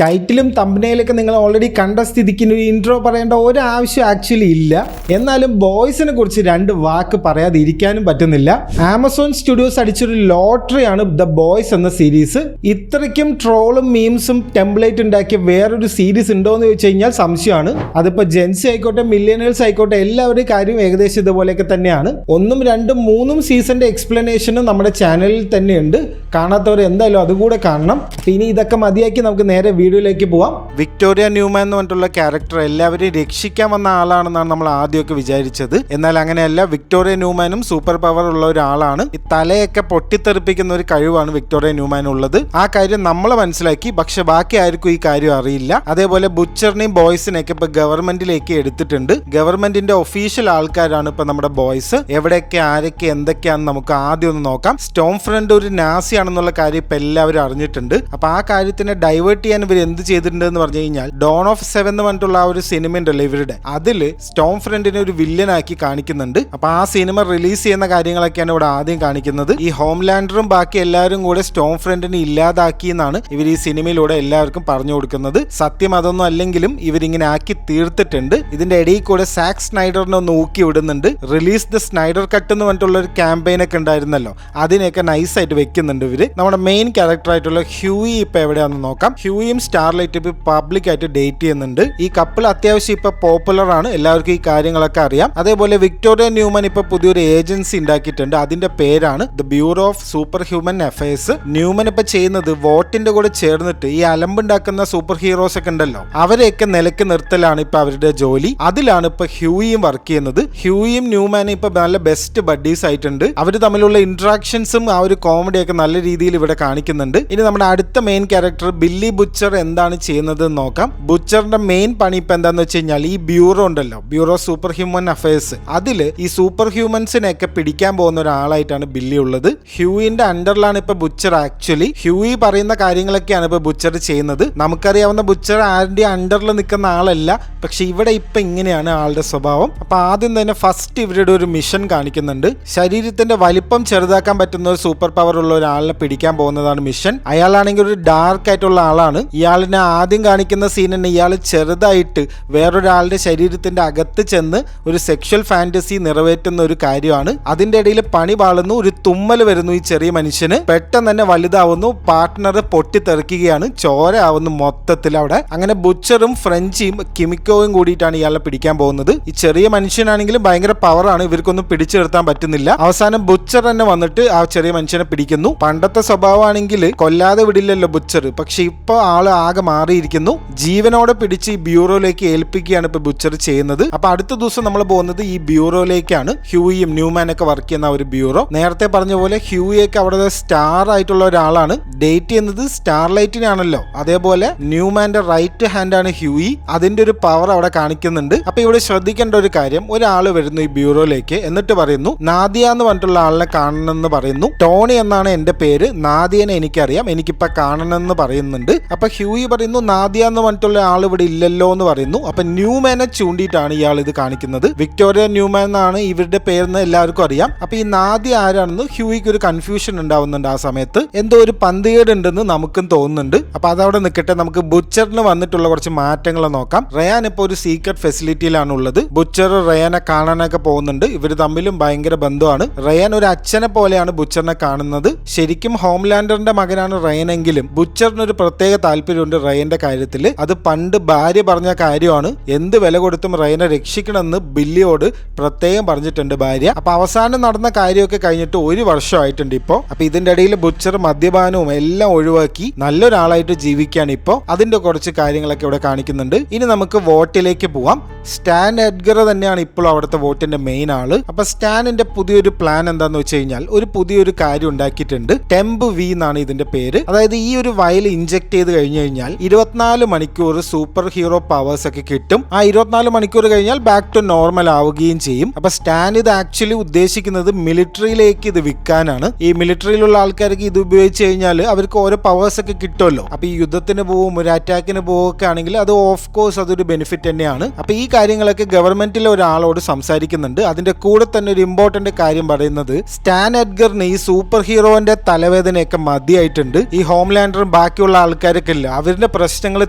ടൈറ്റിലും തംബ്നെയിലൊക്കെ നിങ്ങൾ ഓൾറെഡി കണ്ട സ്ഥിതിക്ക് ഒരു ഇൻട്രോ പറയേണ്ട ഒരു ആവശ്യം ആക്ച്വലി ഇല്ല. എന്നാലും ബോയ്സിനെ കുറിച്ച് രണ്ട് വാക്ക് പറയാതിരിക്കാനും പറ്റുന്നില്ല. ആമസോൺ സ്റ്റുഡിയോസ് അടിച്ചൊരു ലോട്ടറിയാണ് ദ ബോയ്സ് എന്ന സീരീസ്. ഇത്രയ്ക്കും ട്രോളും മീംസും ടെംപ്ലേറ്റ് ഉണ്ടാക്കിയ വേറൊരു സീരീസ് ഉണ്ടോ എന്ന് ചോദിച്ചു കഴിഞ്ഞാൽ സംശയമാണ്. അതിപ്പോൾ ജെൻസി ആയിക്കോട്ടെ മില്ലിയനേഴ്സ് ആയിക്കോട്ടെ എല്ലാവരുടെയും കാര്യം ഏകദേശം ഇതുപോലെയൊക്കെ തന്നെയാണ്. 1, 2, 3 സീസന്റെ എക്സ്പ്ലനേഷനും നമ്മുടെ ചാനലിൽ തന്നെയുണ്ട്. കാണാത്തവർ എന്തായാലും അതുകൂടെ കാണണം. ഇനി ഇതൊക്കെ മതിയാക്കി നമുക്ക് നേരെ വീഡിയോയിലേക്ക് പോവാം. വിക്ടോറിയ ന്യൂമാൻ എന്ന് പറഞ്ഞിട്ടുള്ള ക്യാരക്ടർ എല്ലാവരെയും രക്ഷിക്കാൻ വന്ന ആളാണെന്നാണ് നമ്മൾ ആദ്യമൊക്കെ വിചാരിച്ചത്. എന്നാൽ അങ്ങനെയല്ല. വിക്ടോറിയ ന്യൂമാനും സൂപ്പർ പവർ ഉള്ള ഒരാളാണ്. ഈ തലയൊക്കെ പൊട്ടിത്തെറിപ്പിക്കുന്ന ഒരു കഴിവാണ് വിക്ടോറിയ ന്യൂമാൻ ഉള്ളത്. ആ കാര്യം നമ്മൾ മനസ്സിലാക്കി. പക്ഷെ ബാക്കി ആർക്കും ഈ കാര്യം അറിയില്ല. അതേപോലെ ബുച്ചറിനെയും ബോയ്സിനെയൊക്കെ ഇപ്പൊ ഗവൺമെന്റിലേക്ക് എടുത്തിട്ടുണ്ട്. ഗവൺമെന്റിന്റെ ഒഫീഷ്യൽ ആൾക്കാരാണ് ഇപ്പൊ നമ്മുടെ ബോയ്സ്. എവിടെയൊക്കെ ആരൊക്കെ എന്തൊക്കെയാണെന്ന് നമുക്ക് ആദ്യം ഒന്ന് നോക്കാം. സ്റ്റോം ഫ്രണ്ട് ഒരു നാസി ആണെന്നുള്ള കാര്യം ഇപ്പൊ എല്ലാവരും അറിഞ്ഞിട്ടുണ്ട്. അപ്പൊ ആ കാര്യത്തിനെ ഡൈവേർട്ട് ചെയ്യാൻ ഇവർ എന്ത് ചെയ്തിട്ടുണ്ട് എന്ന് പറഞ്ഞു കഴിഞ്ഞാൽ ഡോൺ ഓഫ് 7 എന്ന് പറഞ്ഞിട്ടുള്ള ആ ഒരു സിനിമ ഉണ്ടല്ലോ ഇവരുടെ, അതില് സ്റ്റോം ഫ്രണ്ടിനെ ഒരു വില്ലനാക്കി കാണിക്കുന്നുണ്ട്. അപ്പൊ ആ സിനിമ റിലീസ് ചെയ്യുന്ന കാര്യങ്ങളൊക്കെയാണ് ഇവിടെ ആദ്യം കാണിക്കുന്നത്. ഈ ഹോംലാൻഡറും ബാക്കി എല്ലാവരും കൂടെ സ്റ്റോം ഫ്രണ്ടിനെ ഇല്ലാതാക്കി എന്നാണ് ഇവർ ഈ സിനിമയിലൂടെ എല്ലാവർക്കും പറഞ്ഞു കൊടുക്കുന്നത്. സത്യം അതൊന്നും അല്ലെങ്കിലും ഇവരിങ്ങനെ ആക്കി തീർത്തിട്ടുണ്ട്. ഇതിന്റെ ഇടയിൽ കൂടെ സാക്ക് സ്നൈഡറിനെ ഒന്ന് ഊക്കി വിടുന്നുണ്ട്. റിലീസ് ദ സ്നൈഡർ കട്ട് എന്ന് പറഞ്ഞിട്ടുള്ള ഒരു ക്യാമ്പയിൻ ഒക്കെ ഉണ്ടായിരുന്നല്ലോ, അതിനെയൊക്കെ നൈസായിട്ട് വെക്കുന്നുണ്ട് ഇവര്. നമ്മുടെ മെയിൻ ക്യാരക്ടർ ആയിട്ടുള്ള ഹ്യൂയി ഇപ്പൊ എവിടെയാണെന്ന് നോക്കാം. ഹ്യൂയും സ്റ്റാർലൈറ്റ് ഇപ്പൊ പബ്ലിക് ആയിട്ട് ഡേറ്റ് ചെയ്യുന്നുണ്ട്. ഈ കപ്പിൾ അത്യാവശ്യം ഇപ്പൊ പോപ്പുലർ ആണ്, എല്ലാവർക്കും ഈ കാര്യങ്ങളൊക്കെ അറിയാം. അതേപോലെ വിക്ടോറിയ ന്യൂമാൻ ഇപ്പൊ പുതിയൊരു ഏജൻസി ഉണ്ടാക്കിയിട്ടുണ്ട്. അതിന്റെ പേരാണ് the bureau of super human affairs. Newman ഇപ്പൊ ചെയ്യുന്നത് വോട്ടിന്റെ കൂടെ ചേർന്നിട്ട് ഈ അലമ്പുണ്ടാക്കുന്ന സൂപ്പർ ഹീറോസ് ഒക്കെ ഉണ്ടല്ലോ, അവരെയൊക്കെ നിലക്ക് നിർത്തലാണ് ഇപ്പൊ അവരുടെ ജോലി. അതിലാണ് ഇപ്പൊ ഹ്യൂയും വർക്ക് ചെയ്യുന്നത്. ഹ്യൂയും ന്യൂമാനും ഇപ്പൊ നല്ല ബെസ്റ്റ് ബഡീസ് ആയിട്ടുണ്ട്. അവർ തമ്മിലുള്ള ഇന്ററാക്ഷൻസും ആ ഒരു കോമഡിയൊക്കെ നല്ല രീതിയിൽ ഇവിടെ കാണിക്കുന്നുണ്ട്. ഇനി നമ്മുടെ അടുത്ത മെയിൻ ക്യാരക്ടർ ബില്ലി ബുച്ചർ എന്താണ് ചെയ്യുന്നത് എന്ന് നോക്കാം. ബുച്ചറിന്റെ മെയിൻ പണി ഇപ്പൊ എന്താന്ന് വെച്ച് കഴിഞ്ഞാൽ ഈ ബ്യൂറോ ഉണ്ടല്ലോ, ബ്യൂറോ സൂപ്പർ ഹ്യൂമൻ അഫയേഴ്സ്, അതില് ഈ സൂപ്പർ ഹ്യൂമൻസിനെയൊക്കെ പിടിക്കാൻ പോകുന്ന ഒരാളായിട്ടാണ് ബില്ലി ഉള്ളത്. ഹ്യൂയിന്റെ അണ്ടറിലാണ് ഇപ്പൊ ബുച്ചർ. ആക്ച്വലി ഹ്യൂയി പറയുന്ന കാര്യങ്ങളൊക്കെയാണ് ഇപ്പൊ ബുച്ചർ ചെയ്യുന്നത്. നമുക്കറിയാവുന്ന ബുച്ചർ ആരുടെ അണ്ടറിൽ നിൽക്കുന്ന ആളല്ല, പക്ഷെ ഇവിടെ ഇപ്പൊ ഇങ്ങനെയാണ് ആളുടെ സ്വഭാവം. അപ്പൊ ആദ്യം തന്നെ ഫസ്റ്റ് ഇവരുടെ ഒരു മിഷൻ കാണിക്കുന്നുണ്ട്. ശരീരത്തിന്റെ വലിപ്പം ചെറുതാക്കാൻ പറ്റുന്ന ഒരു സൂപ്പർ പവർ ഉള്ള ഒരാളിനെ പിടിക്കാൻ പോകുന്നതാണ് മിഷൻ. അയാളാണെങ്കിൽ ഒരു ഡാർക്ക് ആയിട്ടുള്ള ആളാണ്. ഇയാളിനെ ആദ്യം കാണിക്കുന്ന സീൻ തന്നെ ഇയാൾ ചെറുതായിട്ട് വേറൊരാളുടെ ശരീരത്തിന്റെ അകത്ത് ചെന്ന് ഒരു സെക്ഷൽ ഫാന്റസി നിറവേറ്റുന്ന ഒരു കാര്യമാണ്. അതിന്റെ ഇടയിൽ പണി പാളുന്നു, ഒരു തുമ്മൽ വരുന്നു ഈ ചെറിയ മനുഷ്യന്. പെട്ടെന്ന് തന്നെ വലുതാവുന്നു, പാർട്ട്ണർ പൊട്ടിത്തെറിക്കുകയാണ്, ചോര ആവുന്നു മൊത്തത്തിൽ അവിടെ. അങ്ങനെ ബുച്ചറും ഫ്രഞ്ചിയും കിമിക്കോയും കൂടിയിട്ടാണ് ഇയാളെ പിടിക്കാൻ പോകുന്നത്. ഈ ചെറിയ മനുഷ്യനാണെങ്കിലും ഭയങ്കര പവറാണ്, ഇവർക്കൊന്നും പിടിച്ചു നിർത്താൻ പറ്റുന്നില്ല. അവസാനം ബുച്ചർ തന്നെ വന്നിട്ട് ആ ചെറിയ മനുഷ്യനെ പിടിക്കുന്നു. പണ്ടത്തെ സ്വഭാവമാണെങ്കിൽ കൊല്ലാതെ വിടില്ലല്ലോ ബുച്ചർ, പക്ഷെ ഇപ്പൊ ആള് ആകെ മാറിയിരിക്കുന്നു. ജീവനോടെ പിടിച്ച് ഈ ബ്യൂറോയിലേക്ക് ഏൽപ്പിക്കുകയാണ് ഇപ്പൊ ബുച്ചർ ചെയ്യുന്നത്. അപ്പൊ അടുത്ത ദിവസം നമ്മൾ പോകുന്നത് ഈ ബ്യൂറോയിലേക്കാണ്. ഹ്യൂയും ന്യൂമാനൊക്കെ വർക്ക് ചെയ്യുന്ന ഒരു ബ്യൂറോ. നേരത്തെ പറഞ്ഞ പോലെ ഹ്യൂയൊക്കെ അവിടെ സ്റ്റാർ ആയിട്ടുള്ള ഒരാളാണ്. ഡേറ്റ് ചെയ്യുന്നത് സ്റ്റാർലൈറ്റിനാണല്ലോ, അതേപോലെ ന്യൂമാന്റെ റൈറ്റ് ഹാൻഡ് ആണ് ഹ്യൂയി. അതിന്റെ ഒരു പവർ അവിടെ കാണിക്കുന്നുണ്ട്. അപ്പൊ ഇവിടെ ശ്രദ്ധിക്കേണ്ട ഒരു കാര്യം, ഒരാള് വരുന്നു ഈ ബ്യൂറോയിലേക്ക്, എന്നിട്ട് പറയുന്നു നാദിയ എന്ന് പറഞ്ഞിട്ടുള്ള ആളിനെ കാണണമെന്ന് പറയുന്നു. ടോണി എന്നാണ് എന്റെ പേര്, നാദിയനെ എനിക്കറിയാം, എനിക്കിപ്പോ കാണണമെന്ന് പറയുന്നുണ്ട്. അപ്പൊ ഹ്യൂയി പറയുന്നു നാദിയ എന്ന് പറഞ്ഞിട്ടുള്ള ആൾ ഇവിടെ ഇല്ലല്ലോ എന്ന് പറയുന്നു. അപ്പൊ ന്യൂമാനെ ചൂണ്ടിയിട്ടാണ് ഇയാൾ ഇത് കാണിക്കുന്നത്. വിക്ടോറിയ ന്യൂമാൻ എന്നാണ് ഇവരുടെ പേരെന്ന് എല്ലാവർക്കും അറിയാം. അപ്പൊ ഈ നാദിയ ആരാണെന്ന് ഹ്യൂയിക്ക് ഒരു കൺഫ്യൂഷൻ ഉണ്ടാവുന്നുണ്ട്. ആ സമയത്ത് എന്തോ ഒരു പന്തികേട് ഉണ്ടെന്ന് നമുക്കും തോന്നുന്നുണ്ട്. അപ്പൊ അതവിടെ നിൽക്കട്ടെ, നമുക്ക് ബുച്ചറിന് വന്നിട്ടുള്ള കുറച്ച് മാറ്റങ്ങൾ നോക്കാം. റയാൻ ഇപ്പൊ ഒരു സീക്രട്ട് ഫെസിലിറ്റിയിലാണ് ഉള്ളത്. ബുച്ചർ റയാനെ കാണാനൊക്കെ പോകുന്നുണ്ട്. ഇവർ തമ്മിലും ഭയങ്കര ബന്ധമാണ്. റയാൻ ഒരു അച്ഛനെ പോലെയാണ് ബുച്ചറിനെ കാണുന്നത്. ശരിക്കും ഹോംലാൻഡറിന്റെ മകനാണ് റയനെങ്കിലും ബുച്ചറിനൊരു പ്രത്യേക താല്പര്യമുണ്ട് റയന്റെ കാര്യത്തിൽ. അത് പണ്ട് ഭാര്യ പറഞ്ഞ കാര്യമാണ്. എന്ത് വില കൊടുത്തും റയനെ രക്ഷിക്കണമെന്ന് ബില്ലിയോട് പ്രത്യേകം പറഞ്ഞിട്ടുണ്ട് ഭാര്യ. അപ്പൊ അവസാനം നടന്ന കാര്യമൊക്കെ കഴിഞ്ഞിട്ട് 1 വർഷമായിട്ടുണ്ട് ഇപ്പോ. അപ്പൊ ഇതിന്റെ ഇടയിൽ ബുച്ചർ മദ്യപാനവും എല്ലാം ഒഴിവാക്കി നല്ലൊരാളായിട്ട് ജീവിക്കുകയാണ് ഇപ്പോ. അതിന്റെ കുറച്ച് കാര്യങ്ങളൊക്കെ ഇവിടെ കാണിക്കുന്നുണ്ട്. ഇനി നമുക്ക് വോട്ടിലേക്ക് പോവാം. സ്റ്റാൻ എഡ്ഗർ തന്നെയാണ് ഇപ്പോൾ അവിടുത്തെ വോട്ടിന്റെ മെയിൻ ആള്. അപ്പൊ സ്റ്റാനിന്റെ പുതിയൊരു പ്ലാൻ എന്താന്ന് വെച്ച് കഴിഞ്ഞാൽ ഒരു പുതിയൊരു കാര്യം ഉണ്ടാക്കിയിട്ടുണ്ട്. ടെമ്പ് വി എന്നാണ് ഇതിന്റെ പേര്. അതായത് ഈ ഒരു വയൽ ഇഞ്ചെക്ട് ചെയ്ത് കഴിഞ്ഞു കഴിഞ്ഞാൽ 24 മണിക്കൂർ സൂപ്പർ ഹീറോ പവേഴ്സ് ഒക്കെ കിട്ടും. ആ 24 മണിക്കൂർ കഴിഞ്ഞാൽ ബാക്ക് ടു നോർമൽ ആവുകയും ചെയ്യും. അപ്പൊ സ്റ്റാൻ ഇത് ആക്ച്വലി ഉദ്ദേശിക്കുന്നത് മിലിറ്ററിയിലേക്ക് ഇത് വിൽക്കാനാണ്. ഈ മിലിറ്ററിയിലുള്ള ആൾക്കാർക്ക് ഇത് ഉപയോഗിച്ച് കഴിഞ്ഞാൽ അവർക്ക് ഓരോ പവേഴ്സ് ഒക്കെ കിട്ടുമല്ലോ. അപ്പൊ ഈ യുദ്ധത്തിന് പോവും ഒരു അറ്റാക്കിന് പോവുകയൊക്കെ ആണെങ്കിൽ അത് ഓഫ് കോഴ്സ് അതൊരു ബെനിഫിറ്റ് തന്നെയാണ്. അപ്പൊ ഈ കാര്യങ്ങളൊക്കെ ഗവൺമെന്റിലെ ഒരാളോട് സംസാരിക്കുന്നുണ്ട്. അതിന്റെ കൂടെ തന്നെ ഒരു ഇമ്പോർട്ടന്റ് കാര്യം പറയുന്നത് സ്റ്റാൻ എഡ്ഗറിന് ഈ സൂപ്പർ ഹീറോന്റെ തലവേദനയൊക്കെ മതിയായിട്ടുണ്ട്. ഈ ഹോംലാൻഡറും ബാക്കിയുള്ള ആൾക്കാരൊക്കെ ഇല്ല, അവരുടെ പ്രശ്നങ്ങൾ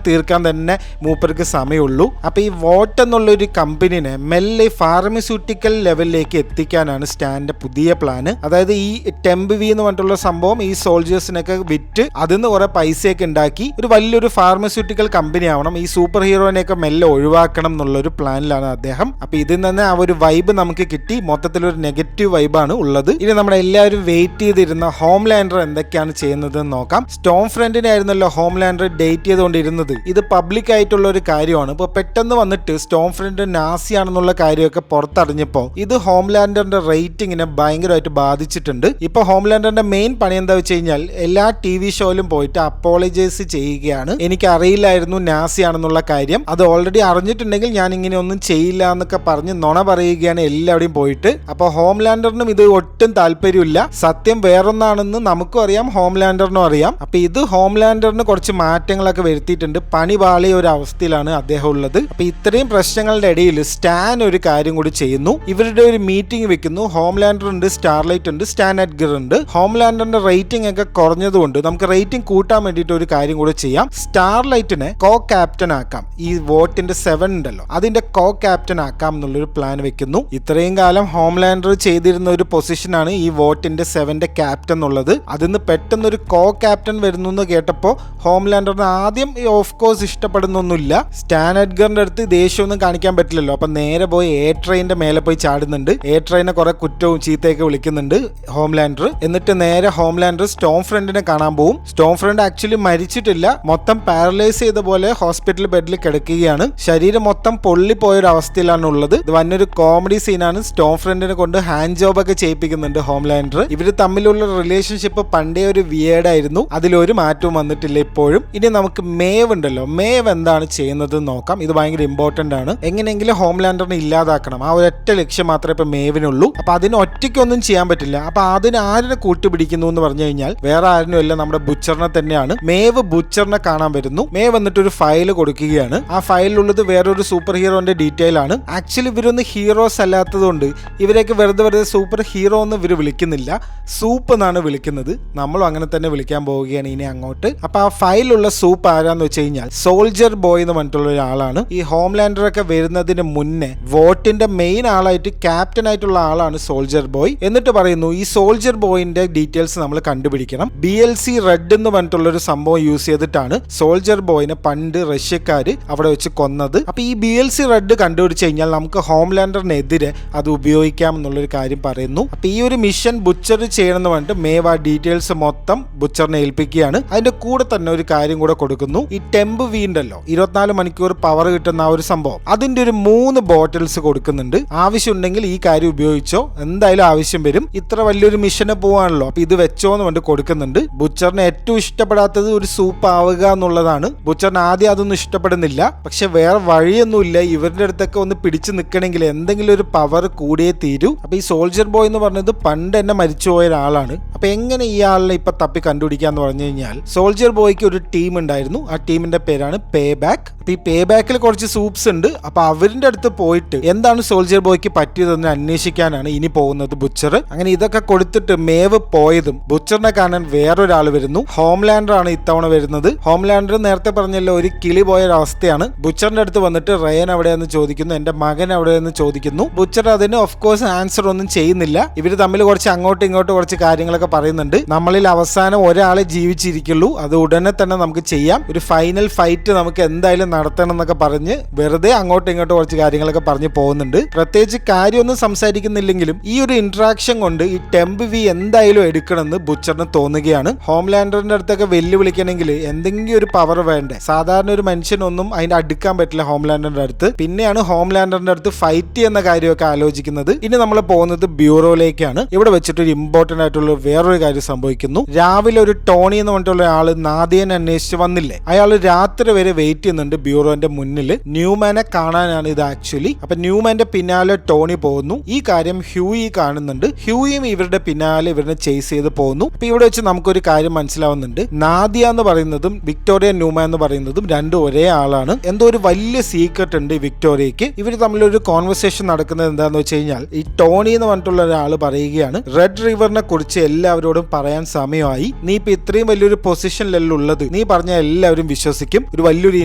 തീർക്കാൻ തന്നെ മൂപ്പർക്ക് സമയമുള്ളൂ. അപ്പൊ ഈ വോട്ട് എന്നുള്ള ഒരു കമ്പനിനെ മെല്ലെ ഫാർമസ്യൂട്ടിക്കൽ ലെവലിലേക്ക് എത്തിക്കാനാണ് സ്റ്റാന്റെ പുതിയ പ്ലാന്. അതായത് ഈ ടെമ്പ് വി എന്ന് പറഞ്ഞിട്ടുള്ള സംഭവം ഈ സോൾജേഴ്സിനൊക്കെ വിറ്റ് അതിന്ന് കുറെ പൈസയൊക്കെ ഉണ്ടാക്കി ഒരു വലിയൊരു ഫാർമസ്യൂട്ടിക്കൽ കമ്പനി ആവണം, ഈ സൂപ്പർ ഹീറോനെയൊക്കെ മെല്ലെ ഒഴിവാക്കണം എന്നുള്ളൊരു പ്ലാനിലാണ് അദ്ദേഹം. അപ്പൊ ഇതിൽ നിന്ന് ആ ഒരു വൈബ് നമുക്ക് കിട്ടി. മൊത്തത്തിലൊരു നെഗറ്റീവ് വൈബാണ് ഉള്ളത്. ഇനി നമ്മുടെ എല്ലാവരും വെയിറ്റ് ചെയ്തിരുന്ന ഹോംലാൻഡർ എന്തൊക്കെയാണ് ചെയ്യുന്നത് നോക്കാം. സ്റ്റോം ഫ്രണ്ടിനെ ആയിരുന്നല്ലോ ഹോംലാൻഡർ ഡേറ്റ് ചെയ്തുകൊണ്ടിരുന്നത്. ഇത് പബ്ലിക് ആയിട്ടുള്ള ഒരു കാര്യമാണ്. ഇപ്പൊ പെട്ടെന്ന് വന്നിട്ട് സ്റ്റോം ഫ്രണ്ട് നാസി ആണെന്നുള്ള കാര്യമൊക്കെ പുറത്തറിഞ്ഞപ്പോ ഇത് ഹോംലാൻഡറിന്റെ റേറ്റിംഗിനെ ഭയങ്കരമായിട്ട് ബാധിച്ചിട്ടുണ്ട്. ഇപ്പൊ ഹോംലാൻഡറിന്റെ മെയിൻ പണി എന്താ വെച്ച് കഴിഞ്ഞാൽ എല്ലാ TV ഷോയിലും പോയിട്ട് അപ്പോളജൈസ് ചെയ്യുകയാണ്. എനിക്ക് അറിയില്ലായിരുന്നു നാസി ആണെന്നുള്ള കാര്യം, അത് ഓൾറെഡി അറിഞ്ഞിട്ടുണ്ടെങ്കിൽ ഞാൻ ഇങ്ങനെ ഒന്നും ചെയ്യില്ല എന്നൊക്കെ പറഞ്ഞ് നുണ പറയുകയാണ് എല്ലാവരുടെയും പോയിട്ട്. അപ്പൊ ഹോംലാൻഡറിനും ഇത് ഒട്ടും താല്പര്യമില്ല. സത്യം വേറൊന്നാണെന്ന് നമുക്കും അറിയാം, ഹോംലാൻഡറിനും അറിയാം. അപ്പൊ ഇത് ഹോംലാൻഡറിന് കുറച്ച് മാറ്റങ്ങളൊക്കെ വരുത്തിയിട്ടുണ്ട്. പണി പാളിയ ഒരു അവസ്ഥയിലാണ് അദ്ദേഹം ഉള്ളത്. അപ്പൊ ഇത്രയും പ്രശ്നങ്ങളുടെ ഇടയിൽ സ്റ്റാൻ ഒരു കാര്യം കൂടി ചെയ്യുന്നു. ഇവരുടെ ഒരു മീറ്റിംഗ് വെക്കുന്നു. ഹോംലാൻഡർ ഉണ്ട്, സ്റ്റാർലൈറ്റ് ഉണ്ട്, സ്റ്റാൻ എഡ്ഗർ ഉണ്ട്. ഹോംലാൻഡറിന്റെ റേറ്റിംഗ് ഒക്കെ കുറഞ്ഞതുകൊണ്ട് നമുക്ക് റേറ്റിംഗ് കൂട്ടാൻ വേണ്ടിയിട്ട് ഒരു കാര്യം കൂടി ചെയ്യാം. സ്റ്റാർലൈറ്റിനെ കോ ക്യാപ്റ്റൻ ആക്കാം. ഈ വോട്ടിന്റെ 7 ഉണ്ടല്ലോ അതിന്റെ കോ ക്യാപ്റ്റൻ ആക്കാം എന്നുള്ളൊരു പ്ലാൻ വെക്കുന്നു. ഇത്രയും കാലം ഹോംലാൻഡർ ചെയ്തിരുന്ന ഒരു പൊസിഷനാണ് ഈ വോട്ടിന്റെ 7ന്റെ ക്യാപ്റ്റൻ എന്നുള്ളത്. അതിന്ന് പെട്ടെന്ന് ഒരു കോ ക്യാപ്റ്റൻ വരുന്നു എന്ന് കേട്ടപ്പോ ഹോംലാൻഡറിന് ആദ്യം ഓഫ് കോഴ്സ് ഇഷ്ടപ്പെടുന്നൊന്നുമില്ല. സ്റ്റാൻ എഡ്ഗറിന്റെ അടുത്ത് ദേഷ്യമൊന്നും കാണിക്കാൻ പറ്റില്ലല്ലോ. അപ്പൊ നേരെ പോയി എ ട്രെയിനിന്റെ മേലെ പോയി ചാടുന്നുണ്ട്. എ ട്രെയിനെ കുറെ കുറ്റവും ചീത്തയൊക്കെ വിളിക്കുന്നുണ്ട് ഹോംലാൻഡർ. എന്നിട്ട് നേരെ ഹോംലാൻഡർ സ്റ്റോം ഫ്രണ്ടിനെ കാണാൻ പോകും. സ്റ്റോം ഫ്രണ്ട് ആക്ച്വലി മരിച്ചിട്ടില്ല, മൊത്തം പാരലൈസ് ചെയ്ത പോലെ ഹോസ്പിറ്റൽ ബെഡിൽ കിടക്കുകയാണ്. ശരീരം മൊത്തം പൊള്ളിപ്പോയൊരു അവസ്ഥയിലാണ് ഉള്ളത്. ഇത് വന്നൊരു കോമഡി സീനാണ്. സ്റ്റോം ഫ്രണ്ടിനെ കൊണ്ട് ഹാൻഡ് ജോബ് ഒക്കെ ചെയ്യിപ്പിക്കുന്നുണ്ട് ഹോംലാൻഡർ. ഇവര് തമ്മിലുള്ള റിലേഷൻഷിപ്പ് പണ്ടേ ഒരു വിയേർഡായിരുന്നു, അതിലൊരു മാറ്റവും വന്നിട്ടില്ല ഇപ്പോഴും. ഇനി നമുക്ക് മേവ് ഉണ്ടല്ലോ, മേവ് എന്താണ് ചെയ്യുന്നത് നോക്കാം. ഇത് ഭയങ്കര ഇമ്പോർട്ടന്റ് ആണ്. എങ്ങനെയെങ്കിലും ഹോംലാൻഡറിനെ ഇല്ലാതാക്കണം, ആ ഒരൊറ്റ ലക്ഷ്യം മാത്രമേ ഇപ്പൊ മേവിനുള്ളൂ. അപ്പൊ അതിന് ഒറ്റയ്ക്കൊന്നും ചെയ്യാൻ പറ്റില്ല. അപ്പൊ അതിന് ആരിനെ കൂട്ടുപിടിക്കുന്നു എന്ന് പറഞ്ഞു കഴിഞ്ഞാൽ വേറെ ആരിനും അല്ല, നമ്മുടെ ബുച്ചറിനെ തന്നെയാണ്. മേവ് ബുച്ചറിനെ കാണാൻ വരുന്നു. മേവ് എന്നിട്ട് ഒരു ഫയൽ കൊടുക്കുകയാണ്. ആ ഫയലിലുള്ളത് വേറൊരു സൂപ്പർ ഹീറോന്റെ ഡീറ്റെയിൽ ആണ്. ആക്ച്വലി ഇവരൊന്നും ഹീറോസ് അല്ലാത്തതുകൊണ്ട് ഇവരെയൊക്കെ വെറുതെ സൂപ്പർ ഹീറോ എന്ന് ഇവർ വിളിക്കുന്നില്ല, സൂപ്പ് എന്നാണ് വിളിക്കുന്നത്. നമ്മളും അങ്ങനെ തന്നെ വിളിക്കാൻ പോവുകയാണ് ഇനി അങ്ങോട്ട്. അപ്പൊ ആ ഫയലിലുള്ള സൂപ്പ് ആരാന്ന് വെച്ച് കഴിഞ്ഞാൽ സോൾജർ ബോയ് എന്ന് പറഞ്ഞിട്ടുള്ള ഒരാളാണ്. ഈ ഹോംലാൻഡർ ഒക്കെ വരുന്നതിന് മുന്നേ വോട്ടിന്റെ മെയിൻ ആളായിട്ട് ക്യാപ്റ്റൻ ആയിട്ടുള്ള ആളാണ് സോൾജർ ബോയ്. എന്നിട്ട് പറയുന്നു ഈ സോൾജർ ബോയിന്റെ ഡീറ്റെയിൽസ് നമ്മൾ കണ്ടുപിടിക്കണം. BLC റെഡ് എന്ന് പറഞ്ഞിട്ടുള്ള ഒരു സംഭവം യൂസ് ചെയ്തിട്ടാണ് സോൾജർ ബോയിനെ പണ്ട് റഷ്യക്കാര് അവിടെ വെച്ച് കൊന്നത്. അപ്പൊ ഈ BLC റെഡ് കണ്ടുപിടിച്ച് കഴിഞ്ഞാൽ നമുക്ക് ഹോംലാൻഡറിനെതിരെ അത് ഉപയോഗിക്കാം എന്നുള്ളൊരു കാര്യം പറയുന്നു. അപ്പൊ ഈ ഒരു മിഷൻ ബുച്ചർ ചെയ്യണമെന്ന് പറഞ്ഞിട്ട് മേവ് ആ ഡീറ്റെയിൽസ് മൊത്തം ബുച്ചറിനെ ഏൽപ്പിക്കുകയാണ്. അതിന്റെ കൂടെ തന്നെ ഒരു കാര്യം കൂടെ കൊടുക്കുന്നു. ഈ ടെമ്പ് വി ഉണ്ടല്ലോ, 24 മണിക്കൂർ പവർ കിട്ടുന്ന ആ ഒരു സംഭവം, അതിന്റെ ഒരു 3 ബോട്ടിൽസ് കൊടുക്കുന്നുണ്ട്. ആവശ്യമുണ്ടെങ്കിൽ ഈ കാര്യം ഉപയോഗിച്ചോ, എന്തായാലും ആവശ്യം വരും. ഇത്ര വലിയൊരു മിഷന് പോവാണല്ലോ, അപ്പൊ ഇത് വെച്ചോ എന്ന് പറഞ്ഞിട്ട് കൊടുക്കുന്നുണ്ട്. ബുച്ചറിന് ഏറ്റവും ഇഷ്ടപ്പെടാത്തത് ഒരു സൂപ്പ് ആവുക എന്നുള്ളതാണ്. ബുച്ചറിന് ആദ്യം അതൊന്നും ഇഷ്ടപ്പെടുന്നില്ല. പക്ഷെ വേറെ വഴിയൊന്നുമില്ല, ഇവരുടെ അടുത്തൊക്കെ ഒന്ന് പിടിച്ചു നിൽക്കണമെങ്കിൽ എന്തെങ്കിലും ഒരു പവർ കൂടിയേ തീരൂ. അപ്പൊ ഈ സോൾജർ ബോയ് എന്ന് പറഞ്ഞത് പണ്ട് തന്നെ മരിച്ചുപോയ ഒരാളാണ്. അപ്പൊ എങ്ങനെ ഈ ആളിനെ ഇപ്പൊ തപ്പി കണ്ടുപിടിക്കാന്ന് പറഞ്ഞു കഴിഞ്ഞാൽ സോൾജർ ബോയ്ക്ക് ഒരു ടീം ഉണ്ടായിരുന്നു. ആ ടീമിന്റെ പേരാണ് പേ ബാക്ക്. അപ്പൊ ഈ പേ ബാക്കിൽ കുറച്ച് സൂപ്സ് ഉണ്ട്. അപ്പൊ അവരുടെ അടുത്ത് പോയിട്ട് എന്താണ് സോൾജർ ബോയ്ക്ക് പറ്റിയതെന്ന് അന്വേഷിക്കാനാണ് ഇനി പോകുന്നത് ബുച്ചർ. അങ്ങനെ ഇതൊക്കെ കൊടുത്തിട്ട് മേവ് പോയതും ബുച്ചറിനെ കാണാൻ വേറൊരാൾ വരുന്നു. ഹോംലാൻഡർ ആണ് ഇത്തവണ വരുന്നത്. ഹോംലാൻഡർ നേരത്തെ പറഞ്ഞല്ലോ ഒരു കിളി പോയ ഒരു അവസ്ഥയാണ്. ബുച്ചറിന്റെ അടുത്ത് വന്നിട്ട് റയൻ എവിടെയെന്ന് ചോദിക്കുന്നു, എന്റെ മകൻ എവിടെയെന്ന് ചോദിക്കുന്നു. ബുച്ചർ അതിന് ഓഫ് കോഴ്സ് ആൻസർ ഒന്നും ചെയ്യുന്നില്ല. ഇവര് തമ്മിൽ കുറച്ച് അങ്ങോട്ടും ഇങ്ങോട്ടും കുറച്ച് കാര്യങ്ങളൊക്കെ പറയുന്നുണ്ട്. നമ്മളിൽ അവസാനം ഒരാളെ ജീവിച്ചിരിക്കുള്ളൂ, അത് ഉടനെ തന്നെ നമുക്ക് ചെയ്യാം, ഒരു ഫൈനൽ ഫൈറ്റ് നമുക്ക് എന്തായാലും നടത്തണം എന്നൊക്കെ പറഞ്ഞ് വെറുതെ അങ്ങോട്ടും ഇങ്ങോട്ടും കുറച്ച് കാര്യങ്ങളൊക്കെ പറഞ്ഞ് പോകുന്നുണ്ട്. പ്രത്യേകിച്ച് കാര്യമൊന്നും സംസാരിക്കുന്നില്ലെങ്കിലും ഈ ഒരു ഇന്ററാക്ഷൻ കൊണ്ട് ഈ ടെമ്പ് വി എന്തായാലും എടുക്കണമെന്ന് ബുച്ചറിന് തോന്നുകയാണ്. ഹോംലാൻഡറിന്റെ അടുത്തൊക്കെ വെല്ലുവിളിക്കണമെങ്കിൽ എന്തെങ്കിലും ഒരു പവർ വേണ്ടേ. സാധാരണ ഒരു മനുഷ്യനൊന്നും അതിന്റെ അടുക്കാൻ പറ്റില്ല ഹോംലാൻഡറിന്റെ അടുത്ത്. പിന്നെയാണ് ഹോംലാൻഡറിന്റെ അടുത്ത് ഫൈറ്റ് ചെയ്യുന്ന കാര്യമൊക്കെ ആലോചിക്കുന്നത്. ഇനി നമ്മൾ പോകുന്നത് ബ്യൂറോയിലേക്കാണ്. ഇവിടെ വെച്ചിട്ട് ഒരു ഇമ്പോർട്ടന്റ് ആയിട്ടുള്ള വേറൊരു കാര്യം സംഭവിക്കുന്നു. രാവിലെ ഒരു ടോണി എന്ന് പറഞ്ഞിട്ടുള്ള ആള് നാദിയനെ അന്വേഷിച്ച് വന്നില്ലേ, അയാൾ രാത്രി വരെ വെയിറ്റ് ചെയ്യുന്നുണ്ട് ബ്യൂറോന്റെ മുന്നിൽ. ന്യൂമാനെ കാണാനാണ് ഇത് ആക്ച്വലി. അപ്പൊ ന്യൂമാന്റെ പിന്നാലെ ടോണി പോകുന്നു. ഈ കാര്യം ഹ്യൂയി കാണുന്നുണ്ട്. ഹ്യൂയും ഇവരുടെ പിന്നാലെ ഇവരെ ചേസ് ചെയ്ത് പോകുന്നു. അപ്പൊ ഇവിടെ വെച്ച് നമുക്കൊരു കാര്യം മനസ്സിലാവുന്നുണ്ട്. നാദിയ എന്ന് പറയുന്നതും വിക്ടോറിയ ന്യൂമാൻ എന്ന് പറയുന്നതും രണ്ടും ഒരേ ആളാണ്. എന്തോ ഒരു വലിയ സീക്രട്ട് ഉണ്ട് വിക്ടോറിയക്ക്. ഇവർ തമ്മിലൊരു കോൺവെർസേഷൻ നടക്കുന്നത് എന്താന്ന് വെച്ച് കഴിഞ്ഞാൽ ഈ ടോണി എന്ന് പറഞ്ഞിട്ടുള്ള ഒരാൾ പറയുകയാണ്, റെഡ് റിവറിനെ കുറിച്ച് എല്ലാവരോടും പറയാൻ സമയമായി. നീ ഇപ്പൊ ഇത്രയും വലിയൊരു പൊസിഷനിലല്ല ഉള്ളത്, നീ പറഞ്ഞ എല്ലാവരും വിശ്വസിക്കും. ഒരു വലിയൊരു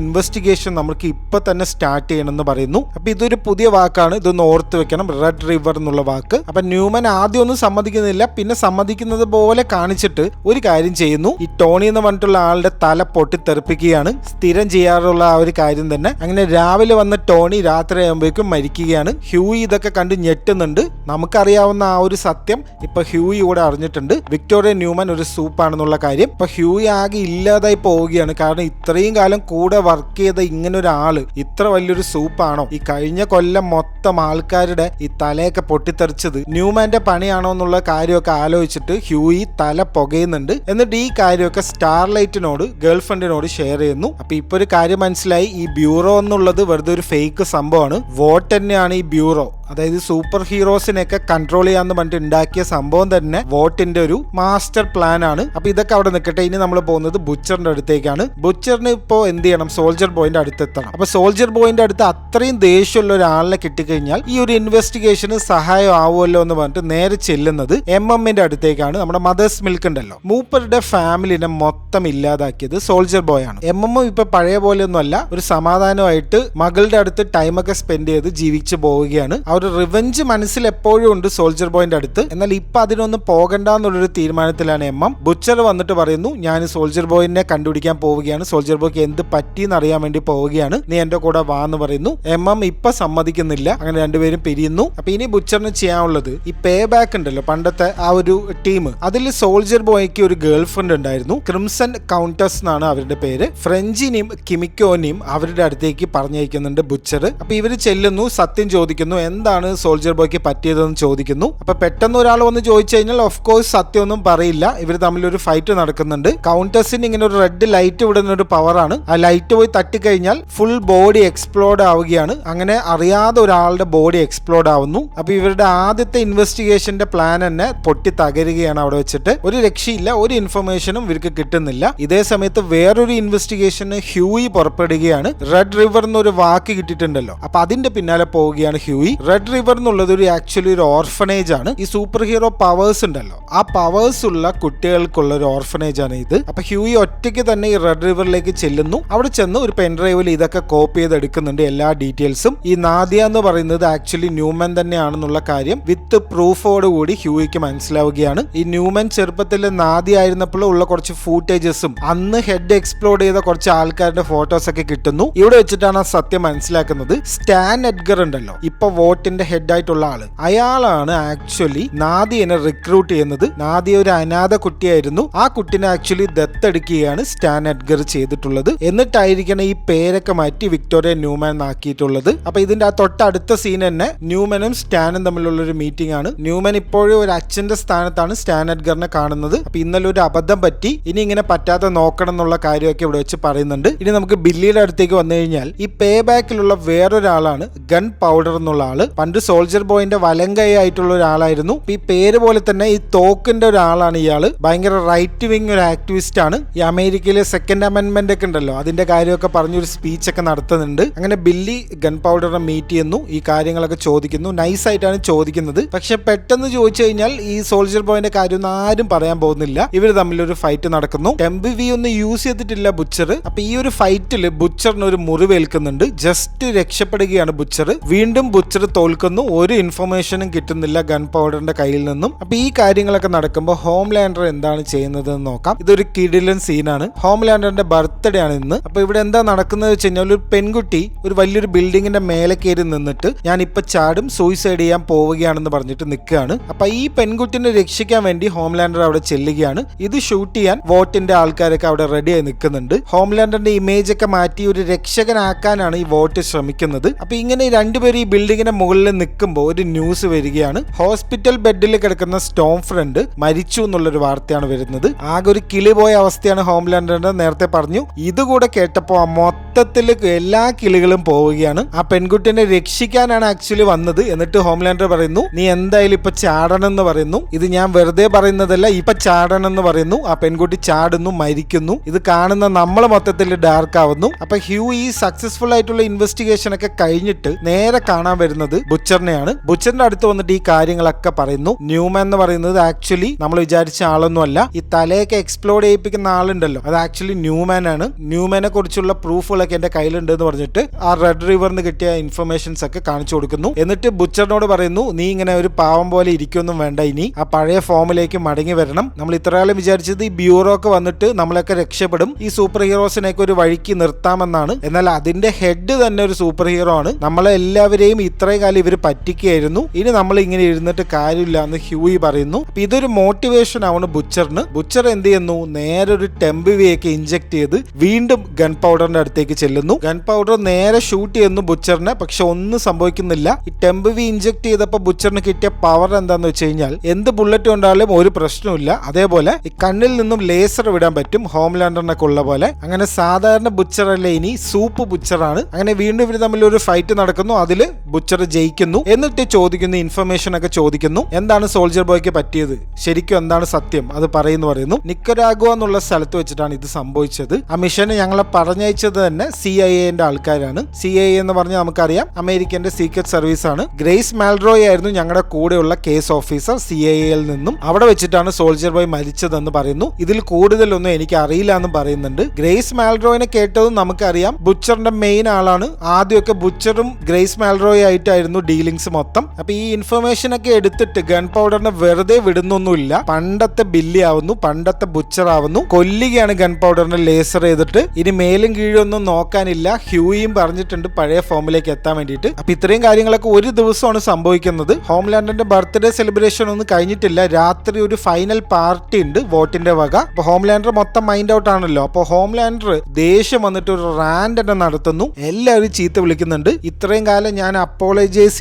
ഇൻവെസ്റ്റിഗേഷൻ നമുക്ക് ഇപ്പൊ തന്നെ സ്റ്റാർട്ട് ചെയ്യണമെന്ന് പറയുന്നു. അപ്പൊ ഇതൊരു പുതിയ വാക്കാണ്, ഇതൊന്ന് ഓർത്ത് വെക്കണം, റെഡ് റിവർ എന്നുള്ള വാക്ക്. അപ്പൊ ന്യൂമാൻ ആദ്യം ഒന്നും സമ്മതിക്കുന്നില്ല, പിന്നെ സമ്മതിക്കുന്നത് പോലെ കാണിച്ചിട്ട് ഒരു കാര്യം ചെയ്യുന്നു. ഈ ടോണി എന്ന് പറഞ്ഞിട്ടുള്ള ആളുടെ തല പൊട്ടിത്തെറിപ്പിക്കുകയാണ്. സ്ഥിരം ചെയ്യാറുള്ള ആ ഒരു കാര്യം തന്നെ. അങ്ങനെ രാവിലെ വന്ന ടോണി രാത്രി ആകുമ്പോഴേക്കും മരിക്കുകയാണ്. ഹ്യൂയി ഇതൊക്കെ കണ്ട് ഞെട്ടുന്നുണ്ട്. നമുക്കറിയാവുന്ന ആ ഒരു സത്യം ഇപ്പൊ ഹ്യൂയി കൂടെ അറിഞ്ഞിട്ടുണ്ട്. വിക്ടോറിയ ന്യൂമാൻ ഒരു സൂപ്പാണെന്നുള്ള കാര്യം. ഇപ്പൊ ഹ്യൂയി ആകെ ഇല്ലാതായി പോവുകയാണ്. കാരണം ഇത്രയും കാലം കൂടെ വർക്ക് ചെയ്ത ഇങ്ങനെ ഒരാള് ഇത്ര വലിയൊരു സൂപ്പാണോ? ഈ കഴിഞ്ഞ കൊല്ലം മൊത്തം ആൾക്കാരുടെ ഈ തലയൊക്കെ പൊട്ടിത്തെറിച്ചത് ന്യൂമാന്റെ പണിയാണോ എന്നുള്ള കാര്യമൊക്കെ ആലോചിച്ചിട്ട് ഹ്യൂയി തല പുകയുന്നുണ്ട്. എന്നിട്ട് ഈ കാര്യമൊക്കെ സ്റ്റാർലൈറ്റിനോട്, ഗേൾഫ്രണ്ടിനോട് ഷെയർ ചെയ്യുന്നു. അപ്പൊ ഇപ്പൊ ഒരു കാര്യം മനസ്സിലായി, ഈ ബ്യൂറോ എന്നുള്ളത് വെറുതെ ഒരു ഫേക്ക് സംഭവമാണ്. വോട്ട് തന്നെയാണ് ഈ ബ്യൂറോ. അതായത് സൂപ്പർ ഹീറോസിനെയൊക്കെ കൺട്രോൾ ചെയ്യാന്ന് പറഞ്ഞിട്ട് ഉണ്ടാക്കിയ സംഭവം തന്നെ വോട്ടിന്റെ ഒരു മാസ്റ്റർ പ്ലാൻ ആണ്. അപ്പൊ ഇതൊക്കെ അവിടെ നിൽക്കട്ടെ. ഇനി നമ്മൾ പോകുന്നത് ബുച്ചറിന്റെ അടുത്തേക്കാണ്. ബുച്ചറിന് ഇപ്പോൾ എന്ത് ചെയ്യണം? സോൾജർ ബോയിന്റെ അടുത്തെത്തണം. അപ്പൊ സോൾജർ ബോയിന്റെ അടുത്ത് അത്രയും ദേഷ്യമുള്ള ഒരാളിനെ കിട്ടിക്കഴിഞ്ഞാൽ ഈ ഒരു ഇൻവെസ്റ്റിഗേഷന് സഹായം ആവുമല്ലോ എന്ന് പറഞ്ഞിട്ട് നേരെ ചെല്ലുന്നത് എംഎമ്മിന്റെ അടുത്തേക്കാണ്. നമ്മുടെ മദേഴ്സ് മിൽക്ക് ഉണ്ടല്ലോ, മൂപ്പരുടെ ഫാമിലിനെ മൊത്തം ഇല്ലാതാക്കിയത് സോൾജർ ബോയ് ആണ്. എംഎം ഇപ്പൊ പഴയ പോലെ ഒന്നും അല്ല, ഒരു സമാധാനമായിട്ട് മകളുടെ അടുത്ത് ടൈമൊക്കെ സ്പെൻഡ് ചെയ്ത് ജീവിച്ചു പോവുകയാണ്. ഒരു റിവെഞ്ച് മനസ്സിൽ എപ്പോഴും ഉണ്ട് സോൾജർ ബോയിന്റെ അടുത്ത്. എന്നാൽ ഇപ്പൊ അതിനൊന്നും പോകണ്ടെന്നുള്ളൊരു തീരുമാനത്തിലാണ് എംഎം. ബുച്ചർ വന്നിട്ട് പറയുന്നു, ഞാൻ സോൾജർ ബോയിനെ കണ്ടുപിടിക്കാൻ പോവുകയാണ്, സോൾജർ ബോയ്ക്ക് എന്ത് പറ്റിയെന്ന് അറിയാൻ വേണ്ടി പോവുകയാണ്, നീ എന്റെ കൂടെ വാന്ന് പറയുന്നു. എംഎം ഇപ്പൊ സമ്മതിക്കുന്നില്ല. അങ്ങനെ രണ്ടുപേരും പിരിയുന്നു. അപ്പൊ ഇനി ബുച്ചറിന് ചെയ്യാനുള്ളത് ഈ പേ ബാക്ക് ഉണ്ടല്ലോ, പണ്ടത്തെ ആ ഒരു ടീം, അതിൽ സോൾജർ ബോയ്ക്ക് ഒരു ഗേൾ ഫ്രണ്ട് ഉണ്ടായിരുന്നു, ക്രിംസൺ കൗണ്ടസ് എന്നാണ് അവരുടെ പേര്. ഫ്രഞ്ചിനെയും കിമിക്കോനെയും അവരുടെ അടുത്തേക്ക് പറഞ്ഞയക്കുന്നുണ്ട് ബുച്ചർ. അപ്പൊ ഇവര് ചെല്ലുന്നു, സത്യം ചോദിക്കുന്നു, എന്താണ് സോൾജർ ബോയ്ക്ക് പറ്റിയതെന്ന് ചോദിക്കുന്നു. അപ്പൊ പെട്ടെന്ന് ഒരാൾ വന്ന് ചോദിച്ചു കഴിഞ്ഞാൽ ഓഫ് കോഴ്സ് സത്യമൊന്നും പറയില്ല. ഇവർ തമ്മിൽ ഒരു ഫൈറ്റ് നടക്കുന്നുണ്ട്. കൗണ്ടസിന് ഇങ്ങനെ ഒരു റെഡ് ലൈറ്റ് വിടുന്ന ഒരു പവറാണ്. ആ ലൈറ്റ് പോയി തട്ടിക്കഴിഞ്ഞാൽ ഫുൾ ബോഡി എക്സ്പ്ലോഡ് ആവുകയാണ്. അങ്ങനെ അറിയാതെ ഒരാളുടെ ബോഡി എക്സ്പ്ലോഡ് ആവുന്നു. അപ്പൊ ഇവരുടെ ആദ്യത്തെ ഇൻവെസ്റ്റിഗേഷന്റെ പ്ലാൻ തന്നെ പൊട്ടി തകരുകയാണ് അവിടെ വെച്ചിട്ട്. ഒരു രക്ഷയില്ല, ഒരു ഇൻഫർമേഷനും ഇവർക്ക് കിട്ടുന്നില്ല. ഇതേ സമയത്ത് വേറൊരു ഇൻവെസ്റ്റിഗേഷന് ഹ്യൂയി പുറപ്പെടുകയാണ്. റെഡ് റിവർ എന്നൊരു വാക്ക് കിട്ടിയിട്ടുണ്ടല്ലോ, അപ്പൊ അതിന്റെ പിന്നാലെ പോവുകയാണ് ഹ്യൂയി. റെഡ് റിവർ എന്നുള്ളത് ആക്ച്വലി ഒരു ഓർഫനേജ് ആണ്. ഈ സൂപ്പർ ഹീറോ പവേഴ്സ് ഉണ്ടല്ലോ, ആ പവേഴ്സ് ഉള്ള കുട്ടികൾക്കുള്ള ഒരു ഓർഫനേജ് ആണ് ഇത്. അപ്പൊ ഹ്യൂയി ഒറ്റയ്ക്ക് തന്നെ ഈ റെഡ് റിവറിലേക്ക് ചെല്ലുന്നു. അവിടെ ചെന്ന് ഒരു പെൻഡ്രൈവിൽ ഇതൊക്കെ കോപ്പി ചെയ്ത് എടുക്കുന്നുണ്ട്, എല്ലാ ഡീറ്റെയിൽസും. ഈ നാദിയ എന്ന് പറയുന്നത് ആക്ച്വലി ന്യൂമാൻ തന്നെയാണെന്നുള്ള കാര്യം വിത്ത് പ്രൂഫോട് കൂടി ഹ്യൂയിക്ക് മനസ്സിലാവുകയാണ്. ഈ ന്യൂമാൻ ചെറുപ്പത്തിൽ നാദിയ ആയിരുന്നപ്പോൾ ഉള്ള കുറച്ച് ഫൂട്ടേജസും അന്ന് ഹെഡ് എക്സ്പ്ലോഡ് ചെയ്ത കുറച്ച് ആൾക്കാരുടെ ഫോട്ടോസ് ഒക്കെ കിട്ടുന്നു. ഇവിടെ വെച്ചിട്ടാണ് ആ സത്യം മനസ്സിലാക്കുന്നത്. സ്റ്റാൻ എഡ്ഗർ ഉണ്ടല്ലോ, ഇപ്പൊ വോട്ടിന്റെ ഹെഡ് ആയിട്ടുള്ള ആള്, അയാളാണ് ആക്ച്വലി നാദിയനെ റിക്രൂട്ട് ചെയ്യുന്നത്. നാദിയ ഒരു അനാഥ കുട്ടിയായിരുന്നു. ആ കുട്ടിനെ ആക്ച്വലി ദത്തെടുക്കുകയാണ് സ്റ്റാൻ എഡ്ഗർ ചെയ്തിട്ടുള്ളത്. എന്നിട്ടായിരിക്കണം ഈ പേരൊക്കെ മാറ്റി വിക്ടോറിയ ന്യൂമാൻ ആക്കിയിട്ടുള്ളത്. അപ്പൊ ഇതിന്റെ ആ തൊട്ടടുത്ത സീൻ തന്നെ ന്യൂമാനും സ്റ്റാനും തമ്മിലുള്ള ഒരു മീറ്റിംഗ് ആണ്. ന്യൂമാൻ ഇപ്പോഴും ഒരു അച്ഛന്റെ സ്ഥാനത്താണ് സ്റ്റാൻ എഡ്ഗറിനെ കാണുന്നത്. അപ്പൊ ഇന്നലെ ഒരു അബദ്ധം പറ്റി, ഇനി ഇങ്ങനെ പറ്റാതെ നോക്കണം എന്നുള്ള കാര്യമൊക്കെ ഇവിടെ വെച്ച് പറയുന്നുണ്ട്. ഇനി നമുക്ക് ബില്ലിയുടെ അടുത്തേക്ക് വന്നു കഴിഞ്ഞാൽ ഈ പേ ബാക്കിലുള്ള വേറൊരാളാണ് ഗൺ പൗഡർ എന്നുള്ള ആള്. പണ്ട് സോൾജർ ബോയിന്റെ വലങ്കൈ ആയിട്ടുള്ള ഒരാളായിരുന്നു. ഈ പേര് പോലെ തന്നെ ഈ തോക്കിന്റെ ഒരാളാണ് ഇയാള്. ഭയങ്കര റൈറ്റ് വിങ് ഒരു ആക്ടിവിസ്റ്റ് ആണ്. ഈ അമേരിക്കയിലെ സെക്കൻഡ് അമെന്റ്മെന്റ് ഒക്കെ ഉണ്ടല്ലോ, അതിന്റെ കാര്യമൊക്കെ പറഞ്ഞൊരു സ്പീച്ച് ഒക്കെ നടത്തുന്നുണ്ട്. അങ്ങനെ ബില്ലി ഗൺ പൗഡറിനെ മീറ്റ് ചെയ്യുന്നു, ഈ കാര്യങ്ങളൊക്കെ ചോദിക്കുന്നു. നൈസ് ആയിട്ടാണ് ചോദിക്കുന്നത്. പക്ഷെ പെട്ടെന്ന് ചോദിച്ചു കഴിഞ്ഞാൽ ഈ സോൾജർ ബോയിന്റെ കാര്യം ഒന്നും ആരും പറയാൻ പോകുന്നില്ല. ഇവർ തമ്മിലൊരു ഫൈറ്റ് നടക്കുന്നു. ടെംബിവി ഒന്നും യൂസ് ചെയ്തിട്ടില്ല ബുച്ചർ. അപ്പൊ ഈ ഒരു ഫൈറ്റിൽ ബുച്ചറിന് ഒരു മുറിവേൽക്കുന്നുണ്ട്. ജസ്റ്റ് രക്ഷപ്പെടുകയാണ് ബുച്ചർ. വീണ്ടും ബുച്ചർ തോൽക്കുന്നു. ഒരു ഇൻഫർമേഷനും കിട്ടുന്നില്ല ഗൺ പൗഡറിന്റെ കയ്യിൽ നിന്നും. അപ്പൊ ഈ കാര്യങ്ങളൊക്കെ നടക്കുമ്പോൾ ഹോംലാൻഡർ എന്താണ് ചെയ്യുന്നത് എന്ന് നോക്കാം. ഇതൊരു കിടിലൻ സീനാണ്. ഹോംലാൻഡറിന്റെ ബർത്ത്ഡേ ആണ് ഇന്ന്. അപ്പൊ ഇവിടെ എന്താ നടക്കുന്നത് വെച്ച് കഴിഞ്ഞാൽ ഒരു പെൺകുട്ടി ഒരു വലിയൊരു ബിൽഡിങ്ങിന്റെ മേലെ കയറി നിന്നിട്ട് ഞാൻ ഇപ്പൊ ചാടും, സൂയിസൈഡ് ചെയ്യാൻ പോവുകയാണെന്ന് പറഞ്ഞിട്ട് നിൽക്കുകയാണ്. അപ്പൊ ഈ പെൺകുട്ടിനെ രക്ഷിക്കാൻ വേണ്ടി ഹോംലാൻഡർ അവിടെ ചെല്ലുകയാണ്. ഇത് ഷൂട്ട് ചെയ്യാൻ വോട്ടിന്റെ ആൾക്കാരൊക്കെ അവിടെ റെഡിയായി നിൽക്കുന്നുണ്ട്. ഹോംലാൻഡറിന്റെ ഇമേജ് ഒക്കെ മാറ്റി ഒരു രക്ഷകനാക്കാനാണ് ഈ വോട്ട് ശ്രമിക്കുന്നത്. അപ്പൊ ഇങ്ങനെ രണ്ടുപേരും ഈ ബിൽഡിങ്ങിന്റെ മുകളിൽ നിൽക്കുമ്പോൾ ഒരു ന്യൂസ് വരികയാണ്. ഹോസ്പിറ്റൽ ബെഡിൽ കിടക്കുന്ന സ്റ്റോം ഫ്രണ്ട് മരിച്ചു എന്നുള്ളൊരു വാർത്തയാണ് വരുന്നത്. ആകെ ഒരു കിളി പോയ അവസ്ഥയാണ് ഹോംലാൻഡറിന്റെ. നേരത്തെ പറഞ്ഞു. ഇതുകൂടെ കേട്ടപ്പോ മൊത്തത്തിൽ എല്ലാ കിളികളും പോവുകയാണ്. ആ പെൺകുട്ടിനെ രക്ഷിക്കാനാണ് ആക്ച്വലി വന്നത്. എന്നിട്ട് ഹോംലാൻഡർ പറയുന്നു, നീ എന്തായാലും ഇപ്പൊ ചാടണം എന്ന് പറയുന്നു. ഇത് ഞാൻ വെറുതെ പറയുന്നതല്ല, ഇപ്പൊ ചാടണം എന്ന് പറയുന്നു. ആ പെൺകുട്ടി ചാടുന്നു, മരിക്കുന്നു. ഇത് കാണുന്ന നമ്മൾ മൊത്തത്തിൽ ഡാർക്ക് ആവുന്നു. അപ്പൊ ഹ്യൂ ഈ സക്സസ്ഫുൾ ആയിട്ടുള്ള ഇൻവെസ്റ്റിഗേഷൻ ഒക്കെ കഴിഞ്ഞിട്ട് നേരെ കാണാൻ വരുന്നത് ബുച്ചറിനെയാണ്. ബുച്ചറിന്റെ അടുത്ത് വന്നിട്ട് ഈ കാര്യങ്ങളൊക്കെ പറയുന്നു. ന്യൂമാൻ എന്ന് പറയുന്നത് ആക്ച്വലി നമ്മൾ വിചാരിച്ച ആളൊന്നുമല്ല. ഈ തലയൊക്കെ എക്സ്പ്ലോഡ് ചെയ്യിപ്പിക്കുന്ന ആളുണ്ടല്ലോ, അത് ആക്ച്വലി ന്യൂമാൻ ആണ്. ന്യൂമാനെ കുറിച്ചുള്ള പ്രൂഫുകളൊക്കെ എന്റെ കയ്യിലുണ്ട് എന്ന് പറഞ്ഞിട്ട് ആ റെഡ് റിവറിന് കിട്ടിയ ഇൻഫർമേഷൻസ് ഒക്കെ കാണിച്ചു കൊടുക്കുന്നു. എന്നിട്ട് ബുച്ചറിനോട് പറയുന്നു, നീ ഇങ്ങനെ ഒരു പാവം പോലെ ഇരിക്കൊന്നും വേണ്ട, ഇനി ആ പഴയ ഫോമിലേക്ക് മടങ്ങി വരണം. നമ്മൾ ഇത്രകാലം വിചാരിച്ചത് ഈ ബ്യൂറോ ഒക്കെ വന്നിട്ട് നമ്മളൊക്കെ രക്ഷപ്പെടും, ഈ സൂപ്പർ ഹീറോസിനെയൊക്കെ ഒരു വഴിക്ക് നിർത്താമെന്നാണ്. എന്നാൽ അതിന്റെ ഹെഡ് തന്നെ ഒരു സൂപ്പർ ഹീറോ ആണ്. നമ്മളെ എല്ലാവരെയും ഇത്രയും കാലം ഇവർ പറ്റിക്കുകയായിരുന്നു, ഇനി നമ്മൾ ഇങ്ങനെ ഇരുന്നിട്ട് കാര്യമില്ല എന്ന് ഹ്യൂയി പറയുന്നു. അപ്പൊ ഇതൊരു മോട്ടിവേഷൻ ആണ് ബുച്ചറിന്. ബുച്ചർ എന്ത് ചെയ്യുന്നു, നേരെ ഒരു ടെംബിവിയൊക്കെ ഇഞ്ചെക്ട് ചെയ്ത് വീണ്ടും ഗൺ പൗഡറിന്റെ അടുത്തേക്ക് ചെല്ലുന്നു. ഗൺ പൗഡർ നേരെ ഷൂട്ട് ചെയ്യുന്നു ബുച്ചറിനെ, പക്ഷെ ഒന്നും സംഭവിക്കുന്നില്ല. ഈ ടെംബിവി ഇഞ്ചെക്ട് ചെയ്തപ്പോൾ ബുച്ചറിന് കിട്ടിയ പവർ എന്താന്ന് വെച്ച് കഴിഞ്ഞാൽ എന്ത് ബുള്ളറ്റ് കൊണ്ടാലും ഒരു പ്രശ്നമില്ല. അതേപോലെ ഈ കണ്ണിൽ നിന്നും ലേസർ വിടാൻ പറ്റും, ഹോംലാൻഡറിനൊക്കെ ഉള്ള പോലെ. അങ്ങനെ സാധാരണ ബുച്ചറല്ലേ, ഇനി സൂപ്പ് ബുച്ചറാണ്. അങ്ങനെ വീണ്ടും ഇവർ തമ്മിൽ ഒരു ഫൈറ്റ് നടക്കുന്നു, അതിൽ ബുച്ചർ ജയിക്കുന്നു. എന്നിട്ട് ചോദിക്കുന്നു, ഇൻഫർമേഷൻ ഒക്കെ ചോദിക്കുന്നു, എന്താണ് സോൾജർ ബോയ്ക്ക് പറ്റിയത്, ശരിക്കും എന്താണ് സത്യം, അത് പറയുന്നു. നിക്കരാഗുവ എന്നുള്ള സ്ഥലത്ത് വെച്ചിട്ടാണ് ഇത് സംഭവിച്ചത്. ആ മിഷന് ഞങ്ങളെ പറഞ്ഞയച്ചത് തന്നെ CIA ആൾക്കാരാണ്. CIA എന്ന് പറഞ്ഞാൽ നമുക്കറിയാം അമേരിക്കന്റെ സീക്രട്ട് സർവീസ് ആണ്. ഗ്രേസ് മാൽറോയ് ആയിരുന്നു ഞങ്ങളുടെ കൂടെയുള്ള കേസ് ഓഫീസർ CIA നിന്നും. അവിടെ വെച്ചിട്ടാണ് സോൾജർ ബോയ് മരിച്ചതെന്ന് പറയുന്നു. ഇതിൽ കൂടുതലൊന്നും എനിക്ക് അറിയില്ല എന്ന് പറയുന്നുണ്ട്. ഗ്രേസ് മാൽറോയിനെ കേട്ടതും നമുക്കറിയാം ബുച്ചറിന്റെ മെയിൻ ആളാണ്. ആദ്യമൊക്കെ ബുച്ചറും ഗ്രേസ് മാൽറോയ് ആയിട്ടായിരുന്നു ഡീലിങ്സ് മൊത്തം. അപ്പൊ ഈ ഇൻഫർമേഷൻ ഒക്കെ എടുത്തിട്ട് ഗൺ പൗഡറിനെ വെറുതെ വിടുന്നൊന്നുമില്ല. പണ്ടത്തെ ബില്ലി ആവുന്നു, പണ്ടത്തെ ബുച്ചർ ആവുന്നു, കൊല്ലുകയാണ് ഗൺ പൗഡറിനെ ലേസർ ചെയ്തിട്ട്. ഇനി മേലും കീഴൊന്നും നോക്കാനില്ല. ഹ്യൂയും പറഞ്ഞിട്ടുണ്ട് പഴയ ഫോമിലേക്ക് എത്താൻ വേണ്ടിയിട്ട്. അപ്പൊ ഇത്രയും കാര്യങ്ങളൊക്കെ ഒരു ദിവസമാണ് സംഭവിക്കുന്നത്. ഹോംലാൻഡറിന്റെ ബർത്ത്ഡേ സെലിബ്രേഷൻ ഒന്നും കഴിഞ്ഞിട്ടില്ല. രാത്രി ഒരു ഫൈനൽ പാർട്ടി ഉണ്ട് വോട്ടിന്റെ വക. അപ്പൊ ഹോംലാൻഡർ മൊത്തം മൈൻഡ് ഔട്ട് ആണല്ലോ. അപ്പൊ ഹോംലാൻഡർ ദേഷ്യം വന്നിട്ട് ഒരു റാൻഡ് തന്നെ നടത്തുന്നു. എല്ലാവരും ചീത്ത വിളിക്കുന്നുണ്ട്. ഇത്രയും കാലം ഞാൻ അപ്പോളജൈസ്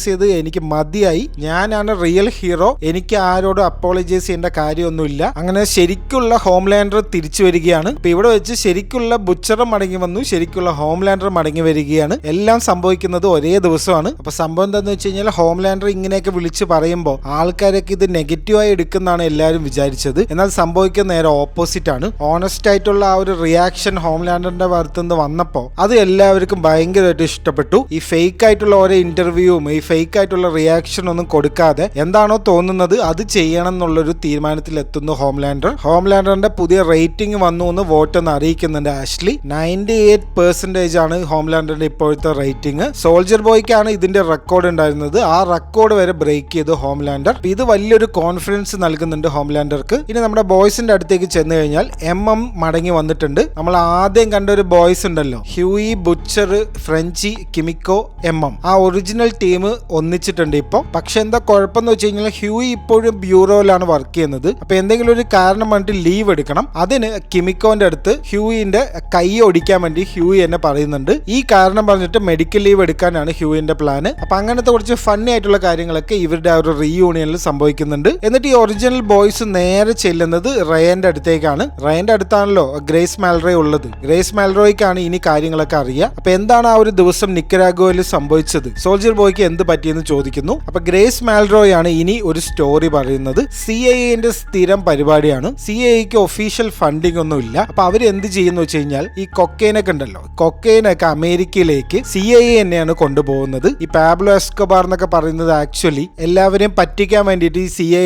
ചെയ്ത് എനിക്ക് മതിയായി, ഞാനാണ് റിയൽ ഹീറോ, എനിക്ക് ആരോടും അപ്പോളജൈസ് ചെയ്യേണ്ട കാര്യമൊന്നുമില്ല. അങ്ങനെ ശരിക്കുള്ള ഹോംലാൻഡർ തിരിച്ചു വരികയാണ്. അപ്പൊ ഇവിടെ വെച്ച് ശരിക്കുള്ള ബുച്ചറും മടങ്ങി വന്നു, ശരിക്കുള്ള ഹോംലാൻഡർ മടങ്ങി വരികയാണ്. എല്ലാം സംഭവിക്കുന്നത് ഒരേ ദിവസമാണ്. അപ്പൊ സംഭവം എന്താണെന്ന് വെച്ച് കഴിഞ്ഞാൽ ഹോംലാൻഡർ ഇങ്ങനെയൊക്കെ വിളിച്ച് പറയുമ്പോൾ ആൾക്കാരൊക്കെ ഇത് നെഗറ്റീവായി എടുക്കുന്നതാണ് എല്ലാവരും വിചാരിച്ചത്. എന്നാൽ സംഭവിക്കുന്ന നേരെ ഓപ്പോസിറ്റ് ആണ്. ഓണസ്റ്റ് ആയിട്ടുള്ള ആ ഒരു റിയാക്ഷൻ ഹോംലാൻഡറിന്റെ ഭാഗത്തുനിന്ന് വന്നപ്പോൾ അത് എല്ലാവർക്കും ഭയങ്കരമായിട്ട് ഇഷ്ടപ്പെട്ടു. ഈ ഫേക്ക് ആയിട്ടുള്ള ഓരോ ഇന്റർവ്യൂവും ഈ ഫേക്ക് ആയിട്ടുള്ള റിയാക്ഷൻ ഒന്നും കൊടുക്കാതെ എന്താണോ തോന്നുന്നത് അത് ചെയ്യണം എന്നുള്ളൊരു തീരുമാനത്തിൽ എത്തുന്നു ഹോംലാൻഡർ. ഹോംലാൻഡറിന്റെ പുതിയ റേറ്റിംഗ് വന്നു എന്ന് വോട്ട് ഒന്ന് അറിയിക്കുന്നുണ്ട് ആഷ്ലി. 98% ആണ് ഹോംലാൻഡറിന്റെ ഇപ്പോഴത്തെ റേറ്റിംഗ്. സോൾജർ ബോയ്ക്കാണ് ഇതിന്റെ റെക്കോർഡ് ഉണ്ടായിരുന്നത്. ആ റെക്കോർഡ് വരെ ബ്രേക്ക് ചെയ്തു ഹോംലാൻഡർ. ഇത് വലിയൊരു കോൺഫിഡൻസ് നൽകുന്നുണ്ട് ഹോംലാൻഡർക്ക്. ഇനി നമ്മുടെ ബോയ്സിന്റെ അടുത്തേക്ക് ചെന്ന് കഴിഞ്ഞാൽ MM മടങ്ങി വന്നിട്ടുണ്ട്. നമ്മൾ ആദ്യം കണ്ട ഒരു ബോയ്സ് ഉണ്ടല്ലോ, ഹ്യൂയി, ബുച്ചർ, ഫ്രഞ്ചി, കിമിക്കോ, MM, ആ ഒറിജിനൽ ടീം ഒന്നിച്ചിട്ടുണ്ട് ഇപ്പൊ. പക്ഷെ എന്താ കുഴപ്പമെന്ന് വെച്ച് കഴിഞ്ഞാൽ ഹ്യൂയി ഇപ്പോഴും ബ്യൂറോയിലാണ് വർക്ക് ചെയ്യുന്നത്. അപ്പൊ എന്തെങ്കിലും ഒരു കാരണം പറഞ്ഞിട്ട് ലീവ് എടുക്കണം. അതിന് കിമിക്കോന്റെ അടുത്ത് ഹ്യൂയിന്റെ കൈ ഒടിക്കാൻ വേണ്ടി ഹ്യൂയി എന്നെ പറയുന്നുണ്ട്. ഈ കാരണം പറഞ്ഞിട്ട് മെഡിക്കൽ ലീവ് എടുക്കാനാണ് ഹ്യൂയിന്റെ പ്ലാന്. അപ്പൊ അങ്ങനത്തെ കുറച്ച് ഫണ്ണി ആയിട്ടുള്ള കാര്യങ്ങളൊക്കെ ഇവരുടെ ആ ഒരു റീയൂണിയനിൽ സംഭവിക്കുന്നുണ്ട്. എന്നിട്ട് ഈ ഒറിജിനൽ ബോയ്സ് നേരെ ചെല്ലുന്നത് റയന്റെ അടുത്തേക്കാണ്. റയന്റെ അടുത്താണല്ലോ ഗ്രേസ് മാൽറോയ് ഉള്ളത്. ഗ്രേസ് മാൽറോയ്ക്കാണ് ഇനി കാര്യങ്ങളൊക്കെ അറിയാം. അപ്പൊ എന്താണ് ആ ഒരു ദിവസം നിക്കരാഗോയിൽ സംഭവിച്ചത്, സോൾജർ ബോയ്ക്ക് എന്ത് പറ്റിയെന്ന് ചോദിക്കുന്നു. അപ്പൊ ഗ്രേസ് മാൽറോയ് ആണ് ഇനി ഒരു സ്റ്റോറി പറയുന്നത്. CIA സ്ഥിരം പരിപാടിയാണ്. CIAക്ക് ഒഫീഷ്യൽ ഫണ്ടിങ് ഒന്നും ഇല്ല. അപ്പൊ അവർ എന്ത് ചെയ്യുന്നു വെച്ച് കഴിഞ്ഞാൽ ഈ കൊക്കൈനൊക്കെ ഉണ്ടല്ലോ, കൊക്കൈനൊക്കെ അമേരിക്കയിലേക്ക് CIA തന്നെയാണ് കൊണ്ടുപോകുന്നത്. ഈ പാബ്ലോ എസ്കോബാർ എന്നൊക്കെ പറയുന്നത് ആക്ച്വലി എല്ലാവരെയും പറ്റിക്കാൻ വേണ്ടിയിട്ട് ഈ CIA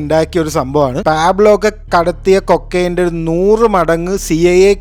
ഉണ്ടാക്കിയ ഒരു സംഭവമാണ്. പാബ്ലോ ഒക്കെ കടത്തിയ കൊക്കൈൻ്റെ 100 മടങ്ങ് CIA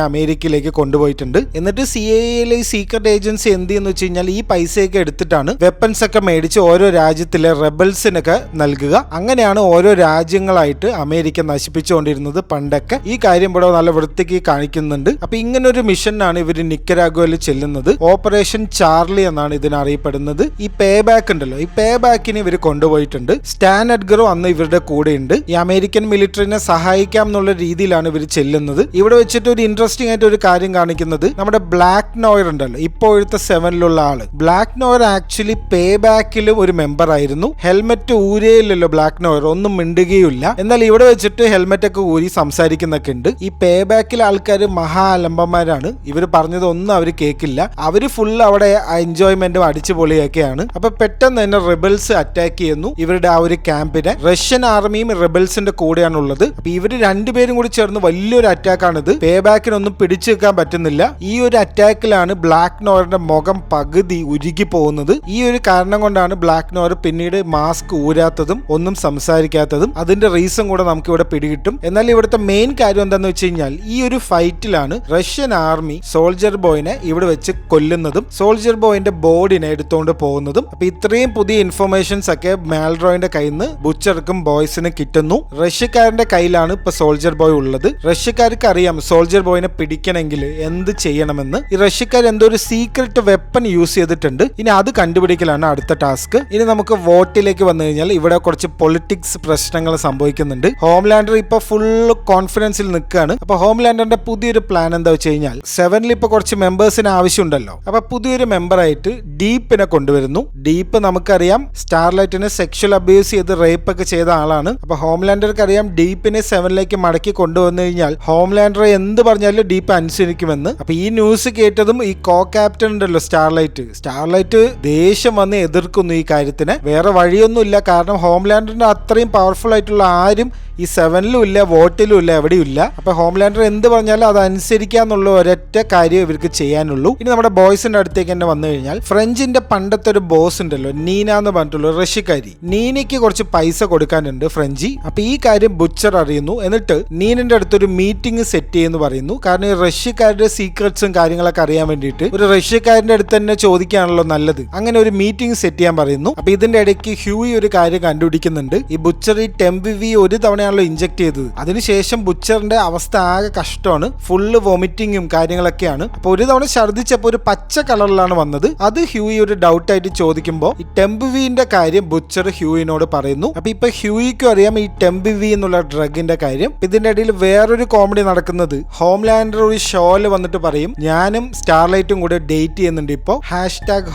അമേരിക്കയിലേക്ക് കൊണ്ടുപോയിട്ടുണ്ട്. എന്നിട്ട് CIAയിലെ ഈ സീക്രട്ട് ഏജൻസി എന്ത് ചെയ്യുന്നു വെച്ച് കഴിഞ്ഞാൽ ഈ പൈസയൊക്കെ എടുത്തിട്ടാണ് വെപ്പൺസ് ഒക്കെ മേടിച്ച് ഓരോ രാജ്യത്തിലെ റെബൽസിനൊക്കെ നൽകുക. അങ്ങനെയാണ് ഓരോ രാജ്യങ്ങളായിട്ട് അമേരിക്ക നശിപ്പിച്ചുകൊണ്ടിരുന്നത് പണ്ടൊക്കെ. ഈ കാര്യം ഇവിടെ നല്ല വൃത്തിക്ക് കാണിക്കുന്നുണ്ട്. അപ്പൊ ഇങ്ങനെ ഒരു മിഷനാണ് ഇവർ നിക്കരാഗോയിൽ ചെല്ലുന്നത്. ഓപ്പറേഷൻ ചാർലി എന്നാണ് ഇതിനറിയപ്പെടുന്നത്. ഈ പേ ബാക്ക് ഉണ്ടല്ലോ, ഈ പേ ബാക്കിന് ഇവർ കൊണ്ടുപോയിട്ടുണ്ട്. സ്റ്റാൻ എഡ്ഗറും അന്ന് ഇവരുടെ കൂടെ ഉണ്ട്. ഈ അമേരിക്കൻ മിലിറ്ററിനെ സഹായിക്കാം എന്നുള്ള രീതിയിലാണ് ഇവർ ചെല്ലുന്നത്. ഇവിടെ വെച്ചിട്ട് ഒരു ഇൻട്രസ്റ്റിംഗ് ആയിട്ട് ഒരു കാര്യം കാണിക്കുന്നത്, നമ്മുടെ ബ്ലാക്ക് നോയർ ഉണ്ടല്ലോ, ഇപ്പോഴത്തെ 7ലുള്ള ആള്. ബ്ലാക്ക് നോയർ ആക്ച്വലി പേ ബാക്കിലും ഒരു മെമ്പർ ആയിരുന്നു. ഹെൽമെറ്റ് ഊരിയില്ലല്ലോ ബ്ലാക്ക് നോയർ, ഒന്നും മിണ്ടുകയില്ല. എന്നാൽ ഇവിടെ വെച്ചിട്ട് ഹെൽമെറ്റ് ഒക്കെ ഊരി സംസാരിക്കുന്നൊക്കെ ഉണ്ട്. ഈ പേ ബാക്കിലെ ആൾക്കാർ മഹാ അലമ്പന്മാരാണ്. ഇവർ പറഞ്ഞതൊന്നും അവർ കേൾക്കില്ല. അവര് ഫുൾ അവിടെ എൻജോയ്മെന്റും അടിച്ചുപൊളിയൊക്കെയാണ്. അപ്പൊ പെട്ടെന്ന് തന്നെ റിബൽസ് അറ്റാക്ക് ചെയ്യുന്നു ഇവരുടെ ആ ഒരു ക്യാമ്പിനെ. റഷ്യൻ ആർമിയും റിബൽസിന്റെ കൂടെയാണ് ഉള്ളത്. അപ്പൊ ഇവര് രണ്ടുപേരും കൂടി ചേർന്ന് വലിയൊരു അറ്റാക്കാണിത്. പേ ബാക്കിനൊന്നും പിടിച്ചു വെക്കാൻ പറ്റുന്നില്ല. ഈ ഒരു അറ്റാക്കിലാണ് ബ്ലാക്ക് നോയറിന്റെ മുഖം പകുതി ഉരുകി പോകുന്നത്. ഈ ഒരു കാരണം കൊണ്ടാണ് ബ്ലാക്ക് നോർ പിന്നീട് മാസ്ക് ഊരാത്തതും ഒന്നും സംസാരിക്കാത്തതും. അതിന്റെ റീസൺ കൂടെ നമുക്ക് ഇവിടെ പിടികിട്ടും. എന്നാൽ ഇവിടുത്തെ മെയിൻ കാര്യം എന്താണെന്ന് വെച്ച് കഴിഞ്ഞാൽ ഈ ഒരു ഫൈറ്റിലാണ് റഷ്യൻ ആർമി സോൾജർ ബോയിനെ ഇവിടെ വെച്ച് കൊല്ലുന്നതും സോൾജർ ബോയിന്റെ ബോഡിനെ എടുത്തുകൊണ്ട് പോകുന്നതും. അപ്പൊ ഇത്രയും പുതിയ ഇൻഫർമേഷൻസ് ഒക്കെ മാൽറോയിന്റെ കയ്യിൽ നിന്ന് ബുച്ചർക്കും ബോയ്സിനും കിട്ടുന്നു. റഷ്യക്കാരന്റെ കയ്യിലാണ് ഇപ്പൊ സോൾജർ ബോയ് ഉള്ളത്. റഷ്യക്കാർക്ക് അറിയാം സോൾജർ ബോയിനെ പിടിക്കണമെങ്കിൽ എന്ത് ചെയ്യണമെന്ന്. ഈ റഷ്യക്കാർ എന്തോ ഒരു സീക്രട്ട് വെപ്പൺ യൂസ് ചെയ്തിട്ടുണ്ട്. ഇനി അത് കണ്ടുപിടിക്കലാണ് അടുത്ത ടാസ്ക്. ഇനി നമുക്ക് വോട്ടിലേക്ക് വന്നു കഴിഞ്ഞാൽ ഇവിടെ കുറച്ച് പൊളിറ്റിക്സ് പ്രശ്നങ്ങൾ സംഭവിക്കുന്നുണ്ട്. ഹോംലാൻഡർ ഇപ്പൊ ഫുൾ കോൺഫിഡൻസിൽ നിൽക്കുകയാണ്. അപ്പൊ ഹോംലാൻഡറിന്റെ പുതിയൊരു പ്ലാൻ എന്താ വെച്ച് കഴിഞ്ഞാൽ 7ൽ ഇപ്പൊ കുറച്ച് മെമ്പേഴ്സിന് ആവശ്യമുണ്ടല്ലോ. അപ്പൊ പുതിയൊരു മെമ്പറായിട്ട് ഡീപ്പിനെ കൊണ്ടുവരുന്നു. ഡീപ്പ് നമുക്കറിയാം സ്റ്റാർലൈറ്റിനെ സെക്ഷൽ അബ്യൂസ് ചെയ്ത് റേപ്പ് ഒക്കെ ചെയ്ത ആളാണ്. അപ്പൊ ഹോംലാൻഡർക്ക് അറിയാം ഡീപ്പിനെ 7ലേക്ക് മടക്കി കൊണ്ടുവന്നു കഴിഞ്ഞാൽ ഹോംലാൻഡർ എന്ത് പറഞ്ഞാലും ഡീപ്പ് അനുസരിക്കുമെന്ന്. അപ്പൊ ഈ ന്യൂസ് കേട്ടതും ഈ കോ ക്യാപ്റ്റൻ ഉണ്ടല്ലോ സ്റ്റാർലൈറ്റ് ദേഷ്യം വന്ന് എതിർക്കുന്നു ഈ കാര്യത്തിന്. വേറെ വഴിയൊന്നുമില്ല. കാരണം ഹോംലാൻഡറിന്റെ അത്രയും പവർഫുൾ ആയിട്ടുള്ള ആരും ഈ 7ലും ഇല്ല, വോട്ടിലും ഇല്ല, എവിടെയും ഇല്ല. അപ്പൊ ഹോംലാൻഡർ എന്ത് പറഞ്ഞാലും അത് അനുസരിക്കാന്നുള്ള ഒരൊറ്റ കാര്യം ഇവർക്ക് ചെയ്യാനുള്ളൂ. ഇനി നമ്മുടെ ബോയ്സിന്റെ അടുത്തേക്ക് തന്നെ വന്നു കഴിഞ്ഞാൽ ഫ്രഞ്ചിന്റെ പണ്ടത്തെ ഒരു ബോസ് ഉണ്ടല്ലോ നീന എന്ന് പറഞ്ഞിട്ടുള്ള റഷ്യക്കാരി. നീനയ്ക്ക് കുറച്ച് പൈസ കൊടുക്കാനുണ്ട് ഫ്രഞ്ചി. അപ്പൊ ഈ കാര്യം ബുച്ചർ അറിയുന്നു. എന്നിട്ട് നീനിന്റെ അടുത്തൊരു മീറ്റിംഗ് സെറ്റ് ചെയ്യുന്നു പറയുന്നു. കാരണം ഈ റഷ്യക്കാരുടെ സീക്രട്സും കാര്യങ്ങളൊക്കെ അറിയാൻ വേണ്ടിയിട്ട് ഒരു റഷ്യക്കാരന്റെ അടുത്ത് തന്നെ ചോദിക്കാണല്ലോ നല്ലത്. അങ്ങനെ ഒരു മീറ്റിംഗ് സെറ്റ് ചെയ്യാൻ പറയുന്നു. അപ്പൊ ഇതിന്റെ ഇടയ്ക്ക് ഹ്യൂയി ഒരു കാര്യം കണ്ടുപിടിക്കുന്നുണ്ട്. ഈ ബുച്ചർ ഈ ടെംബിവി ഒരു തവണ ഇഞ്ചെക്ട് ചെയ്തത്. അതിനുശേഷം ബുച്ചറിന്റെ അവസ്ഥ ആകെ കഷ്ടമാണ്. ഫുള്ള് വോമിറ്റിങ്ങും കാര്യങ്ങളൊക്കെയാണ്. അപ്പൊ ഒരു തവണ ഛർദിച്ചപ്പോ ഒരു പച്ച കളറിലാണ് വന്നത്. അത് ഹ്യൂയി ഒരു ഡൗട്ട് ആയിട്ട് ചോദിക്കുമ്പോൾ ഈ ടെംബിവിന്റെ കാര്യം ബുച്ചർ ഹ്യൂയിനോട് പറയുന്നു. അപ്പൊ ഇപ്പൊ ഹ്യൂയിക്കും അറിയാം ഈ ടെംബിവി എന്നുള്ള ഡ്രഗിന്റെ കാര്യം. ഇതിന്റെ ഇടയിൽ വേറൊരു കോമഡി നടക്കുന്നത്. ഹോംലാൻഡർ ഒരു ഷോയില് വന്നിട്ട് പറയും ഞാനും സ്റ്റാർലൈറ്റും കൂടെ ഡേറ്റ് ചെയ്യുന്നുണ്ട് ഇപ്പോ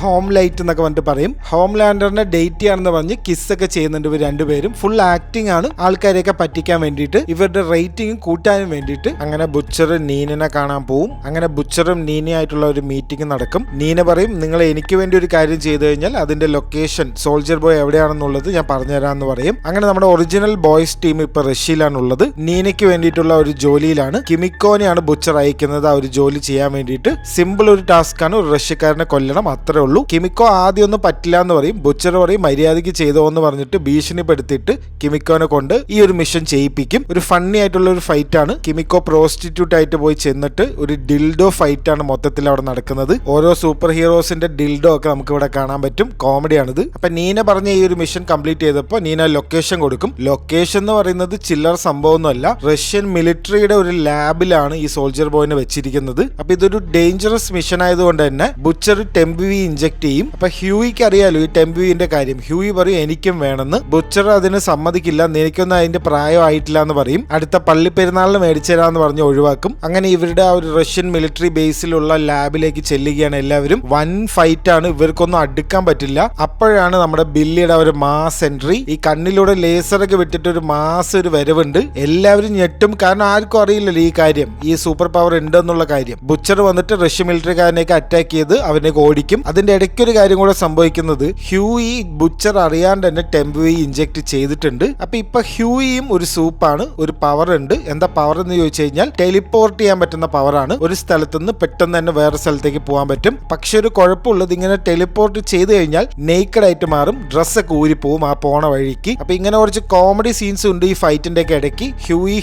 #ഹോംലൈറ്റ് എന്നൊക്കെ വന്നിട്ട് പറയും. ഹോംലാൻഡറിനെ ഡേറ്റ് ചെയ്യാണെന്ന് പറഞ്ഞ് കിസ്സൊക്കെ ചെയ്യുന്നുണ്ട് ഇവർ രണ്ടുപേരും. ഫുൾ ആക്ടിംഗ് ആണ്. ആൾക്കാരെയൊക്കെ പറ്റിക്കാൻ വേണ്ടിയിട്ട് ഇവരുടെ റേറ്റിംഗ് കൂട്ടാനും വേണ്ടിയിട്ട്. അങ്ങനെ ബുച്ചർ നീനിനെ കാണാൻ പോവും. അങ്ങനെ ബുച്ചറും നീനയായിട്ടുള്ള ഒരു മീറ്റിംഗ് നടക്കും. നീന പറയും നിങ്ങൾ എനിക്ക് വേണ്ടി ഒരു കാര്യം ചെയ്തു കഴിഞ്ഞാൽ അതിന്റെ ലൊക്കേഷൻ സോൾജർ ബോയ് എവിടെയാണെന്നുള്ളത് ഞാൻ പറഞ്ഞുതരാമെന്ന് പറയും. അങ്ങനെ നമ്മുടെ ഒറിജിനൽ ബോയ്സ് ടീം ഇപ്പൊ റഷ്യയിലാണുള്ളത്. നീനയ്ക്ക് വേണ്ടിയിട്ടുള്ള ഒരു ജോലിയിലാണ്. കിമിക്കോനെയാണ് ബുച്ചർ അയക്കുന്നത് ആ ഒരു ജോലി ചെയ്യാൻ വേണ്ടിയിട്ട്. സിമ്പിൾ ഒരു ടാസ്ക് ആണ്. ഒരു റഷ്യക്കാരനെ കൊല്ലണം, അത്രേ ഉള്ളൂ. കിമിക്കോ ആദ്യം ഒന്നും പറ്റില്ല എന്ന് പറയും. ബുച്ചർ പറയും മര്യാദയ്ക്ക് ചെയ്തോ എന്ന് പറഞ്ഞിട്ട് ഭീഷണിപ്പെടുത്തിയിട്ട് കിമിക്കോനെ കൊണ്ട് ഈ ഒരു മിഷൻ ചെയ്യിപ്പിക്കും. ഒരു ഫണ്ണി ആയിട്ടുള്ള ഒരു ഫൈറ്റ് ആണ്. കിമിക്കോ പ്രോസ്റ്റിറ്റ്യൂട്ട് ആയിട്ട് പോയി ചെന്നിട്ട് ഒരു ഡിൽഡോ ഫൈറ്റ് ആണ് മൊത്തത്തിൽ അവിടെ നടക്കുന്നത്. ഓരോ സൂപ്പർ ഹീറോസിന്റെ ഡിൽഡോ ഒക്കെ നമുക്ക് ഇവിടെ കാണാൻ പറ്റും. കോമഡിയാണിത്. അപ്പൊ നീന പറഞ്ഞ ഈ ഒരു മിഷൻ കംപ്ലീറ്റ് ചെയ്തപ്പോൾ നീന ലൊക്കേഷൻ കൊടുക്കും. ലൊക്കേഷൻ എന്ന് പറയുന്നത് ചില്ലർ സംഭവമൊന്നുമല്ല. റഷ്യൻ മിലിറ്ററിയുടെ ഒരു ലാബിലാണ് ഈ സോൾജർ ബോയിനെ വെച്ചിരിക്കുന്നത്. അപ്പൊ ഇതൊരു ഡേഞ്ചറസ് മിഷൻ ആയതുകൊണ്ട് തന്നെ ബുച്ചർ ടെംബിവി ഇഞ്ചെക്ട് ചെയ്യും. അപ്പൊ ഹ്യൂയിക്ക് അറിയാലോ ഈ ടെംബിവിന്റെ കാര്യം. ഹ്യൂയി പറയും എനിക്കും വേണമെന്ന്. ബുച്ചർ അതിന് സമ്മതിക്കില്ല. നിനക്കൊന്നും അതിന്റെ പ്രായം ആയിട്ടില്ല എന്ന് പറയും. അടുത്ത പള്ളി പെരുന്നാളിന് മേടിച്ചു തരാന്ന് പറഞ്ഞ് ഒഴിവാക്കും. അങ്ങനെ ഇവരുടെ ആ ഒരു റഷ്യൻ മിലിറ്ററി ബേസിലുള്ള ലാബിലേക്ക് ചെല്ലുകയാണ് എല്ലാവരും. വൻ ഫൈറ്റ് ആണ്. ഇവർക്കൊന്നും അടുക്കാൻ പറ്റില്ല. അപ്പോഴാണ് നമ്മുടെ ബില്ലിയുടെ ഒരു മാസ് എൻട്രി. ഈ കണ്ണിലൂടെ ലേസറൊക്കെ വിട്ടിട്ട് ഒരു മാസ് ഒരു വരവുണ്ട്. എല്ലാവരും ഞെട്ടും. കാരണം ആർക്കും അറിയില്ലല്ലോ ഈ കാര്യം, ഈ സൂപ്പർ പവർ ഉണ്ടെന്നുള്ള കാര്യം. ബുച്ചർ വന്നിട്ട് റഷ്യൻ മിലിറ്ററിക്കാരനെയൊക്കെ അറ്റാക്ക് ചെയ്ത് അവനെ ഓടിക്കും. അതിന്റെ ഇടയ്ക്കൊരു കാര്യം കൂടെ സംഭവിക്കുന്നത് ഹ്യൂയി ബുച്ചർ അറിയാണ്ട് തന്നെ ടെംബിവി ഇഞ്ചെക്ട് ചെയ്തിട്ടുണ്ട്. അപ്പൊ ഇപ്പൊ ഹ്യൂയിയും ഒരു സൂപ്പാണ്. ഒരു പവർ ഉണ്ട്. എന്താ പവർ എന്ന് ചോദിച്ചു കഴിഞ്ഞാൽ ടെലിപ്പോർട്ട് ചെയ്യാൻ പറ്റുന്ന പവറാണ്. ഒരു സ്ഥലത്ത് നിന്ന് പെട്ടെന്ന് തന്നെ വേറെ സ്ഥലത്തേക്ക് പോകാൻ പറ്റും. പക്ഷെ ഒരു കുഴപ്പമുള്ളത് ഇങ്ങനെ ടെലിപ്പോർട്ട് ചെയ്ത് കഴിഞ്ഞാൽ നേക്കഡ് ആയിട്ട് മാറും. ഡ്രസ്സൊക്കെ ഊരിപ്പോവും ആ പോണ വഴിക്ക്. അപ്പൊ ഇങ്ങനെ കുറച്ച് കോമഡി സീൻസ് ഉണ്ട് ഈ ഫൈറ്റിന്റെ ഒക്കെ ഇടയ്ക്ക്.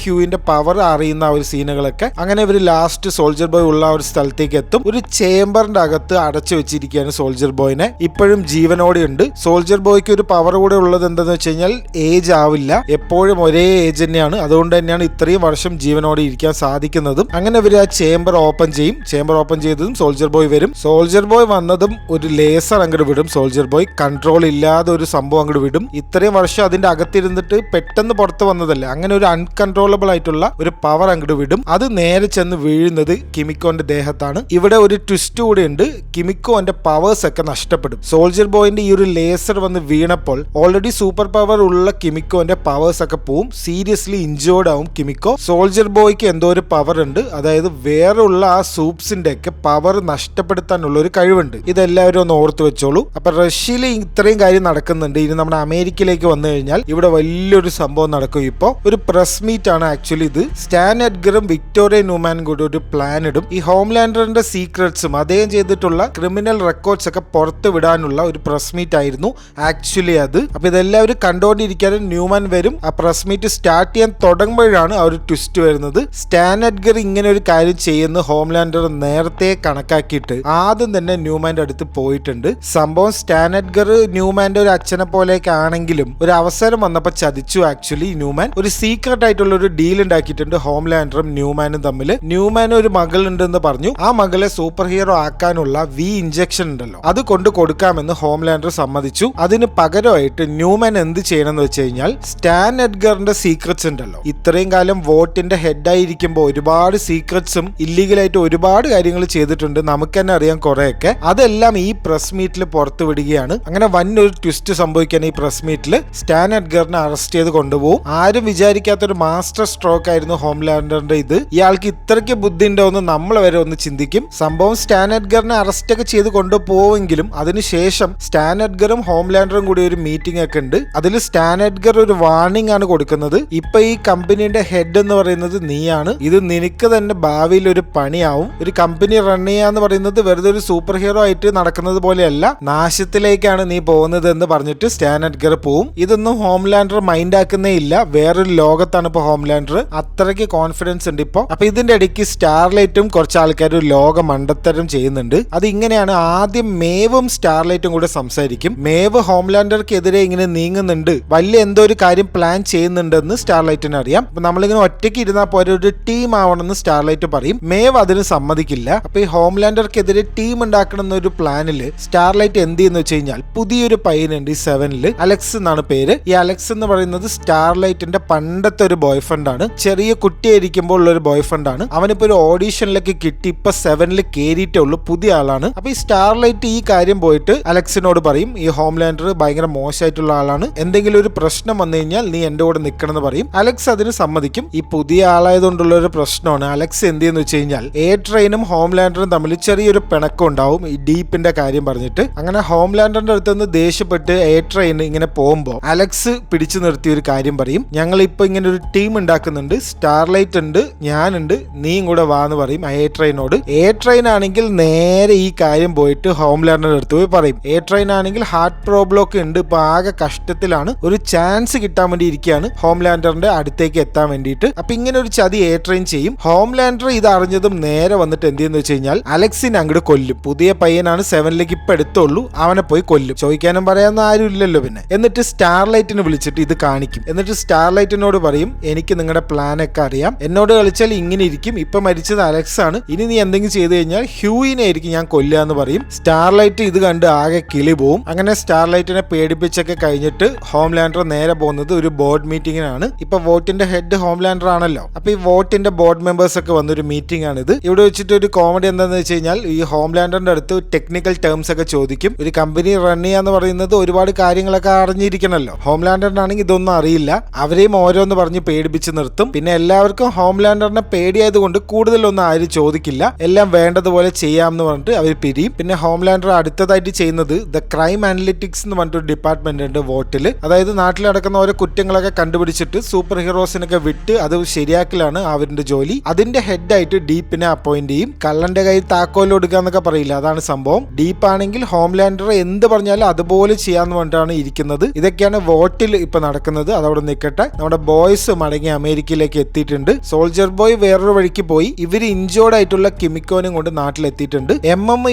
ഹ്യൂയിന്റെ പവർ അറിയുന്ന ഒരു സീനുകളൊക്കെ. അങ്ങനെ ഇവർ ലാസ്റ്റ് സോൾജർ ബോയ് ഉള്ള ഒരു സ്ഥലത്തേക്ക് എത്തും. ഒരു ചേംബറിന്റെ അകത്ത് അടച്ചു വെച്ചിരിക്കുകയാണ് സോൾജർ ബോയിനെ. ഇപ്പോഴും ജീവനോടെ ഉണ്ട്. സോൾജർ ബോയ്ക്ക് ഒരു പവർ കൂടെ ഉള്ളത് എന്താന്ന് വെച്ച് കഴിഞ്ഞാൽ ഏജ് ആവില്ല. എപ്പോഴും ഒരേ ഏജ് തന്നെയാണ്. അതുകൊണ്ട് തന്നെയാണ് ഇത്രയും വർഷം ജീവനോടെ ഇരിക്കാൻ സാധിക്കുന്നതും. അങ്ങനെ ഇവർ ആ ചേംബർ ഓപ്പൺ ചെയ്യും. ചേംബർ ഓപ്പൺ ചെയ്തതും സോൾജർ ബോയ് വരും. സോൾജർ ബോയ് വന്നതും ഒരു ലേസർ അങ്ങോട്ട് വിടും. സോൾജർ ബോയ് കൺട്രോൾ ഇല്ലാതെ ഒരു സംഭവം അങ്ങോട്ട് വിടും. ഇത്രയും വർഷം അതിന്റെ അകത്തിരുന്നിട്ട് പെട്ടെന്ന് പുറത്ത് വന്നതല്ല. അങ്ങനെ ഒരു അൺകൺട്രോളബിൾ ആയിട്ടുള്ള ഒരു പവർ അങ്ങോട്ട് വിടും. അത് നേരെ ചെന്ന് വീഴുന്നത് കിമിക്കോന്റെ ദേഹത്താണ്. ഇവിടെ ഒരു ട്വിസ്റ്റ് കൂടെ ഉണ്ട്. കിമിക്കോന്റെ പവേഴ്സ് ഒക്കെ നഷ്ടപ്പെടും. സോൾജർ ബോയിന്റെ ഈ ഒരു ലേസർ വന്ന് വീണപ്പോൾ ഓൾറെഡി സൂപ്പർ പവർ ഉള്ള കിമിക്കോന്റെ പവേഴ്സ് ഒക്കെ പോവും. സീരിയസ്ലി ഇഞ്ചേർഡ് ആവും കിമിക്കോ. സോൾജർ ബോയ്ക്ക് എന്തോ ഒരു പവർ ഉണ്ട്. അതായത് വേറെ ഉള്ള ആ സൂപ്സിന്റെ ഒക്കെ പവർ നഷ്ടപ്പെടുത്താനുള്ള ഒരു കഴിവുണ്ട്. ഇതെല്ലാവരും ഒന്ന് ഓർത്ത് വെച്ചോളൂ. അപ്പൊ റഷ്യയിൽ ഇത്രയും കാര്യം നടക്കുന്നുണ്ട്. ഇനി നമ്മുടെ അമേരിക്കയിലേക്ക് വന്നു കഴിഞ്ഞാൽ ഇവിടെ വലിയൊരു സംഭവം നടക്കും. ഇപ്പോ ഒരു പ്രസ് മീറ്റ് ആണ് ആക്ച്വലി ഇത്. സ്റ്റാൻ എഡ്ഗറും വിക്ടോറിയ ന്യൂമാനും കൂടി ഒരു പ്ലാൻ ഇടും. ഈ ഹോംലാൻഡറിന്റെ സീക്രട്സും അദ്ദേഹം ചെയ്തിട്ടുള്ള ക്രിമിനൽ റെക്കോർഡ്സ് ഒക്കെ പുറത്ത് വിടാനുള്ള ഒരു പ്രസ് മീറ്റ് ആയിരുന്നു ആക്ച്വലി അത്. അപ്പൊ ഇതെല്ലാവരും കണ്ടുകൊണ്ടിരിക്കാനും ന്യൂമാൻ വരും. ആ പ്രസ് മീറ്റ് സ്റ്റാർട്ട് ചെയ്യാൻ തുടങ്ങുമ്പോഴാണ് ആ ഒരു ട്വിസ്റ്റ് വരുന്നത്. സ്റ്റാൻ എഡ്ഗർ ഇങ്ങനെ ഒരു കാര്യം ചെയ്യുന്ന ഹോംലാൻഡർ നേരത്തെ കണക്കാക്കിയിട്ട് ആദ്യം തന്നെ ന്യൂമാന്റെ അടുത്ത് പോയിട്ടുണ്ട്. സംഭവം സ്റ്റാൻ എഡ്ഗർ ന്യൂമാന്റെ ഒരു അച്ഛനെ പോലെയൊക്കെ ആണെങ്കിലും ഒരു അവസരം വന്നപ്പോൾ ചതിച്ചു. ആക്ച്വലി ന്യൂമാൻ ഒരു സീക്രട്ട് ആയിട്ടുള്ള ഒരു ഡീൽ ഉണ്ടാക്കിയിട്ടുണ്ട് ഹോംലാൻഡറും ന്യൂമാനും തമ്മിൽ. ന്യൂമാന് ഒരു മകൾ ഉണ്ടെന്ന് പറഞ്ഞു. ആ മകളെ സൂപ്പർ ഹീറോ ആക്കാനുള്ള ഇഞ്ചക്ഷൻ ഉണ്ടല്ലോ, അത് കൊണ്ട് കൊടുക്കാമെന്ന് ഹോംലാൻഡർ സമ്മതിച്ചു. അതിന് പകരമായിട്ട് ന്യൂമാൻ എന്ത് ചെയ്യണമെന്ന് വെച്ച് കഴിഞ്ഞാൽ സ്റ്റാൻ എഡ്ഗറിന്റെ സീക്രറ്റ്സ് ഉണ്ടല്ലോ, ഇത്രയും കാലം വോട്ടിന്റെ ഹെഡായിരിക്കുമ്പോൾ ഒരുപാട് സീക്രറ്റ്സും ഇല്ലീഗലായിട്ട് ഒരുപാട് കാര്യങ്ങൾ ചെയ്തിട്ടുണ്ട്, നമുക്ക് തന്നെ അറിയാം കുറെയൊക്കെ. അതെല്ലാം ഈ പ്രസ് മീറ്റിൽ പുറത്തു വിടുകയാണ്. അങ്ങനെ വന്നൊരു ട്വിസ്റ്റ് സംഭവിക്കാൻ ഈ പ്രസ് മീറ്റിൽ സ്റ്റാൻ എഡ്ഗറിനെ അറസ്റ്റ് ചെയ്ത് കൊണ്ടുപോകും. ആരും വിചാരിക്കാത്തൊരു മാസ്റ്റർ സ്ട്രോക്ക് ആയിരുന്നു ഹോംലാൻഡറിന്റെ ഇത്. ഇയാൾക്ക് ഇത്രയ്ക്ക് ബുദ്ധി ഉണ്ടോ എന്ന് നമ്മൾ വരെ ഒന്ന് ചിന്തിക്കും. സംഭവം സ്റ്റാൻ എഡ്ഗറിനെ അറസ്റ്റ് ഒക്കെ ചെയ്ത് കൊണ്ടുപോവെങ്കിലും അതിനുശേഷം സ്റ്റാൻ എഡ്ഗറും ഹോംലാൻഡറും കൂടി ഒരു മീറ്റിംഗ് ഒക്കെ ഉണ്ട്. അതിൽ സ്റ്റാൻ എഡ്ഗർ ഒരു വാർണിംഗ് ആണ് കൊടുക്കുന്നത്. ഇപ്പൊ ഈ കമ്പനിയുടെ ഹെഡ് എന്ന് പറയുന്നത് നീയാണ്, ഇത് നിനക്ക് തന്നെ ഭാവിയിൽ ഒരു പണിയാവും. ഒരു കമ്പനി റൺ ചെയ്യാന്ന് പറയുന്നത് വെറുതെ ഒരു സൂപ്പർ ഹീറോ ആയിട്ട് നടക്കുന്നത് പോലെയല്ല, നാശത്തിലേക്കാണ് നീ പോകുന്നത് എന്ന് പറഞ്ഞിട്ട് സ്റ്റാൻ എഡ്ഗർ പോവും. ഇതൊന്നും ഹോംലാൻഡർ മൈൻഡ് ആക്കുന്നേ ഇല്ല. വേറൊരു ലോകത്താണ് ഇപ്പൊ ഹോംലാൻഡർ, അത്രയ്ക്ക് കോൺഫിഡൻസ് ഉണ്ട് ഇപ്പൊ. അപ്പൊ ഇതിന്റെ ഇടയ്ക്ക് സ്റ്റാർലൈറ്റും കുറച്ച് ആൾക്കാർ ലോക മണ്ടത്തരം ചെയ്യുന്നുണ്ട്. അത് ഇങ്ങനെയാണ്. ആദ്യം മേവും സ്റ്റാർലൈറ്റും കൂടെ സംസാരിക്കും. മേവ് ഹോംലാൻഡർക്കെതിരെ ഇങ്ങനെ നീങ്ങുന്നുണ്ട്, വലിയ എന്തോ ഒരു കാര്യം പ്ലാൻ ചെയ്യുന്നുണ്ടെന്ന് സ്റ്റാർലൈറ്റിന് അറിയാം. അപ്പൊ നമ്മളിങ്ങനെ ഒറ്റയ്ക്ക് ഇരുന്നാൽ പോലെ ഒരു ടീം ആവണമെന്ന് സ്റ്റാർലൈറ്റ് പറയും. മേവ് അതിന് സമ്മതിക്കില്ല. അപ്പൊ ഈ ഹോംലാൻഡർക്കെതിരെ ടീം ഉണ്ടാക്കണം എന്നൊരു പ്ലാനില് സ്റ്റാർലൈറ്റ് എന്ത് ചെയ്യുന്ന വെച്ച് കഴിഞ്ഞാൽ പുതിയൊരു പയ്യനുണ്ട് ഈ 7-ല്, അലക്സ് എന്നാണ് പേര്. ഈ അലക്സ് എന്ന് പറയുന്നത് സ്റ്റാർലൈറ്റിന്റെ പണ്ടത്തെ ഒരു ബോയ് ഫ്രണ്ട് ആണ്. ചെറിയ കുട്ടിയായിരിക്കുമ്പോൾ ഉള്ള ഒരു ബോയ് ഫ്രണ്ട് ആണ്. അവനിപ്പോ ഒരു ഓഡീഷനിലേക്ക് കിട്ടി, ഇപ്പൊ 7-ല് കേറിയിട്ടേ ഉള്ളൂ, പുതിയ ആളാണ്. അപ്പൊ ഈ സ്റ്റാർലൈറ്റ് ഈ കാര്യം പോയിട്ട് അലക്സിനോട് പറയും, ഈ ഹോംലാൻഡർ ഭയങ്കര മോശമായിട്ടുള്ള ആളാണ്, എന്തെങ്കിലും ഒരു പ്രശ്നം വന്നു കഴിഞ്ഞാൽ നീ എന്റെ കൂടെ നിൽക്കണം എന്ന് പറയും. അലക്സ് അതിന് സമ്മതിക്കും. ഈ പുതിയ ആളായതുകൊണ്ടുള്ള ഒരു പ്രശ്നമാണ്. അലക്സ് എന്ത് ചെയ്യുന്ന വെച്ച് കഴിഞ്ഞാൽ എ ട്രെയിനും ഹോംലാൻഡറും തമ്മിൽ ചെറിയൊരു പിണക്കം ഉണ്ടാവും ഈ ഡീപ്പിന്റെ കാര്യം പറഞ്ഞിട്ട്. അങ്ങനെ ഹോംലാൻഡറിന്റെ അടുത്ത് നിന്ന് ദേഷ്യപ്പെട്ട് എ ട്രെയിൻ ഇങ്ങനെ പോകുമ്പോൾ അലക്സ് പിടിച്ചു നിർത്തിയ ഒരു കാര്യം പറയും, ഞങ്ങൾ ഇപ്പൊ ഇങ്ങനെ ഒരു ടീം ഉണ്ടാക്കുന്നുണ്ട്, സ്റ്റാർലൈറ്റ് ഉണ്ട്, ഞാനുണ്ട്, നീയും കൂടെ വാ എന്ന് പറയും എ ട്രെയിനോട്. എ ട്രെയിൻ ആണെങ്കിൽ നേരെ ഈ കാര്യം പോയിട്ട് ഹോംലാൻഡറിന്റെ അടുത്ത് പോയി പറയും. എ ട്രെയിൻ ആണെങ്കിൽ ഹാർട്ട് പ്രോബ്ലം ഒക്കെ ഉണ്ട്, ഇപ്പൊ ആകെ കഷ്ടത്തിലാണ്, ഒരു ചാൻസ് കിട്ടാൻ വേണ്ടി ഇരിക്കുകയാണ് ഹോംലാൻഡറിന്റെ അടുത്തേക്ക് എത്താൻ വേണ്ടിയിട്ട്. അപ്പൊ ഇങ്ങനെ ഒരു ചതി എ ട്രെയിൻ ചെയ്യും. ഹോംലാൻഡർ ഇത് അറിഞ്ഞതും നേരെ വന്നിട്ട് എന്ത് ചെയ്യുന്ന വെച്ച് കഴിഞ്ഞാൽ അലക്സിനെ അങ്ങോട്ട് കൊല്ലും. പുതിയ പയ്യനാണ് 7-ലേക്ക് ഇപ്പൊ എടുത്തുള്ളൂ, അവനെ പോയി കൊല്ലും. ചോദിക്കാനും പറയാനൊന്നും ആരും ഇല്ലല്ലോ പിന്നെ. എന്നിട്ട് സ്റ്റാർലൈറ്റിനെ വിളിച്ചിട്ട് ഇത് കാണിക്കും. എന്നിട്ട് സ്റ്റാർലൈറ്റിനോട് പറയും, എനിക്ക് നിങ്ങളുടെ പ്ലാൻ ഒക്കെ അറിയാം, എന്നോട് കളിച്ചാൽ ഇങ്ങനെ ഇരിക്കും, ഇപ്പൊ മരിച്ചത് അലക്സ് ആണ്, ഇനി നീ എന്തെങ്കിലും ചെയ്തു കഴിഞ്ഞാൽ ഹ്യൂയിനെ ആയിരിക്കും ഞാൻ കൊല്ലുക എന്ന് പറയും. സ്റ്റാർലൈറ്റ് ഇത് കണ്ട് ആകെ കിളി പോവും. അങ്ങനെ സ്റ്റാർലൈറ്റിനെ പേടിപ്പിച്ചൊക്കെ കഴിഞ്ഞിട്ട് ഹോംലാൻഡർ നേരെ പോകുന്നത് ഒരു ബോർഡ് മീറ്റിംഗിനാണ്. ഇപ്പൊ വോട്ടിന്റെ ഹെഡ് ഹോംലാൻഡർ ആണല്ലോ. അപ്പൊ ഈ വോട്ടിന്റെ ബോർഡ് മെമ്പേഴ്സ് ഒക്കെ വന്നൊരു മീറ്റിംഗ് ആണ് ഇത്. ഇവിടെ വെച്ചിട്ട് ഒരു കോമഡി എന്താണെന്ന് വെച്ച് കഴിഞ്ഞാൽ ഈ ഹോംലാൻഡറിന്റെ അടുത്ത് ടെക്നിക്കൽ ടേംസ് ഒക്കെ ചോദിക്കും. ഒരു കമ്പനി റൺ ചെയ്യാന്ന് പറയുന്നത് ഒരുപാട് കാര്യങ്ങളൊക്കെ അറിഞ്ഞിരിക്കണല്ലോ. ഹോംലാൻഡറിനാണെങ്കിൽ ഇതൊന്നും അറിയില്ല. അവരെയും ഓരോന്ന് പറഞ്ഞ് പേടിപ്പിച്ച് നിർത്തും. പിന്നെ എല്ലാവർക്കും ഹോംലാൻഡറിനെ പേടിയായത് കൊണ്ട് കൂടുതലൊന്നും ആരും ചോദിക്കില്ല, എല്ലാം വേണ്ടതുപോലെ ചെയ്യാമെന്ന് പറഞ്ഞിട്ട് അവർ പിരിയും. പിന്നെ ഹോംലാൻഡർ അടുത്തതായിട്ട് ചെയ്യുന്നത് ദ ക്രൈം അനലിറ്റിക്സ് എന്ന് പറഞ്ഞിട്ടൊരു ഡിപ്പാർട്ട്മെന്റ് ഉണ്ട് വോട്ടിൽ. അതായത് നാട്ടിൽ നടക്കുന്ന ഓരോ കുറ്റങ്ങളൊക്കെ കണ്ടുപിടിച്ചിട്ട് സൂപ്പർ ഹീറോസിനൊക്കെ വിട്ട് അത് ശരിയാക്കലാണ് അവരുടെ ജോലി. അതിന്റെ ഹെഡായിട്ട് ഡീപ്പിനെ അപ്പോയിന്റ് ചെയ്യും. കള്ളന്റെ കയ്യിൽ താക്കോൽ കൊടുക്കുക എന്നൊക്കെ പറയില്ല, അതാണ് സംഭവം. ഡീപ്പ് ആണെങ്കിൽ ഹോംലാൻഡർ എന്ത് പറഞ്ഞാലും അതുപോലെ ചെയ്യാന്ന് പറഞ്ഞിട്ടാണ് ഇരിക്കുന്നത്. ഇതൊക്കെയാണ് വോട്ടിൽ ഇപ്പൊ നടക്കുന്നത്. അതവിടെ നിൽക്കട്ടെ. നമ്മുടെ ബോയ്സ് മടങ്ങി അമേരിക്കയിലേക്ക് എത്തിയിട്ടുണ്ട്. സോൾജർ ബോയ് വേറൊരു വഴിക്ക് പോയി. ഇവര് ഇഞ്ചോർഡ് ആയിട്ടുള്ള കിമിക്കോനും കൊണ്ട് നാട്ടിലെത്തിയിട്ടുണ്ട്.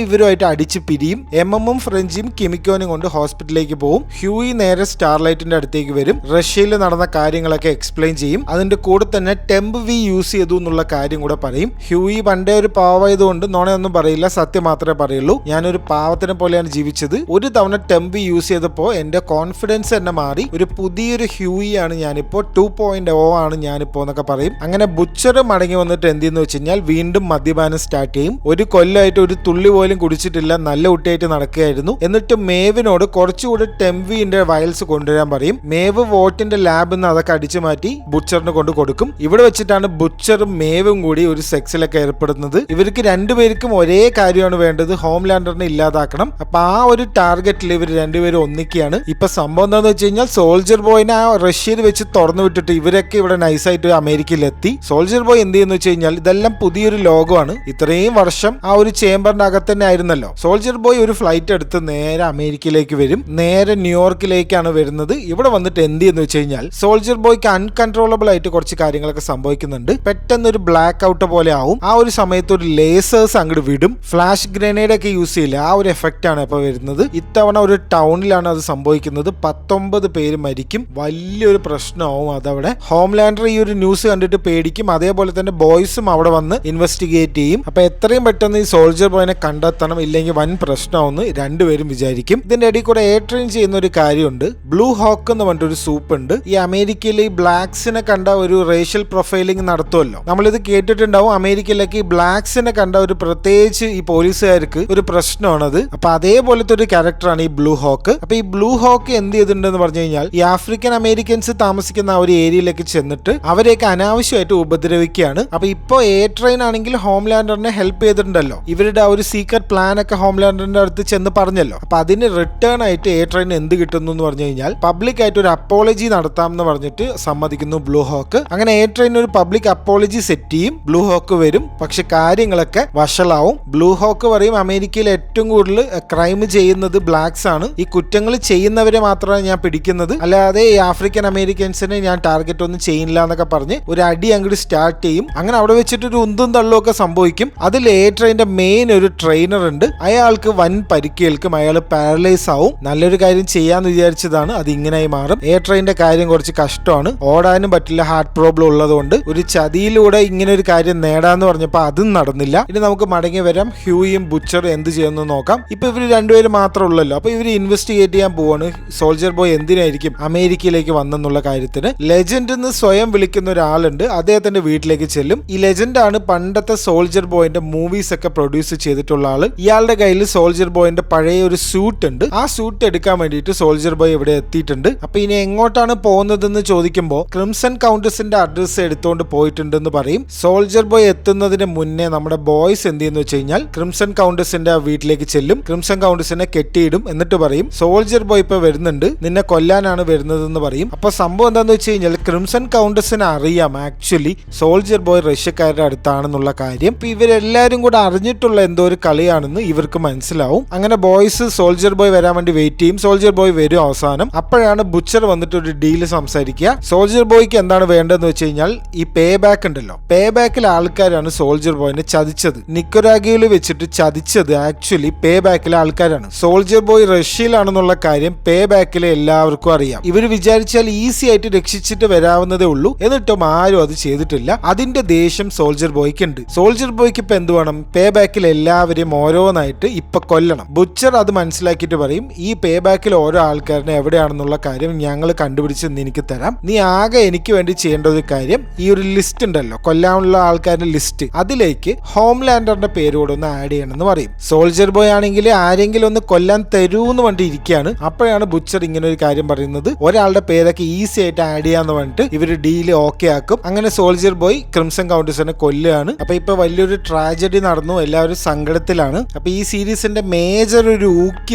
ഇവരുമായിട്ട് അടിച്ച് പിരിയും. എമ്മും ഫ്രഞ്ചും കിമിക്കോനും കൊണ്ട് ഹോസ്പിറ്റലിലേക്ക് പോകും. ഹ്യൂയി നേരെ സ്റ്റാർലൈറ്റിന്റെ അടുത്തേക്ക് വരും. റഷ്യയിൽ നടന്ന കാര്യങ്ങളൊക്കെ എക്സ്പ്ലെയിൻ ചെയ്യും. അതിന്റെ കൂടെ തന്നെ ടെമ്പ് വി യൂസ് ചെയ്തു എന്നുള്ള കാര്യം കൂടെ പറയും. ഹ്യൂയി പണ്ടേ ഒരു പാവമായതുകൊണ്ട് നോണയൊന്നും പറയില്ല, സത്യം മാത്രമേ പറയുള്ളൂ. ഞാനൊരു പാവത്തിനെ പോലെയാണ് ജീവിച്ചത്. ഒരു തവണ ടെമ്പ് യൂസ് ചെയ്തപ്പോൾ എന്റെ കോൺഫിഡൻസ് തന്നെ മാറി. ഒരു പുതിയൊരു ഹ്യൂയി ആണ് ഞാനിപ്പോ, 2.0 ആണ് ഞാനിപ്പോ എന്നൊക്കെ പറയും. അങ്ങനെ ബുച്ചർ മടങ്ങി വന്നിട്ട് എന്തെന്ന് വെച്ച് കഴിഞ്ഞാൽ വീണ്ടും മദ്യപാനം സ്റ്റാർട്ട് ചെയ്യും. ഒരു കൊല്ലമായിട്ട് ഒരു തുള്ളി പോലും കുടിച്ചിട്ടില്ല, നല്ല കുട്ടിയായിട്ട് നടക്കുകയായിരുന്നു. എന്നിട്ട് മേവിനോട് കുറച്ചുകൂടി ടെംവിന്റെ വയൽസ് കൊണ്ടുവരാൻ പറയും. മേവ് വോട്ടിന്റെ ലാബിൽ നിന്ന് അതൊക്കെ അടിച്ചു മാറ്റി ബുച്ചറിന് കൊണ്ട് കൊടുക്കും. ഇവിടെ വെച്ചിട്ടാണ് ബുച്ചറും മേവും കൂടി ഒരു സെക്സിലൊക്കെ ഏർപ്പെടുന്നത്. ഇവർക്ക് രണ്ടുപേർക്കും ഒരേ കാര്യമാണ് വേണ്ടത്, ഹോംലാൻഡറിനെ ഇല്ലാതാക്കണം. അപ്പൊ ആ ഒരു ടാർഗറ്റിൽ ഇവർ രണ്ടുപേരും ഒന്നിക്കുകയാണ്. ഇപ്പൊ സംഭവം എന്താണെന്ന് വെച്ച് കഴിഞ്ഞാൽ സോൾജർ ബോയിനെ ആ റഷ്യയിൽ വെച്ച് തുറന്നു വിട്ടിട്ട് ഇവരൊക്കെ ഇവിടെ നൈസായിട്ട് അമേരിക്കയിലെത്തി. സോൾജർ ബോയ് എന്ത് ചെയ്യുന്ന വെച്ച് കഴിഞ്ഞാൽ ഇതെല്ലാം പുതിയൊരു ലോകമാണ്. ഇത്രയും വർഷം ആ ഒരു ചേംബറിന്റെ അകത്ത് തന്നെ ആയിരുന്നല്ലോ. സോൾജർ ബോയ് ഒരു ഫ്ലൈറ്റ് എടുത്ത് നേരെ അമേരിക്കയിലേക്ക് വരും. നേരെ ന്യൂയോർക്കിലേക്കാണ് വരുന്നത്. ഇവിടെ വന്നിട്ട് എന്ത് ചെയ്യുന്നു വെച്ച് കഴിഞ്ഞാൽ സോൾജർ ബോയ്ക്ക് അൺകൺട്രോളബിൾ ആയിട്ട് കുറച്ച് കാര്യങ്ങളൊക്കെ സംഭവിക്കുന്നുണ്ട്. പെട്ടെന്ന് ഒരു ബ്ലാക്ക് ഔട്ട് പോലെ ആവും. ആ ഒരു സമയത്ത് ഒരു ലേസേഴ്സ് അങ്ങോട്ട് വിടും. ഫ്ലാഷ് ഗ്രനേഡ് ഒക്കെ യൂസ് ചെയ്യില്ല, ആ ഒരു എഫക്റ്റ് ആണ് ഇപ്പൊ വരുന്നത്. ഇത്തവണ ഒരു ടൗണിലാണ് അത് സംഭവിക്കുന്നത്. 19 പേര് മരിക്കും. വലിയൊരു പ്രശ്നമാവും അതവിടെ. ഹോംലാൻഡർ ഈ ഒരു ന്യൂസ് കണ്ടിട്ട് പേടിക്കും. അതേപോലെ തന്നെ ബോയ്സും അവിടെ വന്ന് ഇൻവെസ്റ്റിഗേറ്റ് ചെയ്യും. അപ്പൊ എത്രയും പെട്ടെന്ന് ഈ സോൾജർ ബോയിനെ കണ്ടെത്തണം, ഇല്ലെങ്കിൽ വൻ പ്രശ്നമാവുമെന്ന് രണ്ടുപേരും വിചാരിക്കും. ഇതിന്റെ ഇടയിൽ കൂടെ എയർ ട്രെയിൻ ചെയ്യുന്ന ഒരു കാര്യമുണ്ട്. ബ്ലൂ ഹോക്ക് എന്ന് പറഞ്ഞിട്ടൊരു സൂപ്പ് ഉണ്ട്. ഈ അമേരിക്കയിൽ ഈ ബ്ലാക്സിനെ കണ്ട ഒരു റേഷ്യൽ പ്രൊഫൈലിംഗ് നടത്തുമല്ലോ, നമ്മളിത് കേട്ടിട്ടുണ്ടാവും. അമേരിക്കയിലേക്ക് ഈ ബ്ലാക്സിനെ കണ്ട ഒരു പ്രത്യേകിച്ച് ഈ പോലീസുകാർക്ക് ഒരു പ്രശ്നമാണത്. അപ്പൊ അതേപോലത്തെ ഒരു ക്യാരക്ടറാണ് ഈ ബ്ലൂ ഹോക്ക്. അപ്പൊ ഈ ബ്ലൂ ഹോക്ക് എന്ത് ചെയ്തിട്ടുണ്ടെന്ന് പറഞ്ഞു കഴിഞ്ഞാൽ ഈ ആഫ്രിക്കൻ അമേരിക്കൻസ് താമസിക്കുന്ന ആ ഒരു ഏരിയയിലേക്ക് ചെന്നിട്ട് അവരെയൊക്കെ അനാവശ്യമായിട്ട് ഉപദ്രവിക്കുകയാണ്. അപ്പൊ ഇപ്പൊ എയർ ട്രെയിൻ ആണെങ്കിൽ ഹോംലാൻഡറിനെ ഹെൽപ്പ് ചെയ്തിട്ടുണ്ടല്ലോ. ഇവരുടെ ആ ഒരു സീക്രട്ട് പ്ലാൻ ഒക്കെ ഹോംലാൻഡറിന്റെ അടുത്ത് ചെന്ന് പറഞ്ഞല്ലോ. അപ്പൊ അതിന് റിട്ടേൺ ആയിട്ട് എയർ ട്രെയിൻ എന്ത് കിട്ടുന്നു എന്ന് പറഞ്ഞു കഴിഞ്ഞാൽ പബ്ലിക് ആയിട്ട് ഒരു അപ്പോളജി നടത്താം എന്ന് പറഞ്ഞിട്ട് സമ്മതിക്കുന്നു ബ്ലൂ ഹോക്ക്. അങ്ങനെ എയർ ട്രെയിൻ ഒരു പബ്ലിക് അപ്പോളജി സെറ്റ് ചെയ്യും. ബ്ലൂ ഹോക്ക് വരും. പക്ഷെ കാര്യങ്ങളൊക്കെ വഷളാവും. ബ്ലൂ ഹോക്ക് പറയും അമേരിക്കയിൽ ഏറ്റവും കൂടുതൽ ക്രൈം ചെയ്യുന്നത് ബ്ലാക്സ് ആണ്. ഈ കുറ്റങ്ങൾ ചെയ്യുന്നവരെ മാത്രമാണ് ഞാൻ പിടിക്കുന്നത്, അല്ലാതെ ഈ ആഫ്രിക്കൻ അമേരിക്കൻസിനെ ഞാൻ ടാർഗറ്റ് ഒന്നും ചെയ്യില്ല എന്നൊക്കെ പറഞ്ഞ് ഒരു അടി അങ്ങോട്ട് സ്റ്റാർട്ട് ചെയ്യും. അങ്ങനെ അവിടെ വെച്ചിട്ട് ഒരു ഉന്തും തള്ളും ഒക്കെ സംഭവിക്കും. അതിൽ എയർ ട്രെയിനിന്റെ മെയിൻ ഒരു ട്രെയിനർ ഉണ്ട്. അയാൾക്ക് വൻ പരിക്കേൽക്കും. അയാൾ പാരലൈസ് ആവും. നല്ലൊരു കാര്യം ചെയ്യാന്ന് വിചാരിച്ചതാണ്, അത് ഇങ്ങനെയായി മാറും. എയർ ട്രെയിനിന്റെ കാര്യം കുറച്ച് കഷ്ടമാണ്. ഓടാനും പറ്റില്ല, ഹാർട്ട് പ്രോബ്ലം ഉള്ളതുകൊണ്ട്. ഒരു ചതിയിലൂടെ ഇങ്ങനെ ഒരു കാര്യം നേടാന്ന് പറഞ്ഞപ്പോൾ അതും നടന്നില്ല. ഇനി നമുക്ക് മടങ്ങി വരാം. ഹ്യൂയും ബുച്ചറും എന്ത് ചെയ്യുമെന്ന് നോക്കാം. ഇപ്പൊ ഇവര് രണ്ടുപേരും മാത്രമേ ഉള്ളല്ലോ. അപ്പൊ ഇവര് ഇൻവെസ്റ്റിഗേറ്റ് ചെയ്യാൻ പോവാണ്. സോൾജർ ബോയ് എന്തിനായിരിക്കും അമേരിക്കയിലേക്ക് വന്നെന്നുള്ള കാര്യത്തിന്. ലെജൻഡ് എന്ന് സ്വയം വിളിക്കുന്ന ഒരാളുണ്ട്. അദ്ദേഹത്തിന്റെ വീട്ടിലേക്ക് ചെല്ലും. ഈ ലെജൻഡ് ആണ് പണ്ടത്തെ സോൾജർ ബോയിന്റെ മൂവീസ് ഒക്കെ പ്രൊഡ്യൂസ് ചെയ്തിട്ടുള്ള ആള്. ഇയാളുടെ കയ്യിൽ സോൾജർ ബോയിന്റെ പഴയ ഒരു സ്യൂട്ട് ഉണ്ട്. ആ സ്യൂട്ട് എടുക്കാൻ വേണ്ടിയിട്ട് സോൾജർ ബോയ് ഇവിടെ എത്തിയിട്ടുണ്ട്. അപ്പൊ ഇനി എങ്ങോട്ടാണ് പോകുന്നതെന്ന് ചോദിക്കുമ്പോൾ ക്രിംസൺ കൗണ്ടസിന്റെ അഡ്രസ് എടുത്തുകൊണ്ട് പോയിട്ടുണ്ടെന്ന് പറയും. സോൾജർ ബോയ് എത്തുന്നതിന് മുന്നേ നമ്മുടെ ബോയ്സ് എന്ത് ചെയ്യുന്നു വെച്ച് കഴിഞ്ഞാൽ ക്രിംസൺ കൗണ്ടസിന്റെ വീട്ടിലേക്ക് ചെല്ലും. ക്രിംസൺ കൗണ്ടസിനെ കെട്ടിയിടും. എന്നിട്ട് പറയും സോൾജർ ബോയ് ഇപ്പൊ വരുന്നുണ്ട്, നിന്നെ കൊല്ലാനാണ് വരുന്നതെന്ന് പറയും. അപ്പൊ സംഭവം എന്താന്ന് വെച്ച് കഴിഞ്ഞാൽ ക്രിംസൺ കൗണ്ടസിന് അറിയാം ആക്ച്വലി സോൾജർ ബോയ് റഷ്യക്കാരുടെ അടുത്താണെന്നുള്ള കാര്യം. ഇപ്പൊ ഇവരെല്ലാരും കൂടെ അറിഞ്ഞിട്ടുള്ള എന്തോ ഒരു കളിയാണെന്ന് ഇവർക്ക് മനസ്സിലാവും. അങ്ങനെ ബോയ്സ് സോൾജർ ബോയ് വരാൻ വേണ്ടി വെയിറ്റ് ചെയ്യും. സോൾജർ ബോയ് വരും അവസാനം. അപ്പോഴാണ് ബുച്ചർ വന്നിട്ട് ഒരു ഡീല് സംസാരിക്കുക. സോൾജർ ബോയ്ക്ക് എന്താണ് വേണ്ടതെന്ന് വെച്ച് കഴിഞ്ഞാൽ ഈ പേ ബാക്ക് ഉണ്ടല്ലോ, പേ ബാക്കിൽ ആൾക്കാരാണ് സോൾജർ ബോയിനെ ചതിച്ചത്. നിക്കരാഗിയിൽ വെച്ചിട്ട് ചതിച്ചത് ആക്ച്വലി പേ ബാക്കിലെ ആൾക്കാരാണ്. സോൾജർ ബോയ് റഷ്യയിലാണെന്നുള്ള കാര്യം പേ ബാക്കിലെ എല്ലാവർക്കും അറിയാം. ഇവർ വിചാരിച്ചാൽ ഈസി ആയിട്ട് രക്ഷിച്ചിട്ട് വരാവുന്നതേ ഉള്ളൂ. എന്നിട്ടും ആരും അത് ചെയ്തിട്ടില്ല. അതിന്റെ ദേഷ്യം സോൾജർ ബോയ്ക്ക് ഉണ്ട്. സോൾജർ ബോയ്ക്ക് ഇപ്പൊ എന്ത് വേണം? പേ ബാക്കിൽ എല്ലാവരെയും ഓരോന്നായിട്ട് ഇപ്പൊ കൊല്ലണം. ബുച്ചർ അത് മനസ്സിലാക്കിയിട്ട് പറയും ഈ പേ ബാക്കിൽ ഓരോ ആൾക്കാരനെ എവിടെയാണെന്നുള്ള കാര്യം ഞങ്ങൾ കണ്ടുപിടിച്ച് എനിക്ക് തരാം. നീ ആകെ എനിക്ക് വേണ്ടി ചെയ്യേണ്ട ഒരു കാര്യം ഈ ഒരു ലിസ്റ്റ് ഉണ്ടല്ലോ, കൊല്ലാനുള്ള ആൾക്കാരുടെ ലിസ്റ്റ്, അതിലേക്ക് ഹോംലാൻഡറിന്റെ പേര് കൂടെ ഒന്ന് ആഡ് ചെയ്യണമെന്ന് പറയും. സോൾജർ ബോയ് ആണെങ്കിൽ ആരെങ്കിലും ഒന്ന് കൊല്ലാൻ തരൂന്ന് പറഞ്ഞിട്ട് ഇരിക്കുകയാണ്. അപ്പോഴാണ് ബുച്ചർ ഇങ്ങനെ ഒരു കാര്യം പറയുന്നത്, ഒരാളുടെ പേരൊക്കെ ഈസി ആയിട്ട് ആഡ് ചെയ്യാന്ന് പറഞ്ഞിട്ട് ഇവര് ഡീല് ഓക്കെ ആക്കും. അങ്ങനെ സോൾജർ ബോയ് ക്രിംസൺ കൗണ്ടസിനെ കൊല്ലുകയാണ്. അപ്പൊ ഇപ്പൊ വലിയൊരു ട്രാജഡി നടന്നു, എല്ലാവരും സങ്കടത്തിലാണ്. അപ്പൊ ഈ സീരീസിന്റെ മേജർ ഒരു ഊക്കി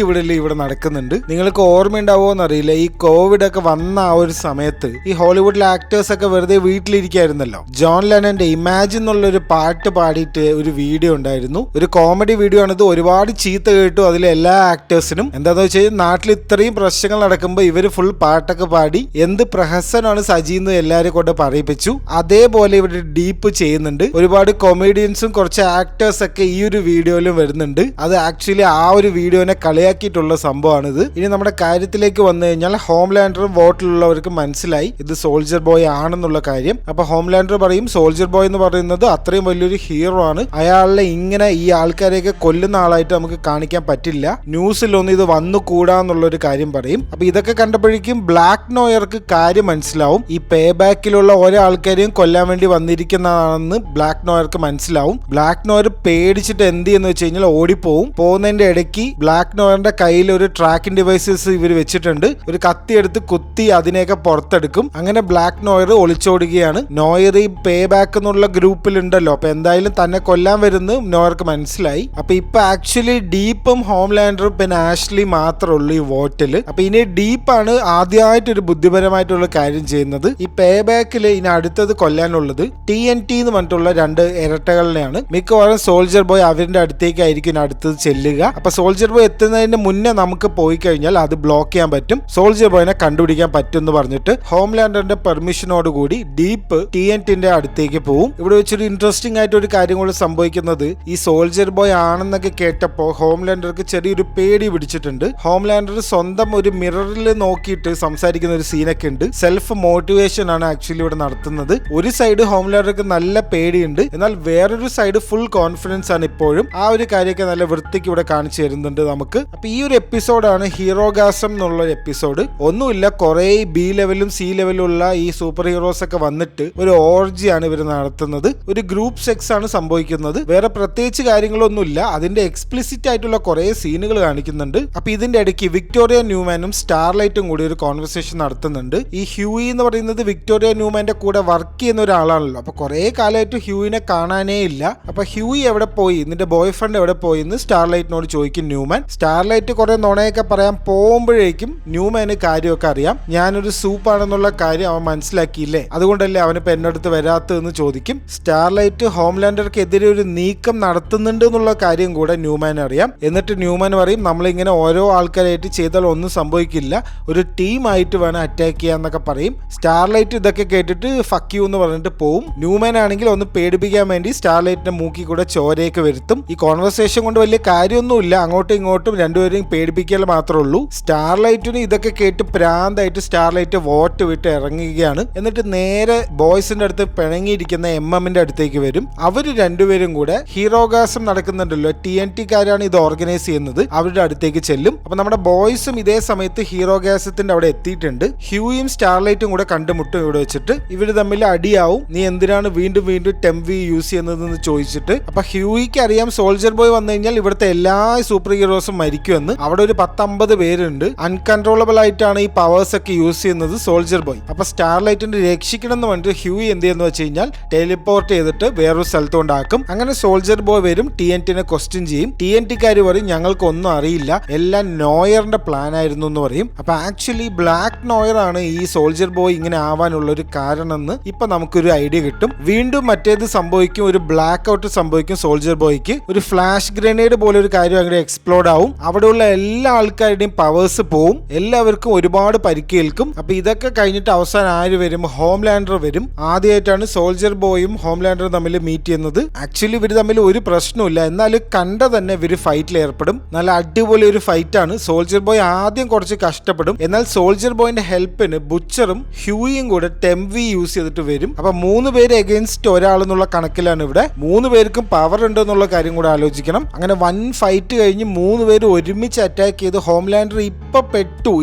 ഇവിടെ നടക്കുന്നുണ്ട്. നിങ്ങൾക്ക് ഓർമ്മയുണ്ടാവോന്ന് അറിയില്ല, ഈ കോവിഡ് ഒക്കെ വന്ന ആ ഒരു സമയത്ത് ഈ ഹോളിവുഡിലെ ആക്ടേഴ്സ് ഒക്കെ വെറുതെ വീട്ടിലിരിക്കായിരുന്നല്ലോ. ജോൺ ലെനന്റെ ഇമാജിൻ എന്നുള്ള ഒരു പാട്ട് പാടിയിട്ട് ഒരു വീഡിയോ ഉണ്ടായിരുന്നു. ഒരു കോമഡി വീഡിയോ ആണിത്. ഒരുപാട് ചീത്ത കേട്ടു അതിലെ എല്ലാ ആക്ടേഴ്സിനും. എന്താന്ന് വെച്ചാൽ നാട്ടിൽ ഇത്രയും പ്രശ്നങ്ങൾ നടക്കുമ്പോൾ ഇവര് ഫുൾ പാട്ടൊക്കെ പാടി എന്ത് പ്രഹസനമാണ് സജീന്ന് എല്ലാവരും കൊണ്ട് പറയിപ്പിച്ചു. അതേപോലെ ഇവിടെ ഡീപ്പ് ചെയ്യുന്നുണ്ട്. ഒരുപാട് കൊമേഡിയൻസും കുറച്ച് ആക്ടേഴ്സ് ഒക്കെ ഈ ഒരു വീഡിയോയിലും വരുന്നുണ്ട്. അത് ആക്ച്വലി ആ ഒരു വീഡിയോനെ കളിയാക്കിയിട്ടുള്ള സംഭവമാണിത്. ഇനി നമ്മുടെ കാര്യത്തിലേക്ക് വന്നു കഴിഞ്ഞാൽ ഹോംലാൻഡറും വോട്ടിലുള്ളവർക്ക് മനസ്സിലായി ഇത് സോൾജർ ബോയ് ആണെന്നുള്ള കാര്യം. അപ്പൊ ഹോംലാൻഡർ പറയും സോൾജർ ബോയ് എന്ന് പറയുന്നത് അത്രയും വലിയൊരു ഹീറോ ആണ്, അയാളെ ഇങ്ങനെ ഈ ആൾക്കാരെയൊക്കെ കൊല്ലുന്ന ആളായിട്ട് നമുക്ക് കാണിക്കാൻ പറ്റില്ല, ന്യൂസിലൊന്നും ഇത് വന്നുകൂടാന്നുള്ളൊരു കാര്യം പറയും. അപ്പൊ ഇതൊക്കെ കണ്ടപ്പോഴേക്കും ബ്ലാക്ക് നോയർക്ക് കാര്യം മനസ്സിലാവും. ഈ പേ ബാക്കിലുള്ള ഓരോ ആൾക്കാരെയും കൊല്ലാൻ വേണ്ടി വന്നിരിക്കുന്നതാണെന്ന് ബ്ലാക്ക് നോയർക്ക് മനസ്സിലാവും. ബ്ലാക്ക് നോയർ പേടിച്ചിട്ട് എന്ത് ചെയ്യുന്ന വെച്ച് കഴിഞ്ഞാൽ ഓടിപ്പോവും. പോകുന്നതിന്റെ ഇടയ്ക്ക് ബ്ലാക്ക് നോയറിന്റെ കയ്യിൽ ഒരു ട്രാക്കിംഗ് ഡിവൈസസ് ഇവർ വെച്ചിട്ടുണ്ട്. ഒരു കത്തി എടുത്ത് കുത്തി അതിനെയൊക്കെ പുറത്തെടുക്കും. അങ്ങനെ ബ്ലാക്ക് നോയർ ഒളിച്ചോടുകയാണ്. നോയർ ഈ പേ ബാക്ക് എന്നുള്ള ഗ്രൂപ്പിൽ ഉണ്ടല്ലോ, അപ്പൊ എന്തായാലും തന്നെ കൊല്ലാൻ വരുന്ന നോയർക്ക് മനസ്സിലായി. അപ്പൊ ഇപ്പൊ ആക്ച്വലി ഡീപ്പും ഹോംലാൻഡറും പിന്നെ ആഷ്ലി മാത്രമേ ഉള്ളൂ ഈ വോട്ടില്. അപ്പൊ ഇനി ഡീപ്പാണ് ആദ്യമായിട്ട് ഒരു ബുദ്ധിപരമായിട്ടുള്ള കാര്യം ചെയ്യുന്നത്. ഈ പേ ബാക്കിൽ ഇനി അടുത്തത് കൊല്ലാനുള്ളത് TNT എന്ന് പറഞ്ഞിട്ടുള്ള രണ്ട് ഇരട്ടകളിനെയാണ്. മിക്കവാറും സോൾജർ ബോയ് അവരുടെ അടുത്തേക്കായിരിക്കും ബോയിന്റെ അടുത്ത് ചെല്ലുക. അപ്പൊ സോൾജർ ബോയ് എത്തുന്നതിന് മുന്നേ നമുക്ക് പോയി കഴിഞ്ഞാൽ അത് ബ്ലോക്ക് ചെയ്യാൻ പറ്റും, സോൾജർ ബോയിനെ കണ്ടുപിടിക്കാൻ പറ്റും എന്ന് പറഞ്ഞിട്ട് ഹോംലാൻഡറിന്റെ പെർമിഷനോട് കൂടി ഡീപ്പ് TNTന്റെ അടുത്തേക്ക് പോവും. ഇവിടെ വെച്ചൊരു ഇൻട്രസ്റ്റിംഗ് ആയിട്ട് ഒരു കാര്യം കൂടി സംഭവിക്കുന്നത്, ഈ സോൾജർ ബോയ് ആണെന്നൊക്കെ കേട്ടപ്പോ ഹോംലാൻഡർക്ക് ചെറിയൊരു പേടി പിടിച്ചിട്ടുണ്ട്. ഹോംലാൻഡർ സ്വന്തം ഒരു മിററിൽ നോക്കിയിട്ട് സംസാരിക്കുന്ന ഒരു സീനൊക്കെ ഉണ്ട്. സെൽഫ് മോട്ടിവേഷൻ ആണ് ആക്ച്വലി ഇവിടെ നടത്തുന്നത്. ഒരു സൈഡ് ഹോംലാൻഡർക്ക് നല്ല പേടിയുണ്ട്, എന്നാൽ വേറൊരു സൈഡ് ഫുൾ കോൺഫിഡൻസ് ആണ് ഇപ്പോഴും. ആ ഒരു കാര്യമൊക്കെ നല്ല വൃത്തിക്ക് ഇവിടെ കാണിച്ചു തരുന്നുണ്ട് നമുക്ക്. അപ്പൊ ഈ ഒരു എപ്പിസോഡാണ് ഹീറോഗാസം എന്നുള്ള എപ്പിസോഡ്. ഒന്നുമില്ല, കുറെ B ലെവലും C ലെവലും ഉള്ള ഈ സൂപ്പർ ഹീറോസ് ഒക്കെ വന്നിട്ട് ഒരു ഓർജിയാണ് ഇവർ നടത്തുന്നത്. ഒരു ഗ്രൂപ്പ് സെക്സ് ആണ് സംഭവിക്കുന്നത്. വേറെ പ്രത്യേകിച്ച് കാര്യങ്ങളൊന്നുമില്ല. അതിന്റെ എക്സ്പ്ലിസിറ്റ് ആയിട്ടുള്ള കുറെ സീനുകൾ കാണിക്കുന്നുണ്ട്. അപ്പൊ ഇതിന്റെ ഇടയ്ക്ക് വിക്ടോറിയ ന്യൂമാനും സ്റ്റാർലൈറ്റും കൂടി ഒരു കോൺവെർസേഷൻ നടത്തുന്നുണ്ട്. ഈ ഹ്യൂയി എന്ന് പറയുന്നത് വിക്ടോറിയ ന്യൂമാന്റെ കൂടെ വർക്ക് ചെയ്യുന്ന ഒരാളാണല്ലോ. അപ്പൊ കുറെ കാലമായിട്ട് ഹ്യൂയിനെ കാണാനേ ഇല്ല. അപ്പൊ ഹ്യൂയി എവിടെ പോയി, നിന്റെ ബോയ് ഫ്രണ്ട് എവിടെ പോയി എന്ന് സ്റ്റാർലൈറ്റിനോട് ചോദിക്കും ന്യൂമാൻ. സ്റ്റാർലൈറ്റ് കുറെ നുണയൊക്കെ പറയാൻ പോകുമ്പോഴേക്കും ന്യൂമാന് കാര്യമൊക്കെ അറിയാം. ഞാനൊരു സൂപ്പാണെന്നുള്ള കാര്യം അവൻ മനസ്സിലാക്കിയില്ലേ, അതുകൊണ്ടല്ലേ അവനിപ്പോ എന്നടുത്ത് വരാത്തതെന്ന് ചോദിക്കും. സ്റ്റാർലൈറ്റ് ഹോംലാൻഡർക്കെതിരെ ഒരു നീക്കം നടത്തുന്നുണ്ട് എന്നുള്ള കാര്യം കൂടെ ന്യൂമാൻ അറിയാം. എന്നിട്ട് ന്യൂമാൻ പറയും, നമ്മളിങ്ങനെ ഓരോ ആൾക്കാരായിട്ട് ചെയ്താൽ ഒന്നും സംഭവിക്കില്ല, ഒരു ടീമായിട്ട് വേണം അറ്റാക്ക് ചെയ്യാന്നൊക്കെ പറയും. സ്റ്റാർലൈറ്റ് ഇതൊക്കെ കേട്ടിട്ട് ഫക്ക് യു എന്ന് പറഞ്ഞിട്ട് പോവും. ന്യൂമാൻ ആണെങ്കിൽ ഒന്ന് പേടിപ്പിക്കാൻ വേണ്ടി സ്റ്റാർലൈറ്റിന്റെ മൂക്കി കൂടെ ചോരയൊക്കെ വരുത്തും. ഈ കോൺവെർസേഷൻ കൊണ്ട് വലിയ കാര്യമൊന്നുമില്ല, അങ്ങോട്ടും ഇങ്ങോട്ടും രണ്ടുപേരെയും പേടിപ്പിക്കൽ മാത്രമേ ഉള്ളൂ. സ്റ്റാർലൈറ്റിന് ഇതൊക്കെ കേട്ട് പ്രാന്തായിട്ട് സ്റ്റാർലൈറ്റ് വോട്ട് വിട്ട് ഇറങ്ങുകയാണ്. എന്നിട്ട് നേരെ ബോയ്സിന്റെ അടുത്ത് പിണങ്ങിയിരിക്കുന്ന MM-ന്റെ അടുത്തേക്ക് വരും. അവര് രണ്ടുപേരും കൂടെ ഹീറോഗാസം നടക്കുന്നുണ്ടല്ലോ, TNT-കാരാണ് ഇത് ഓർഗനൈസ് ചെയ്യുന്നത്, അവരുടെ അടുത്തേക്ക് ചെല്ലും. അപ്പൊ നമ്മുടെ ബോയ്സും ഇതേ സമയത്ത് ഹീറോഗാസത്തിന്റെ അവിടെ എത്തിയിട്ടുണ്ട്. ഹ്യൂയും സ്റ്റാർലൈറ്റും കൂടെ കണ്ടുമുട്ടും ഇവിടെ വെച്ചിട്ട്. ഇവര് തമ്മിൽ അടിയാവും, നീ എന്തിനാണ് വീണ്ടും വീണ്ടും ടെംവി യൂസ് ചെയ്യുന്നതെന്ന് ചോദിച്ചിട്ട്. അപ്പൊ ഹ്യൂയിക്ക് അറിയാം സോൾജർ ബോയ് വന്നു കഴിഞ്ഞാൽ ഇവിടുത്തെ എല്ലാ സൂപ്പർ ഹീറോസും മരിക്കുമെന്ന്. അവിടെ ഒരു 10-50 പേരുണ്ട്. അൺകൺട്രോളബിൾ ആയിട്ടാണ് ഈ പവേഴ്സ് ഒക്കെ യൂസ് ചെയ്യുന്നത് സോൾജർ ബോയ്. അപ്പൊ സ്റ്റാർലൈറ്റിനെ രക്ഷിക്കണം എന്ന് പറഞ്ഞിട്ട് ഹ്യൂയി എന്ത് ചെയ്യുന്ന വെച്ച് കഴിഞ്ഞാൽ ടെലിപ്പോർട്ട് ചെയ്തിട്ട് വേറൊരു സ്ഥലത്ത് കൊണ്ടാക്കും. അങ്ങനെ സോൾജർ ബോയ് വരും, TNT-നെ ക്വസ്റ്റ്യൻ ചെയ്യും. TNT-കാര് പറയും ഞങ്ങൾക്കൊന്നും അറിയില്ല, എല്ലാം നോയറിന്റെ പ്ലാൻ ആയിരുന്നു എന്ന് പറയും. അപ്പൊ ആക്ച്വലി ബ്ലാക്ക് നോയർ ആണ് ഈ സോൾജർ ബോയ് ഇങ്ങനെ ആവാനുള്ള ഒരു കാരണം എന്ന് ഇപ്പൊ നമുക്കൊരു ഐഡിയ കിട്ടും. വീണ്ടും മറ്റേത് സംഭവിക്കും, ഒരു ബ്ലാക്ക് ഔട്ട് സംഭവിക്കും സോൾജർ ബോയ്ക്ക്. ഒരു ഫ്ലാഷ് ഗ്രനേഡ് പോലെ ഒരു കാര്യം അങ്ങനെ എക്സ്പ്ലോഡ് ആവും. അവിടെയുള്ള എല്ലാ ആൾക്കാരുടെയും പവേഴ്സ് പോവും, എല്ലാവർക്കും ഒരുപാട് പരിക്കേൽക്കും. അപ്പൊ ഇതൊക്കെ കഴിഞ്ഞിട്ട് അവസാനം ആര് വരും, ഹോംലാൻഡർ വരും. ആദ്യമായിട്ടാണ് സോൾജർ ബോയും ഹോംലാൻഡറും തമ്മിൽ മീറ്റ് ചെയ്യുന്നത്. ആക്ച്വലി ഇവർ തമ്മിൽ ഒരു പ്രശ്നമില്ല, എന്നാലും കണ്ട തന്നെ ഇവര് ഫൈറ്റിൽ ഏർപ്പെടും. നല്ല അടിപൊളി ഒരു ഫൈറ്റ് ആണ്. സോൾജർ ബോയ് ആദ്യം കുറച്ച് കഷ്ടപ്പെടും, എന്നാൽ സോൾജർ ബോയിന്റെ ഹെൽപ്പിന് ബുച്ചറും ഹ്യൂയും കൂടെ ടെംവി യൂസ് ചെയ്തിട്ട് വരും. അപ്പൊ 3 പേര് എഗെയിൻസ്റ്റ് ഒരാളെന്നുള്ള കണക്കിലാണ് ഇവിടെ. 3 പേർക്കും പവർ ഉണ്ട് എന്നുള്ള കാര്യം കൂടെ ആലോചിക്കണം. അങ്ങനെ വൻ ഫൈറ്റ് കഴിഞ്ഞ് 3 പേര് ഒരുമിച്ച് അറ്റാക്ക് ചെയ്ത് ഹോംലാൻഡർ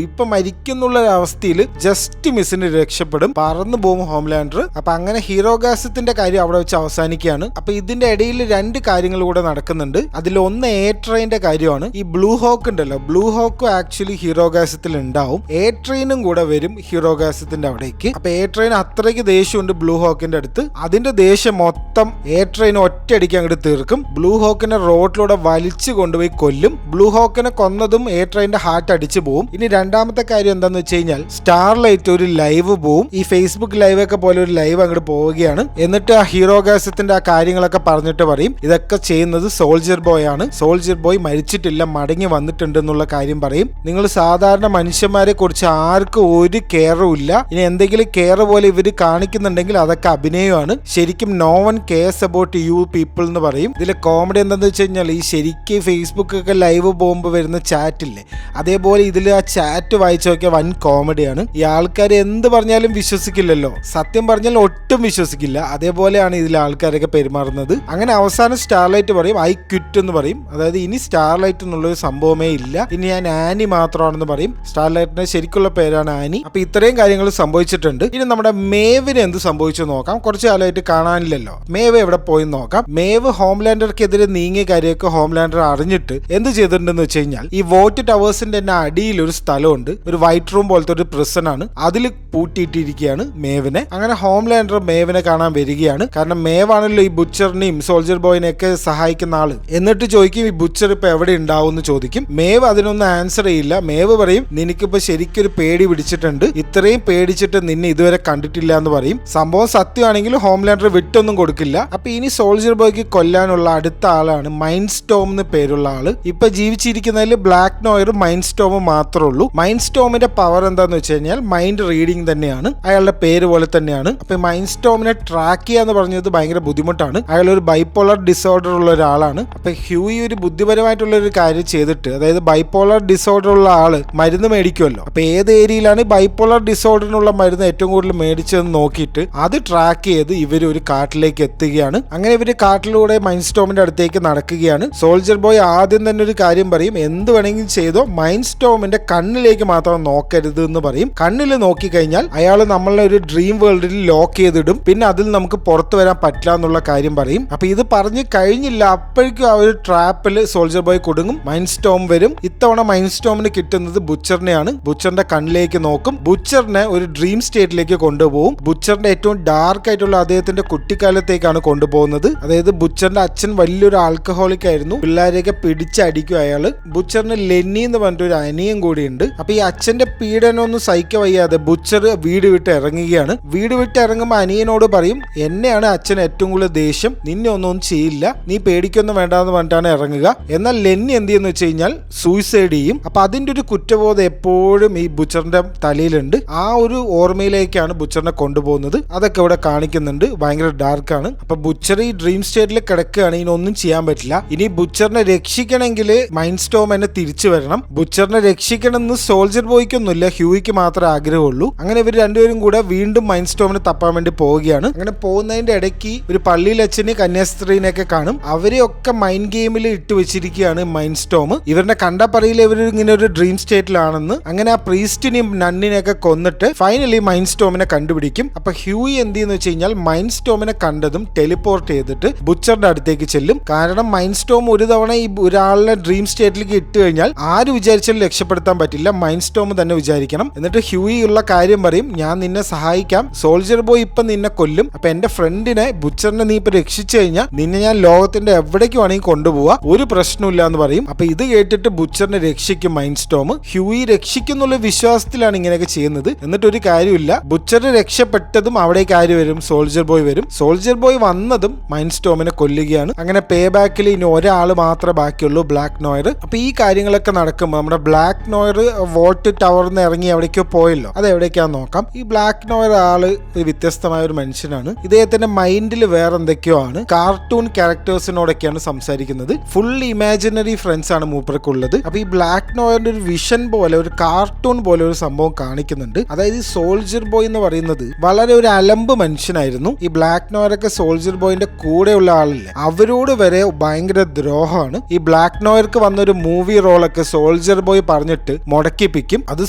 ഇപ്പൊ മരിക്കുന്നുള്ള അവസ്ഥയിൽ ജസ്റ്റ് മിസ്സിന് രക്ഷപ്പെടും, പറന്നു പോകും ഹോംലാൻഡർ. അപ്പൊ അങ്ങനെ ഹീറോഗാസത്തിന്റെ കാര്യം അവിടെ വെച്ച് അവസാനിക്കുകയാണ്. അപ്പൊ ഇതിന്റെ ഇടയിൽ 2 കാര്യങ്ങൾ കൂടെ നടക്കുന്നുണ്ട്. അതിലൊന്ന് ട്രെയിന്റെ കാര്യമാണ്. ഈ ബ്ലൂ ഹോക്ക് ഉണ്ടല്ലോ, ബ്ലൂ ഹോക്കും ആക്ച്വലി ഹീറോഗാസത്തിൽ ഉണ്ടാവും. ട്രെയിനും കൂടെ വരും ഹീറോഗാസത്തിന്റെ അവിടേക്ക്. അപ്പൊ ട്രെയിൻ അത്രയ്ക്ക് ദേഷ്യമുണ്ട് ബ്ലൂ ഹോക്കിന്റെ അടുത്ത്. അതിന്റെ ദേഷ്യം മൊത്തം ട്രെയിൻ ഒറ്റയടിക്ക് അങ്ങോട്ട് തീർക്കും. ബ്ലൂ ഹോക്കിനെ റോഡിലൂടെ വലിച്ചു കൊണ്ടുപോയി കൊല്ലും. ബ്ലൂ ഹോക്കിനെ കൊന്നതും ട്രെയിന്റെ ഹാർട്ട് അടിച്ചു പോകും. ഇനി രണ്ടാമത്തെ കാര്യം എന്താന്ന് വെച്ച് കഴിഞ്ഞാൽ സ്റ്റാർലൈറ്റ് ഒരു ലൈവ് പോവും. ഈ ഫേസ്ബുക്ക് ലൈവ് ഒക്കെ പോലെ ഒരു ലൈവ് അങ്ങോട്ട് പോവുകയാണ്. എന്നിട്ട് ആ ഹീറോഗാസത്തിന്റെ ആ കാര്യങ്ങളൊക്കെ പറഞ്ഞിട്ട് പറയും ഇതൊക്കെ ചെയ്യുന്നത് സോൾജർ ബോയ് ആണ്, സോൾജർ ബോയ് മരിച്ചിട്ടില്ല, മടങ്ങി വന്നിട്ടുണ്ട് എന്നുള്ള കാര്യം പറയും. നിങ്ങൾ സാധാരണ മനുഷ്യന്മാരെ കുറിച്ച് ആർക്കും ഒരു കെയറും ഇല്ല. ഇനി എന്തെങ്കിലും കെയർ പോലെ ഇവര് കാണിക്കുന്നുണ്ടെങ്കിൽ അതൊക്കെ അഭിനയമാണ്. ശരിക്കും no one cares about you people എന്ന് പറയും. ഇതിലെ കോമഡി എന്താന്ന് വെച്ച് കഴിഞ്ഞാൽ ഈ ശരിക്കും ഫേസ്ബുക്ക് ഒക്കെ ലൈവ് പോകുമ്പോൾ വരുന്ന ചാറ്റ് ഇല്ലേ, അതേപോലെ ഇതിൽ ആ ചാറ്റ് വായിച്ചു നോക്കിയ വൻ കോമഡിയാണ്. ഈ ആൾക്കാർ എന്ത് പറഞ്ഞാലും വിശ്വസിക്കില്ലല്ലോ, സത്യം പറഞ്ഞാൽ ഒട്ടും വിശ്വസിക്കില്ല. അതേപോലെയാണ് ഇതിലെ ആൾക്കാരൊക്കെ പെരുമാറുന്നത്. അങ്ങനെ അവസാനം സ്റ്റാർലൈറ്റ് പറയും ഐ ക്വിറ്റ് എന്ന് പറയും. അതായത് ഇനി സ്റ്റാർലൈറ്റ് എന്നുള്ളൊരു സംഭവമേ ഇല്ല, ഇനി ഞാൻ ആനി മാത്രമാണെന്ന് പറയും. സ്റ്റാർലൈറ്റിന്റെ ശരിക്കുള്ള പേരാണ് ആനി. അപ്പൊ ഇത്രയും കാര്യങ്ങൾ സംഭവിച്ചിട്ടുണ്ട്. ഇനി നമ്മുടെ മേവിന് എന്ത് സംഭവിച്ചു നോക്കാം. കുറച്ചു കാലമായിട്ട് കാണാനില്ലല്ലോ, മേവ് എവിടെ പോയി നോക്കാം. മേവ് ഹോംലാൻഡർക്കെതിരെ നീങ്ങിയ കാര്യമൊക്കെ ഹോംലാൻഡർ അറിഞ്ഞിട്ട് എന്ത് ചെയ്തിട്ടുണ്ടെന്ന് വെച്ച് കഴിഞ്ഞാൽ ഈ വോട്ട് ടവേഴ്സിന്റെ തന്നെ അടിയിൽ ഒരു സ്ഥലമുണ്ട്, ഒരു വൈറ്റ് റൂം പോലത്തെ ഒരു പ്രിസൺ ആണ്, അതിൽ പൂട്ടിയിട്ടിരിക്കുകയാണ് മേവിനെ. അങ്ങനെ ഹോംലാൻഡർ മേവിനെ കാണാൻ വരികയാണ്. കാരണം മേവാണല്ലോ ഈ ബുച്ചറിനെയും സോൾജർ ബോയിനെയൊക്കെ സഹായിക്കുന്ന ആള്. എന്നിട്ട് ചോദിക്കും ഈ ബുച്ചർ ഇപ്പൊ എവിടെ ഉണ്ടാവും എന്ന് ചോദിക്കും. മേവ് അതിനൊന്നും ആൻസർ ചെയ്യില്ല. മേവ് പറയും നിനക്കിപ്പോ ശരിക്കൊരു പേടി പിടിച്ചിട്ടുണ്ട്, ഇത്രയും പേടിച്ചിട്ട് നിന്നെ ഇതുവരെ കണ്ടിട്ടില്ല എന്ന് പറയും. സംഭവം സത്യമാണെങ്കിൽ ഹോംലാൻഡർ വിട്ടൊന്നും കൊടുക്കില്ല. അപ്പൊ ഇനി സോൾജർ ബോയ്ക്ക് കൊല്ലാനുള്ള അടുത്ത ആളാണ് മൈൻഡ് സ്റ്റോം എന്ന് പേരുള്ള ആള്. ഇപ്പൊ ജീവിച്ചിരിക്കുന്നതിൽ ബ്ലാക്ക് നോയറും മൈൻഡ് സ്റ്റോമും മാത്രമേ ഉള്ളൂ. മൈൻഡ് സ്റ്റോമിന്റെ പവർ എന്താന്ന് വെച്ച് കഴിഞ്ഞാൽ മൈൻഡ് റീഡിംഗ് തന്നെയാണ്, അയാളുടെ പേര് പോലെ തന്നെയാണ്. അപ്പൊ മൈൻഡ് സ്റ്റോമിനെ ട്രാക്ക് ചെയ്യാന്ന് പറഞ്ഞത് ഭയങ്കര ബുദ്ധിമുട്ടാണ്. അയാൾ ഒരു ബൈപോളർ ഡിസോർഡർ ഉള്ള ഒരാളാണ്. അപ്പൊ ഹ്യൂയി ഒരു ബുദ്ധിപരമായിട്ടുള്ള ഒരു കാര്യം ചെയ്തിട്ട്, അതായത് ബൈപോളർ ഡിസോർഡർ ഉള്ള ആള് മരുന്ന് മേടിക്കുമല്ലോ, അപ്പൊ ഏത് ഏരിയയിലാണ് ബൈപോളർ ഡിസോർഡറിനുള്ള മരുന്ന് ഏറ്റവും കൂടുതൽ മേടിച്ചതെന്ന് നോക്കിയിട്ട് അത് ട്രാക്ക് ചെയ്ത് ഇവർ ഒരു കാട്ടിലേക്ക് എത്തുകയാണ്. അങ്ങനെ ഇവര് കാട്ടിലൂടെ മൈൻഡ് സ്റ്റോമിന്റെ അടുത്തേക്ക് നടക്കുകയാണ്. സോൾജർ ബോയ് ആദ്യം തന്നെ ഒരു കാര്യം പറയും, എന്ത് വേണമെങ്കിലും ചെയ്തോ മൈൻഡ് സ്റ്റോമിന്റെ കണ്ണിലേക്ക് മാത്രം നോക്കരുത് എന്ന് പറയും. കണ്ണിൽ നോക്കിക്കഴിഞ്ഞാൽ അയാൾ നമ്മളെ ഒരു ഡ്രീം വേൾഡിൽ ലോക്ക് ചെയ്തിടും, പിന്നെ അതിൽ നമുക്ക് പുറത്തു വരാൻ പറ്റില്ല എന്നുള്ള കാര്യം പറയും. അപ്പൊ ഇത് പറഞ്ഞ് കഴിഞ്ഞില്ല, അപ്പോഴേക്കും ആ ഒരു ട്രാപ്പിൽ സോൾജർ ബോയ് കൊടുങ്ങും. മൈൻഡ് സ്റ്റോം വരും. ഇത്തവണ മൈൻഡ് സ്റ്റോമിന് കിട്ടുന്നത് ബുച്ചറിനെയാണ്. ബുച്ചറിന്റെ കണ്ണിലേക്ക് നോക്കും, ബുച്ചറിനെ ഒരു ഡ്രീം സ്റ്റേറ്റിലേക്ക് കൊണ്ടുപോകും. ബുച്ചറിന്റെ ഏറ്റവും ഡാർക്ക് ആയിട്ടുള്ള അദ്ദേഹത്തിന്റെ കുട്ടിക്കാലത്തേക്കാണ് കൊണ്ടുപോകുന്നത്. അതായത് ബുച്ചറിന്റെ അച്ഛൻ വലിയൊരു ആൽക്കഹോളിക് ആയിരുന്നു, പിള്ളേരെയൊക്കെ പിടിച്ചടിക്കും അയാള്. ബുച്ചറിന് ലെന്നി എന്ന് പറഞ്ഞിട്ട് ഒരു അനിയൻ കൂടിയുണ്ട്. അപ്പൊ ഈ അച്ഛന്റെ പീഡനമൊന്നും സഹിക്ക വയ്യാതെ ബുച്ചർ വീട് വിട്ട് ഇറങ്ങുകയാണ്. വീട് വിട്ട് ഇറങ്ങുമ്പോൾ അനിയനോട് പറയും, എന്നെയാണ് അച്ഛൻ ഏറ്റവും കൂടുതൽ ദേഷ്യം, നിന്നെ ഒന്നും ചെയ്യില്ല, നീ പേടിക്കൊന്നും വേണ്ടെന്ന് പറഞ്ഞിട്ടാണ് ഇറങ്ങുക. എന്നാൽ ലെന്നി എന്ത് ചെയ്യുന്ന വെച്ച് കഴിഞ്ഞാൽ സൂയിസൈഡ് ചെയ്യും. അപ്പൊ അതിന്റെ ഒരു കുറ്റബോധം എപ്പോഴും ഈ ബുച്ചറിന്റെ തലയിലുണ്ട്. ആ ഒരു ഓർമ്മയിലേക്കാണ് ബുച്ചറിനെ കൊണ്ടുപോകുന്നത്. അതൊക്കെ ഇവിടെ കാണിക്കുന്നുണ്ട്. ഭയങ്കര ഡാർക്കാണ്. അപ്പൊ ബുച്ചർ ഈ ഡ്രീം സ്റ്റേറ്റിൽ കിടക്കുകയാണ്, ഇതിനൊന്നും ചെയ്യാൻ പറ്റില്ല. ഇനി ബുച്ചറിനെ രക്ഷിക്കണമെങ്കിൽ മൈൻഡ് സ്റ്റോം എന്നെ തിരിച്ചു വരണം. ബുച്ചറിനെ രക്ഷിക്കണം എന്ന് സോൾജർ ബോയ്ക്കൊന്നുമില്ല, ഹ്യൂയിക്ക് മാത്രമേ ആഗ്രഹമുള്ളൂ. അങ്ങനെ ഇവർ രണ്ടുപേരും കൂടെ വീണ്ടും മൈൻഡ് സ്റ്റോമിനെ തപ്പാൻ വേണ്ടി പോവുകയാണ്. അങ്ങനെ പോകുന്നതിന്റെ ഇടയ്ക്ക് ഒരു പള്ളിയിൽ അച്ഛന് കന്യാസ്ത്രീനെയൊക്കെ കാണും. അവരെയൊക്കെ മൈൻഡ് ഗെയിമിൽ ഇട്ട് വെച്ചിരിക്കുകയാണ് മൈൻഡ് സ്റ്റോം. ഇവരുടെ കണ്ട പറയില്ല ഇവർ ഇങ്ങനെ ഒരു ഡ്രീം സ്റ്റേറ്റിലാണെന്ന്. അങ്ങനെ ആ പ്രീസ്റ്റിനെയും നന്നിനെയൊക്കെ കൊന്നിട്ട് ഫൈനലി മൈൻഡ് സ്റ്റോമിനെ കണ്ടുപിടിക്കും. അപ്പൊ ഹ്യൂയി എന്ത് ചെയ്യുന്ന വെച്ച് കഴിഞ്ഞാൽ മൈൻഡ് സ്റ്റോമിനെ കണ്ടതും ടെലിപ്പോർട്ട് ചെയ്തിട്ട് ബുച്ചറിന്റെ അടുത്തേക്ക് ചെല്ലും. കാരണം മൈൻഡ് സ്റ്റോം ഒരു തവണ ഈ ഒരാളുടെ ഡ്രീം സ്റ്റേറ്റിലേക്ക് ഇട്ട് കഴിഞ്ഞാൽ ആര് വിചാരിച്ചാലും രക്ഷപ്പെടുത്താൻ പറ്റില്ല, മൈൻഡ് സ്റ്റോം തന്നെ വിചാരിക്കണം. എന്നിട്ട് ഹ്യൂയി ഉള്ള കാര്യം പറയും, ഞാൻ നിന്നെ സഹായിക്കാം, സോൾജർ ബോയ് ഇപ്പൊ നിന്നെ കൊല്ലും, അപ്പൊ എന്റെ ഫ്രണ്ടിനെ ബുച്ചറിനെ നീ ഇപ്പൊ രക്ഷിച്ചു കഴിഞ്ഞാൽ നിന്നെ ഞാൻ ലോകത്തിന്റെ എവിടേക്ക് വേണമെങ്കിൽ കൊണ്ടുപോവാ, ഒരു പ്രശ്നമില്ല എന്ന് പറയും. അപ്പൊ ഇത് കേട്ടിട്ട് ബുച്ചറിനെ രക്ഷിക്കും മൈൻഡ് സ്റ്റോം. ഹ്യൂയി രക്ഷിക്കുന്നുള്ള വിശ്വാസത്തിലാണ് ഇങ്ങനെയൊക്കെ ചെയ്യുന്നത്. എന്നിട്ട് ഒരു കാര്യമില്ല, ബുച്ചർ രക്ഷപ്പെട്ടതും അവിടേക്ക് ആര് വരും, സോൾജർ ബോയ് വരും. സോൾജർ ബോയ് വന്നതും മൈൻഡ് സ്റ്റോമിനെ കൊല്ലുകയാണ്. അങ്ങനെ പേ ബാക്കിൽ ഇനി ഒരാൾ മാത്രമേ ബാക്കിയുള്ളൂ, ബ്ലാക്ക് നോയർ. അപ്പൊ ഈ കാര്യങ്ങളൊക്കെ നടക്കുമ്പോൾ നമ്മുടെ ബ്ലാക്ക് നോയർ വോട്ട് ടവറിന്ന് ഇറങ്ങി എവിടേക്കോ പോയല്ലോ, അത് എവിടേക്കാന്ന് നോക്കാം. ഈ ബ്ലാക്ക് നോയർ ആള് ഒരു വ്യത്യസ്തമായ ഒരു മനുഷ്യനാണ്. ഇദ്ദേഹത്തിന്റെ മൈൻഡിൽ വേറെ എന്തൊക്കെയോ ആണ്. കാർട്ടൂൺ ക്യാരക്ടേഴ്സിനോടൊക്കെയാണ് സംസാരിക്കുന്നത്. ഫുൾ ഇമാജിനറി ഫ്രണ്ട്സ് ആണ് മൂപ്പർക്കുള്ളത്. അപ്പൊ ഈ ബ്ലാക്ക് നോയറിന്റെ ഒരു വിഷൻ പോലെ, ഒരു കാർട്ടൂൺ പോലെ ഒരു സംഭവം കാണിക്കുന്നുണ്ട്. അതായത് സോൾജർ ബോയ് എന്ന് പറയുന്നത് വളരെ ഒരു അലമ്പ് മനുഷ്യനായിരുന്നു. ഈ ബ്ലാക്ക് നോയറൊക്കെ സോൾജർ ബോയിന്റെ കൂടെയുള്ള ആളില്ല, അവരോട് വരെ ഭയങ്കര ദ്രോഹമാണ്. ഈ ബ്ലാക്ക് നോയർക്ക് വന്നൊരു മൂവി റോളൊക്കെ സോൾജർ ബോയ് പറഞ്ഞിട്ട് മുടക്കിപ്പിക്കും. അത്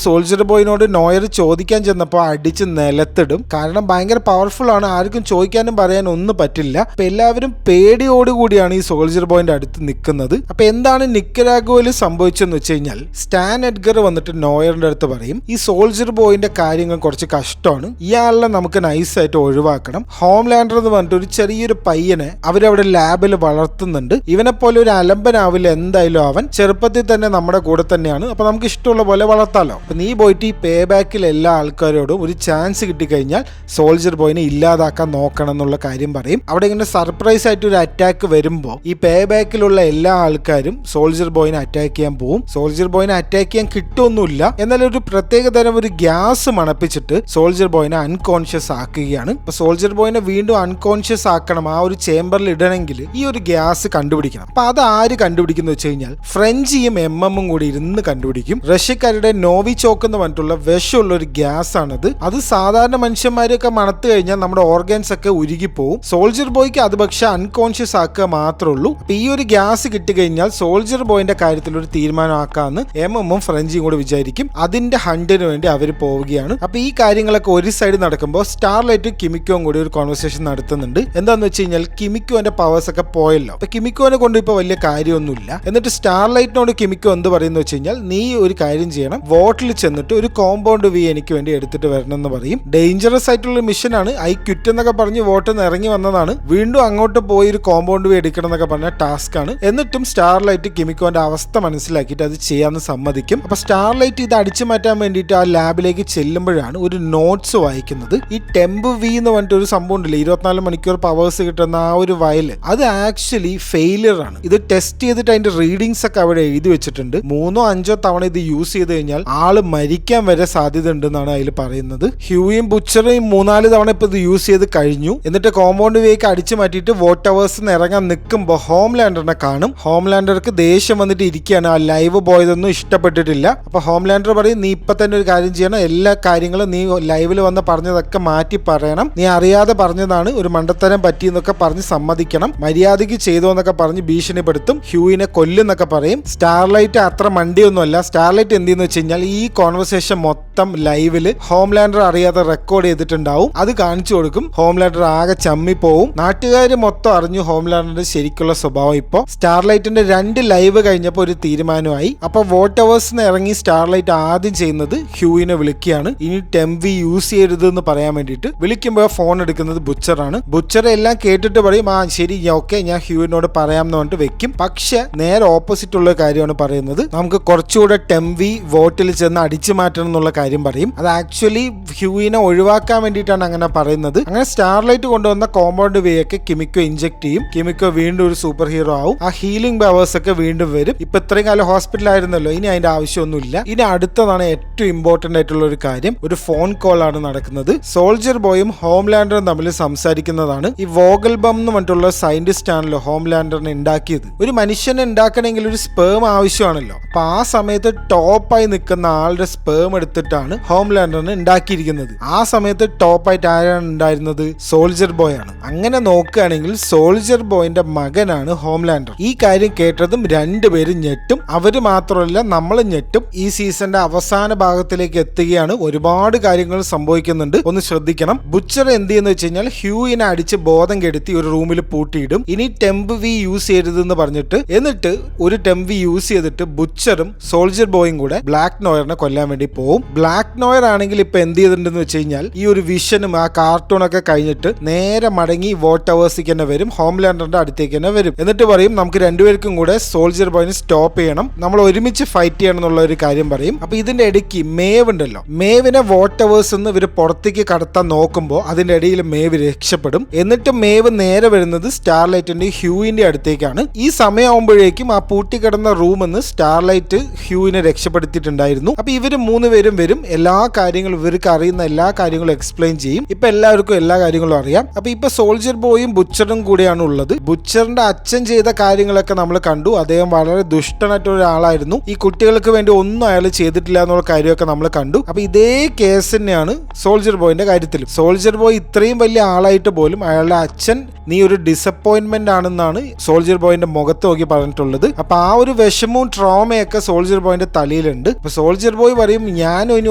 സോൾജർ ബോയിനോട് നോയർ ചോദിക്കാൻ ചെന്നപ്പോൾ അടിച്ച് നിലത്തിടും. കാരണം ഭയങ്കര പവർഫുൾ ആണ്, ആർക്കും ചോദിക്കാനും പറയാനും ഒന്നും പറ്റില്ല. അപ്പൊ എല്ലാവരും പേടിയോടുകൂടിയാണ് ഈ സോൾജർ ബോയിന്റെ അടുത്ത് നിൽക്കുന്നത്. അപ്പൊ എന്താണ് നിക്കരാഗോയിൽ സംഭവിച്ചെന്ന് വെച്ച് കഴിഞ്ഞാൽ, സ്റ്റാൻ എഡ്ഗർ വന്നിട്ട് നോയറിന്റെ അടുത്ത് പറയും, ഈ സോൾജർ ബോയിന്റെ കാര്യങ്ങൾ കുറച്ച് കഷ്ടമാണ്, ഇയാളെ നമുക്ക് നൈസായിട്ട് ഒഴിവാക്കണം. ഹോംലാൻഡർ എന്ന് പറഞ്ഞിട്ട് ഒരു ചെറിയൊരു പയ്യനെ അവരവിടെ ലാബിൽ വളർത്തുന്നുണ്ട്. ഇവനെ പോലെ ഒരു അലമ്പനാവില്ല എന്തായാലും, അവൻ ചെറുപ്പത്തിൽ തന്നെ നമ്മുടെ കൂടെ തന്നെയാണ്. അപ്പൊ നമുക്ക് ഇഷ്ടമുള്ള പോലെ വളർത്താലോ. അപ്പൊ നീ പോയിട്ട് ഈ പേ ബാക്കിൽ എല്ലാ ആൾക്കാരോടും ഒരു ചാൻസ് കിട്ടിക്കഴിഞ്ഞാൽ സോൾജർ ബോയിനെ ഇല്ലാതാക്കാൻ നോക്കണം എന്നുള്ള കാര്യം പറയും. അവിടെ ഇങ്ങനെ സർപ്രൈസ് ആയിട്ട് ഒരു അറ്റാക്ക് വരുമ്പോൾ ഈ പേ ബാക്കിലുള്ള എല്ലാ ആൾക്കാരും സോൾജർ ബോയിനെ അറ്റാക്ക് ചെയ്യാൻ പോകും. സോൾജർ ബോയിനെ അറ്റാക്ക് ചെയ്യാൻ കിട്ടുമൊന്നുമില്ല, എന്നാൽ ഒരു പ്രത്യേക തരം ഒരു ഗ്യാസ് മണപ്പിച്ചിട്ട് സോൾജർ ബോയിനെ അൺകോൺഷ്യസ് ആക്കുകയാണ്. അപ്പൊ സോൾജർ ബോയിനെ വീണ്ടും അൺകോൺഷ്യസ് ആക്കണം, ആ ഒരു ചേംബറിൽ ഇടണമെങ്കിൽ ഈ ഒരു ഗ്യാസ് കണ്ടുപിടിക്കണം. അപ്പൊ അത് ആര് കണ്ടുപിടിക്കുന്നു വെച്ച് കഴിഞ്ഞാൽ ഫ്രഞ്ചിയും എമ്മും കൂടി ഇരുന്ന് കണ്ടുപിടിക്കും. റഷ്യക്കാരുടെ നോവിചോക്ക് എന്ന് പറഞ്ഞിട്ടുള്ള വിഷമുള്ള ഒരു ഗ്യാസ് ആണത്. അത് സാധാരണ മനുഷ്യന്മാരൊക്കെ മണത്ത് കഴിഞ്ഞാൽ നമ്മുടെ ഓർഗൻസ് ഒക്കെ ഉരുകിപ്പോവും. സോൾജർ ബോയ്ക്ക് അത് പക്ഷെ അൺകോൺഷ്യസ് ആക്കുക മാത്രമേ ഉള്ളൂ. അപ്പൊ ഈ ഒരു ഗ്യാസ് കിട്ടിക്കഴിഞ്ഞാൽ സോൾജർ ബോയിന്റെ കാര്യത്തിൽ ഒരു തീരുമാനമാക്കാന്ന് എമ്മും ഫ്രഞ്ചിയും കൂടി വിചാരിക്കും. അതിന്റെ ഹണ്ടിന് വേണ്ടി അവർ പോവുകയാണ്. അപ്പൊ ഈ കാര്യങ്ങളൊക്കെ ഒരു സൈഡ് നടക്കുമ്പോൾ സ്റ്റാർലൈറ്റും കിമിക്കോയും കൂടി ഒരു കോൺവെർസേഷൻ നടത്തുന്നുണ്ട്. എന്താന്ന് വെച്ച് കഴിഞ്ഞാൽ കിമിക്കോന്റെ പവേഴ്സ് ഒക്കെ പോയല്ലോ, അപ്പൊ കിമിക്കോനെ കൊണ്ട് ഇപ്പൊ വലിയ കാര്യമൊന്നുമില്ല. എന്നിട്ട് സ്റ്റാർലൈറ്റിനോട് കിമിക്കോ എന്ത് പറയുന്നു വെച്ച് കഴിഞ്ഞാൽ, നീ നീ ഒരു കാര്യം ചെയ്യണം, വോട്ടിൽ ചെന്നിട്ട് ഒരു കോമ്പൗണ്ട് വി എനിക്ക് വേണ്ടി എടുത്തിട്ട് വരണം എന്ന് പറയും. ഡേഞ്ചറസ് ആയിട്ടുള്ള മിഷനാണ്, ഐ ക്വിറ്റ് എന്നൊക്കെ പറഞ്ഞ് വോട്ടിൽ നിന്ന് ഇറങ്ങി വന്നതാണ്. വീണ്ടും അങ്ങോട്ട് പോയി ഒരു കോമ്പൗണ്ട് വി എടുക്കണം എന്നൊക്കെ പറഞ്ഞ ടാസ്ക് ആണ്. എന്നിട്ടും സ്റ്റാർലൈറ്റ് കിമിക്കോന്റെ അവസ്ഥ മനസ്സിലാക്കിയിട്ട് അത് ചെയ്യാന്ന് സമ്മതിക്കും. അപ്പൊ സ്റ്റാർലൈറ്റ് ഇത് അടിച്ചു മാറ്റാൻ വേണ്ടിയിട്ട് ആ ലാബിലേക്ക് ചെല്ലുമ്പോഴാണ് ഒരു നോട്ട്സ് വായിക്കുന്നത്. ഈ ടെമ്പ് വി എന്ന് പറഞ്ഞിട്ട് ഒരു സംഭവം ഉണ്ടല്ലോ, 24 മണിക്കൂർ പവേഴ്സ് കിട്ടുന്ന ആ ഒരു വയല്, അത് ആക്ച്വലി ഫെയിലിയർ ആണ്. ഇത് ടെസ്റ്റ് ചെയ്തിട്ട് അതിന്റെ റീഡിങ്സ് ഒക്കെ അവിടെ എഴുതി വെച്ചിട്ടുണ്ട്. 3-5 തവണ ഇത് യൂസ് ചെയ്ത് കഴിഞ്ഞാൽ ആള് മരിക്കാൻ വരെ സാധ്യത ഉണ്ടെന്നാണ് അതിൽ പറയുന്നത്. ഹ്യൂയും ബുച്ചറും 3-4 തവണ ഇപ്പൊ ഇത് യൂസ് ചെയ്ത് കഴിഞ്ഞു. എന്നിട്ട് കോമ്പൗണ്ട് വേക്ക് അടിച്ചു മാറ്റിയിട്ട് വോട്ട് ടവേഴ്സ് ഇറങ്ങാൻ നിൽക്കുമ്പോൾ ഹോംലാൻഡറിനെ കാണും. ഹോംലാൻഡർക്ക് ദേഷ്യം വന്നിട്ട് ഇരിക്കുകയാണ്, ആ ലൈവ് പോയതൊന്നും ഇഷ്ടപ്പെട്ടിട്ടില്ല. അപ്പൊ ഹോംലാൻഡർ പറയും, നീ ഇപ്പൊ തന്നെ ഒരു കാര്യം ചെയ്യണം, എല്ലാ കാര്യങ്ങളും നീ ലൈവിൽ വന്ന് പറഞ്ഞതൊക്കെ മാറ്റി പറയണം, നീ അറിയാതെ പറഞ്ഞതാണ്, ഒരു മണ്ടത്തരം പറ്റിയെന്നൊക്കെ പറഞ്ഞ് സമ്മതിക്കണം, മര്യാദയ്ക്ക് ചെയ്തോ എന്നൊക്കെ പറഞ്ഞ് ഭീഷണിപ്പെടുത്തും. ഹ്യൂവിനെ കൊല്ലുന്നൊക്കെ പറയും. സ്റ്റാർലൈറ്റ് അത്ര മണ്ടിയൊന്നുമല്ല. സ്റ്റാർലൈറ്റ് എന്തെന്ന് വെച്ച് കഴിഞ്ഞാൽ ഈ കോൺവെർസേഷൻ മൊത്തം ലൈവില് ഹോംലാൻഡർ അറിയാതെ റെക്കോർഡ് ചെയ്തിട്ടുണ്ടാവും. അത് കാണിച്ചു കൊടുക്കും. ഹോംലാൻഡർ ആകെ ചമ്മിപ്പോവും. നാട്ടുകാർ മൊത്തം അറിഞ്ഞു ഹോംലാൻഡറിന്റെ ശരിക്കുള്ള സ്വഭാവം. ഇപ്പോ സ്റ്റാർലൈറ്റിന്റെ 2 ലൈവ് കഴിഞ്ഞപ്പോൾ ഒരു തീരുമാനമായി. അപ്പൊ വോട്ട് അവേഴ്സിന് ഇറങ്ങി സ്റ്റാർലൈറ്റ് ആദ്യം ചെയ്യുന്നത് ഹ്യൂവിനെ വിളിക്കുകയാണ്. ഇനി ടെംവി യൂസ് ചെയ്യരുത് എന്ന് പറയാൻ വേണ്ടിയിട്ട് വിളിക്കുമ്പോൾ ഫോൺ എടുക്കുന്നത് ബുച്ചറാണ്. ബുച്ചർ എല്ലാം കേട്ടിട്ട് പറയും, ആ ശരി ഓക്കെ, ഞാൻ ഹ്യൂവിനോട് പറയാമെന്ന് പറഞ്ഞിട്ട് വെക്കും. പക്ഷെ നേരെ ഓപ്പോസിറ്റ് ഉള്ള കാര്യമാണ് പറയുന്നത്, നമുക്ക് കുറച്ചുകൂടെ ടെംവി വോട്ടിൽ ചെന്ന് അടിച്ചു മാറ്റണം എന്നുള്ള കാര്യം പറയും. അത് ആക്ച്വലി ഹ്യൂവിനെ ഒഴിവാക്കാൻ വേണ്ടിയിട്ടാണ് അങ്ങനെ പറയുന്നത്. അങ്ങനെ സ്റ്റാർലൈറ്റ് കൊണ്ടുവന്ന കോമ്പൗണ്ട് വേ ഒക്കെ കിമിക്കോ ഇഞ്ചെക്ട് ചെയ്യും. കിമിക്കോ വീണ്ടും ഒരു സൂപ്പർ ഹീറോ ആവും. ആ ഹീലിംഗ് പവേഴ്സ് ഒക്കെ വീണ്ടും വരും. ഇപ്പൊ ഇത്രയും കാലം ഹോസ്പിറ്റലായിരുന്നല്ലോ, ഇനി അതിന്റെ ആവശ്യമൊന്നുമില്ല. ഇനി അടുത്തതാണ് ഏറ്റവും ഇമ്പോർട്ടന്റ് ആയിട്ടുള്ള ഒരു കാര്യം. ഒരു ഫോൺ കോൾ ആണ് നടക്കുന്നത്. സോൾജർ ബോയും ഹോംലാൻഡറും തമ്മിൽ സംസാരിക്കുന്നതാണ്. ഈ വോഗൽബം എന്ന് പറഞ്ഞിട്ടുള്ള സയന്റിസ്റ്റ് ആണല്ലോ ഹോംലാൻഡറിനെ ഉണ്ടാക്കിയത്. ഒരു മനുഷ്യനെ ഉണ്ടാക്കണമെങ്കിൽ ഒരു സ്പേം ആവശ്യമാണല്ലോ. അപ്പൊ ആ സമയത്ത് ടോപ്പായി നിൽക്കുന്ന ആളുടെ സ്പേം എടുത്തിട്ടാണ് ഹോംലാൻഡറിനെ ഉണ്ടാക്കിയിരിക്കുന്നത്. ആ സമയത്ത് ടോപ്പായിട്ട് ആരാണ് ഉണ്ടായിരുന്നത്? സോൾജർ ബോയ് ആണ്. അങ്ങനെ നോക്കുകയാണെങ്കിൽ സോൾജർ ബോയിന്റെ മകനാണ് ഹോംലാൻഡർ. ഈ കാര്യം കേട്ടതും രണ്ടുപേരും ഞെട്ടും. അവര് മാത്രമല്ല നമ്മളും ഞെട്ടും. ഈ സീസണിന്റെ അവസാന ഭാഗത്തിലേക്ക് എത്തുകയാണ്. ഒരുപാട് കാര്യങ്ങൾ സംഭവിക്കുന്നുണ്ട്, ഒന്ന് ശ്രദ്ധിക്കണം. ബുച്ചർ എന്ത് ചെയ്യുന്ന വെച്ച് കഴിഞ്ഞാൽ ഹ്യൂവിനെ അടിച്ച് ബോധം കെടുത്തി ഒരു റൂമിൽ പൂട്ടിയിടും. ഇനി ടെംപ് വി യൂസ് ചെയ്യരുതെന്ന് പറഞ്ഞിട്ട്, എന്നിട്ട് ഒരു ടെംപ് വി യൂസ് ചെയ്തിട്ട് ബുച്ചറും സോൾജർ ബോയും കൂടെ ബ്ലാക്ക് നോയറിനെ കൊല്ലാൻ വേണ്ടി പോവും. ബ്ലാക്ക് നോയർ ആണെങ്കിൽ ഇപ്പൊ എന്ത് ചെയ്തിട്ടുണ്ടെന്ന് വെച്ച് കഴിഞ്ഞാൽ ഈ ഒരു വിഷനും ആ കാർട്ടൂണൊക്കെ കഴിഞ്ഞിട്ട് നേരെ മടങ്ങി വോട്ട് ടവേഴ്സിലേക്ക് തന്നെ വരും. ഹോംലാൻഡറിന്റെ അടുത്തേക്ക് തന്നെ വരും. എന്നിട്ട് പറയും, നമുക്ക് രണ്ടുപേർക്കും കൂടെ സോൾജർ ബോയിനെ സ്റ്റോപ്പ് ചെയ്യണം, നമ്മൾ ഒരുമിച്ച് ഫൈറ്റ് ചെയ്യണം എന്നുള്ള ഒരു കാര്യം പറയും. അപ്പൊ ഇതിന്റെ ഇടയ്ക്ക് മേവ് ഉണ്ടല്ലോ, മേവിനെ വോട്ട് ടവേഴ്സ് നിന്ന് ഇവര് പുറത്തേക്ക് കടത്താൻ നോക്കുമ്പോൾ അതിന്റെ ഇടയിൽ മേവ് രക്ഷപ്പെടും. എന്നിട്ട് മേവ് നേരെ വരുന്നത് സ്റ്റാർലൈറ്റിന്റെ ഹ്യൂവിന്റെ അടുത്തേക്കാണ്. ഈ സമയമാകുമ്പോഴേക്കും ആ പൂട്ടിക്കിടന്ന റൂമെന്ന് സ്റ്റാർലൈറ്റ് ഹ്യൂവിനെ രക്ഷപ്പെടുത്തിയിട്ടുണ്ടായിരുന്നു. അപ്പൊ ഇവര് 3 പേരും വരും. എല്ലാ കാര്യങ്ങളും ഇവർക്ക് അറിയുന്ന എല്ലാ കാര്യങ്ങളും എക്സ്പ്ലെയിൻ ചെയ്യും. ഇപ്പൊ എല്ലാവർക്കും എല്ലാ കാര്യങ്ങളും അറിയാം. അപ്പൊ ഇപ്പൊ സോൾജർ ബോയും ബുച്ചറും കൂടെയാണ് ഉള്ളത്. ബുച്ചറിന്റെ അച്ഛൻ ചെയ്ത കാര്യങ്ങളൊക്കെ നമ്മൾ കണ്ടു. അദ്ദേഹം വളരെ ദുഷ്ടനായിട്ടുള്ള ഒരാളായിരുന്നു. ഈ കുട്ടികൾക്ക് വേണ്ടി ഒന്നും അയാൾ ചെയ്തിട്ടില്ല എന്നുള്ള കാര്യമൊക്കെ നമ്മൾ കണ്ടു. അപ്പൊ ഇതേ കേസ് തന്നെയാണ് സോൾജർ ബോയിന്റെ കാര്യത്തിലും. സോൾജർ ബോയ് ഇത്രയും വലിയ ആളായിട്ട് പോലും അയാളുടെ അച്ഛൻ നീ ഒരു ഡിസപ്പോയിന്റ്മെന്റ് ആണെന്നാണ് സോൾജർ ബോയിന്റെ മുഖത്ത് നോക്കി പറഞ്ഞിട്ടുള്ളത്. അപ്പൊ ആ ഒരു വിഷമവും ട്രോമയൊക്കെ സോൾജർ ബോയിന്റെ തലയിലുണ്ട്. അപ്പൊ സോൾജർ ബോയ് പറയും, ഞാനും ഇനി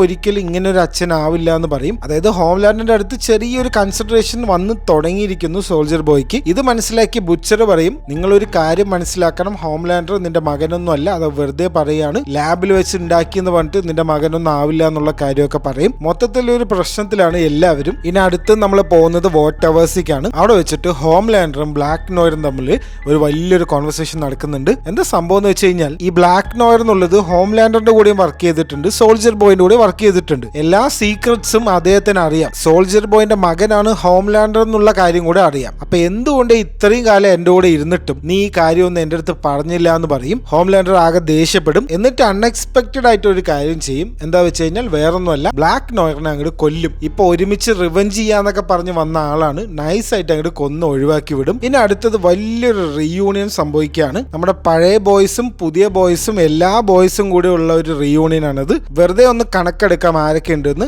ഒരിക്കലും ഇങ്ങനെ ഒരു അച്ഛനാവില്ല എന്ന് പറയും. അതായത് ഹോംലാൻഡിന്റെ അടുത്ത് ചെറിയൊരു കൺസിഡറേഷൻ വന്ന് തുടങ്ങിയിരിക്കുന്നു സോൾജർ ബോയ്ക്ക്. ഇത് മനസ്സിലാക്കി ബുച്ചർ പറയും, നിങ്ങളൊരു കാര്യം മനസ്സിലാക്കണം, ഹോംലാൻഡർ നിന്റെ മകനൊന്നും അല്ല, അത് വെറുതെ പറയാണ്, ലാബിൽ വെച്ച് ഉണ്ടാക്കി എന്ന് പറഞ്ഞിട്ട് നിന്റെ മകനൊന്നും ആവില്ല എന്നുള്ള കാര്യമൊക്കെ പറയും. മൊത്തത്തിലൊരു പ്രശ്നത്തിലാണ് എല്ലാവരും. ഇനി അടുത്ത് നമ്മൾ പോകുന്നത് വോട്ട് ടവേഴ്സിലേക്കാണ്. അവിടെ വെച്ചിട്ട് ഹോംലാൻഡറും ബ്ലാക്ക് നോയറും തമ്മിൽ ഒരു വലിയൊരു കോൺവെർസേഷൻ നടക്കുന്നുണ്ട്. എന്താ സംഭവം എന്ന് വെച്ച് കഴിഞ്ഞാൽ ഈ ബ്ലാക്ക് നോയർ എന്നുള്ളത് ഹോംലാൻഡറിന്റെ കൂടെയും വർക്ക് ചെയ്തിട്ടുണ്ട്, സോൾജർ ബോയിന്റെ കൂടെ വർക്ക് ചെയ്തിട്ടുണ്ട്. എല്ലാ സീക്രട്സും അദ്ദേഹത്തിന് അറിയാം. സോൾജർ ബോയിന്റെ മകനാണ് ഹോംലാൻഡർ എന്നുള്ള കാര്യം കൂടെ അറിയാം. അപ്പൊ എന്തുകൊണ്ട് ഇത്രയും കാലം എന്റെ കൂടെ ഇരുന്നിട്ടും നീ ഈ കാര്യമൊന്നും എന്റെ അടുത്ത് പറഞ്ഞില്ല എന്ന് പറയും. ഹോംലാൻഡർ ആകെ ദേഷ്യപ്പെടും. എന്നിട്ട് അൺഎക്സ്പെക്ടഡ് ആയിട്ട് ഒരു കാര്യം ചെയ്യും. എന്താ വെച്ച് കഴിഞ്ഞാൽ വേറൊന്നുമല്ല, ബ്ലാക്ക് നോയറിനെ അങ്ങോട്ട് കൊല്ലും. ഇപ്പൊ ഒരുമിച്ച് റിവെഞ്ച് ചെയ്യാന്നൊക്കെ പറഞ്ഞ് വന്ന ആളാണ്, നൈസ് ആയിട്ട് അങ്ങോട്ട് കൊന്ന് ഒഴിവാക്കി വിടും. ഇനി അടുത്തത് വലിയൊരു റീയൂണിയൻ സംഭവിക്കുകയാണ്. നമ്മുടെ പഴയ ബോയ്സും പുതിയ ബോയ്സും എല്ലാ ബോയ്സും കൂടെ ഉള്ള ഒരു റീയൂണിയൻ ആണത്. വെറുതെ ഒന്ന് കണക്കെടുക്കാം ആരൊക്കെ ഉണ്ടെന്ന്.